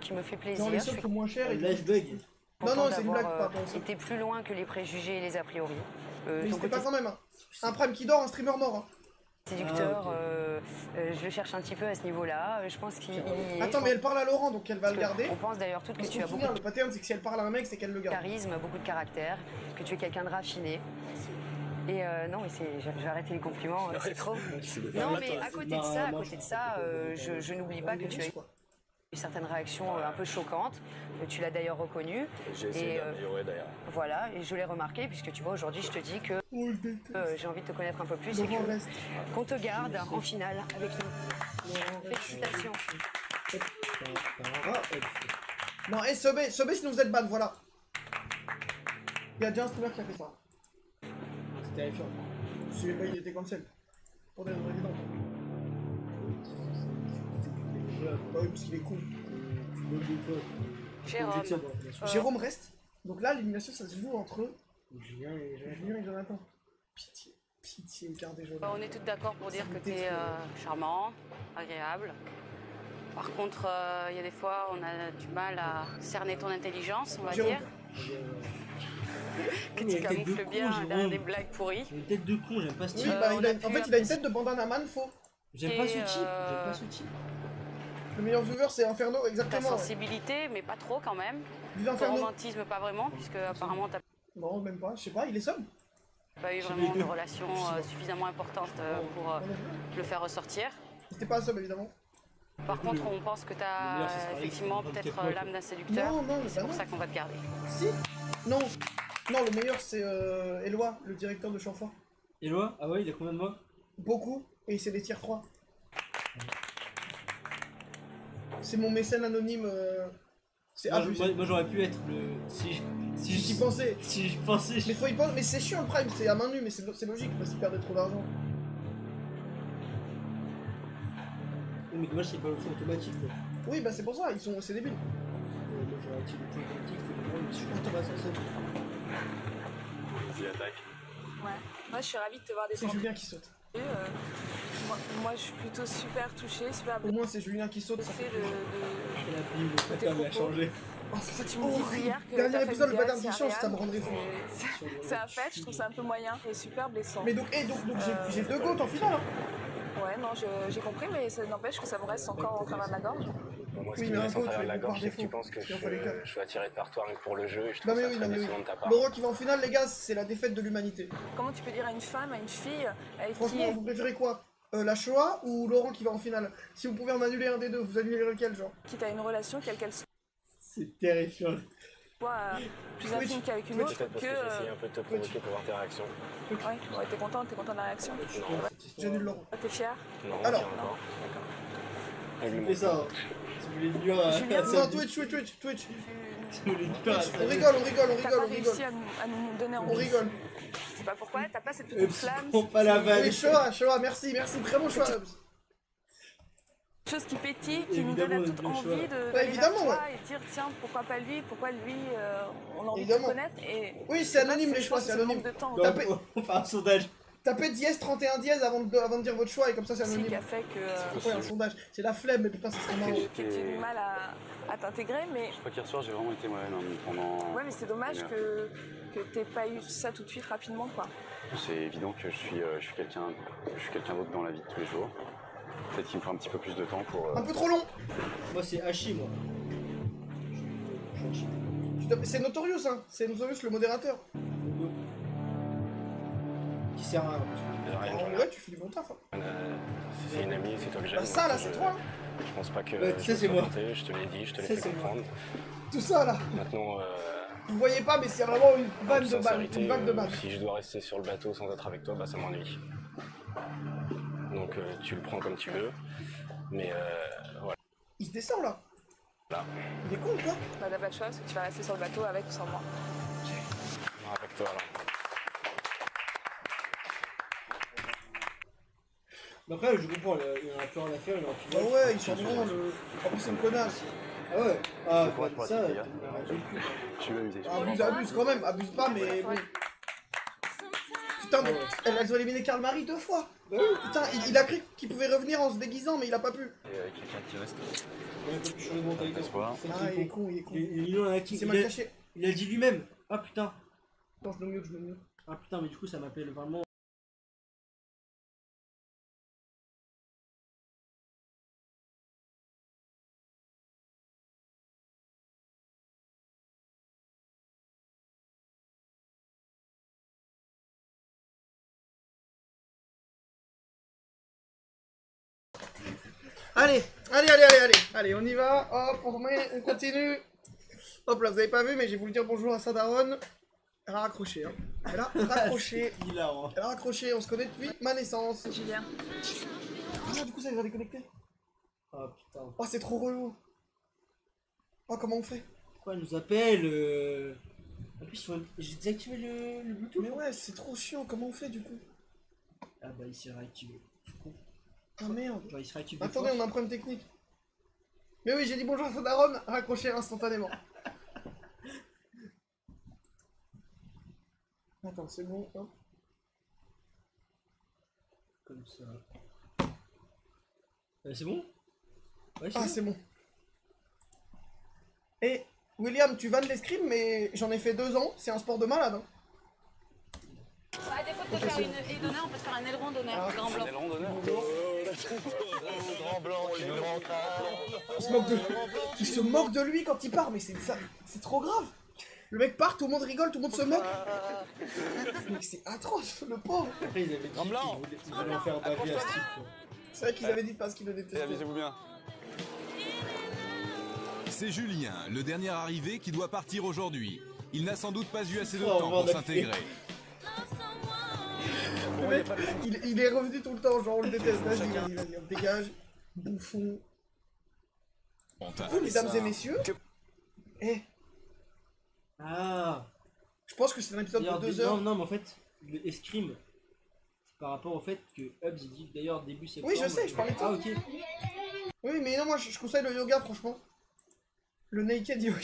qui me fait plaisir. Genre les Je subs suis sont moins chers et Live bug. Non, non, contente c'est une blague, d'avoir, pardon. été plus loin que les préjugés et les a priori. Mais Ton c'était côté pas quand même. Hein. Un prime qui dort, un streamer mort. Hein. séducteur, je le cherche un petit peu à ce niveau-là. Je pense qu'il. Attends, mais elle parle à Laurent, donc elle va le garder. On pense d'ailleurs toutes que tu as beaucoup Le pattern, c'est que si elle parle à un mec, c'est qu'elle le de garde. charisme, beaucoup de caractère, que tu es quelqu'un de raffiné. Et non, mais je vais arrêter les compliments, c'est trop. Non, mais à côté de ça, je n'oublie pas que tu as eu certaines réactions un peu choquantes. Tu l'as d'ailleurs reconnu. J'ai essayé d'améliorer d'ailleurs. Voilà, et je l'ai remarqué, puisque tu vois, aujourd'hui, je te dis que j'ai envie de te connaître un peu plus et qu'on te garde en finale avec nous. Félicitations. Non, et Sobé, sinon vous êtes ban, voilà. Il y a déjà un streamer qui a fait ça. C'est terrifiant. Je sais pas, il était cancel. Pour des raisons évidentes. Bah oui, parce qu'il est con. Jérôme. Jérôme reste. Donc là, l'élimination, ça se joue entre Julien et Jonathan. Pitié, gardez Jonathan. On est tous d'accord pour dire que tu es charmant, agréable. Par contre, il y a des fois, on a du mal à cerner ton intelligence, on va dire. Que tu camoufles bien derrière des blagues pourries. Une tête de con, j'aime pas ce type. Oui, bah, en fait, il a une tête de bandana man faux. J'aime pas ce type, Le meilleur viewer, c'est Inferno, Ta exactement. sensibilité, mais pas trop quand même. Vive Ton Inferno. romantisme, pas vraiment, puisque apparemment t'as Non, même pas, je sais pas, il est somme. pas eu vraiment de relation suffisamment importante pour le faire ressortir. C'était pas somme, évidemment. Par contre, on pense que tu as effectivement peut-être l'âme d'un séducteur. Non, et c'est pour ça qu'on va te garder. Si. Non, le meilleur, c'est Eloi, le directeur de Chamfort. Eloi? Ah ouais, il a combien de mois? Beaucoup, et c'est des tiers 3. C'est mon mécène anonyme. C'est abusé. Moi j'aurais pu être le. Si j'y pensais. Si j'y pensais. Mais faut y penser. Mais c'est chiant le prime, c'est à main nue, mais c'est logique parce qu'il perdait trop d'argent. Mais dommage, c'est pas l'option automatique quoi. Oui, bah c'est pour ça, c'est débile. Moi j'aurais tiré l'option automatique, je suis content à ça. Vas-y, attaque. Ouais. Moi, je suis ravie de te voir C'est défendre. Julien qui saute. Moi, je suis plutôt super touchée, super Au moins, c'est Julien qui saute. Ça fait La Bible, le pattern a changé. Oh, c'est Tu me dis hier que dernier t'as fait épisode, le une pattern qui direct, change, c'est ça me rendrait fou. C'est un fait, je trouve ça un peu moyen et super blessant. Mais donc j'ai 2 goats en finale. Hein. Ouais, non, j'ai compris, mais ça n'empêche que ça me reste encore en travers de la gorge. Moi, ce Oui, qui mais me un reste en coach, travers de la par gorge, c'est que tu défaut. penses que Il en fallait quatre. je suis attiré par toi rien que pour le jeu et je Non trouve mais ça oui, très décevant de ta part. Laurent qui va en finale, les gars, c'est la défaite de l'humanité. Comment tu peux dire à une femme, à une fille, avec Franchement, qui vous préférez quoi la Shoah ou Laurent qui va en finale? Si vous pouvez en annuler un des deux, vous annulez lequel, genre? tu as une relation, quelle qu'elle soit, C'est terrifiant. plus intime qu'avec une autre, Peut-être parce que j'ai essayé un peu de te provoquer pour voir tes réactions. Ouais, t'es content de la réaction? J'annule Laurent. T'es fier? Non, Alors. tiens, encore. Tu fais ça, hein. Si vous voulez dire à Non, Twitch. Si vous voulez dire à On rigole. T'as pas réussi à nous donner envie. On rigole. Je sais pas pourquoi, t'as pas cette petite flamme. pas la vanne. Oui, Shoah, merci, très bon choix. chose qui pétille, qui nous donne à toute envie de bah, évidemment, toi et dire tiens pourquoi pas lui, on a envie de évidemment. le connaître et oui c'est anonyme les choix, c'est anonyme. On fait un sondage. Tapez dièse 31 dièse avant de dire votre choix et comme ça c'est anonyme. C'est qui a fait que... Ouais un sondage, c'est la flemme mais putain ça serait marrant. J'ai du mal à t'intégrer mais... Je crois qu'hier soir j'ai vraiment été moi-même pendant... Ouais mais c'est dommage que t'aies pas eu ça tout de suite rapidement quoi. C'est évident que je suis quelqu'un d'autre dans la vie de tous les jours. Peut-être qu'il me faut un petit peu plus de temps pour... Un peu trop long. Moi c'est Hachi moi. C'est Notorious hein, c'est Notorious le modérateur. Qui sert à rien. En vrai tu fais du bon taf hein. C'est une amie, c'est toi que j'aime. Bah ça là c'est toi. Je pense pas que... ça c'est moi. Je te l'ai dit, je te l'ai fait comprendre. Tout ça là. Maintenant... Vous voyez pas mais s'il y a vraiment une vanne de balle, une vague de balle. Si je dois rester sur le bateau sans être avec toi, bah ça m'ennuie. Donc tu le prends comme tu veux, mais voilà. Il se descend là. Là. Il est con ou quoi? Bah t'as pas de choix parce que tu vas rester sur le bateau avec ou sans moi. Non, avec toi alors. Mais après je comprends, il en a plus rien à faire, il est en finale. Ah ouais, il s'en branle. En plus c'est une connasse. Ah ouais. Ah pour ça, je suis amusé. Abuse quand même, abuse pas mais bon. Putain, mais elles ont éliminé Karl Marie 2 fois. Putain, il a cru qu'il pouvait revenir en se déguisant, mais il a pas pu. Et avec quelqu'un qui reste. Ah, il est con, il est con. C'est mal caché. Il a dit lui-même. Ah putain. Non, je le mute. Ah putain, mais du coup, ça m'appelle vraiment. Allez, on y va, hop, on continue. Hop là, vous avez pas vu, mais j'ai voulu dire bonjour à sa daronne. Elle a raccroché, hein. Elle a raccroché. Elle a raccroché, on se connaît depuis ma naissance. Julien. Ah, du coup, ça les a déconnectés. Oh putain. Oh, c'est trop relou. Oh, comment on fait? Pourquoi elle nous appelle En plus, j'ai désactivé le Bluetooth. Mais ouais, c'est trop chiant, comment on fait du coup? Ah bah, il s'est réactivé. Ah merde. Bah, il se réactive. Attendez, on a un problème technique. Mais oui, j'ai dit bonjour à sa daronne, raccroché instantanément. Attends, c'est bon, hein. Comme ça. C'est bon? Ouais, ah, c'est bon. Et William, tu vannes l'escrime, mais j'en ai fait 2 ans, c'est un sport de malade. Hein. À défaut de faire une haie d'honneur, on peut faire un aileron d'honneur. Grand blanc. Un aileron d'honneur. Grand blanc, grand crâne. Il se moque de lui quand il part, mais c'est trop grave. Le mec part, tout le monde rigole, tout le monde se moque. Mais c'est atroce, le pauvre. Après, ils avaient dit qu'ils voulaient en faire baver à Steve. C'est vrai qu'ils avaient dit parce qu'ils le détestaient. Amusez-vous bien. C'est Julien, le dernier arrivé, qui doit partir aujourd'hui. Il n'a sans doute pas eu assez de temps pour s'intégrer. Le mec, il est revenu tout le temps, genre on le déteste. Vas-y, on dégage. Bouffon. Mesdames et messieurs. Eh. Ah. Je pense que c'est un épisode de 2 heures. Non, mais en fait, le escrime, c'est par rapport au fait que Hubs il dit d'ailleurs début septembre. Oui, je sais, je parlais de ça. Ah, ok. Oui, mais non, moi je conseille le yoga, franchement. Le naked yoga.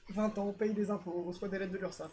20 ans, on paye des impôts, on reçoit des lettres de l'URSSAF.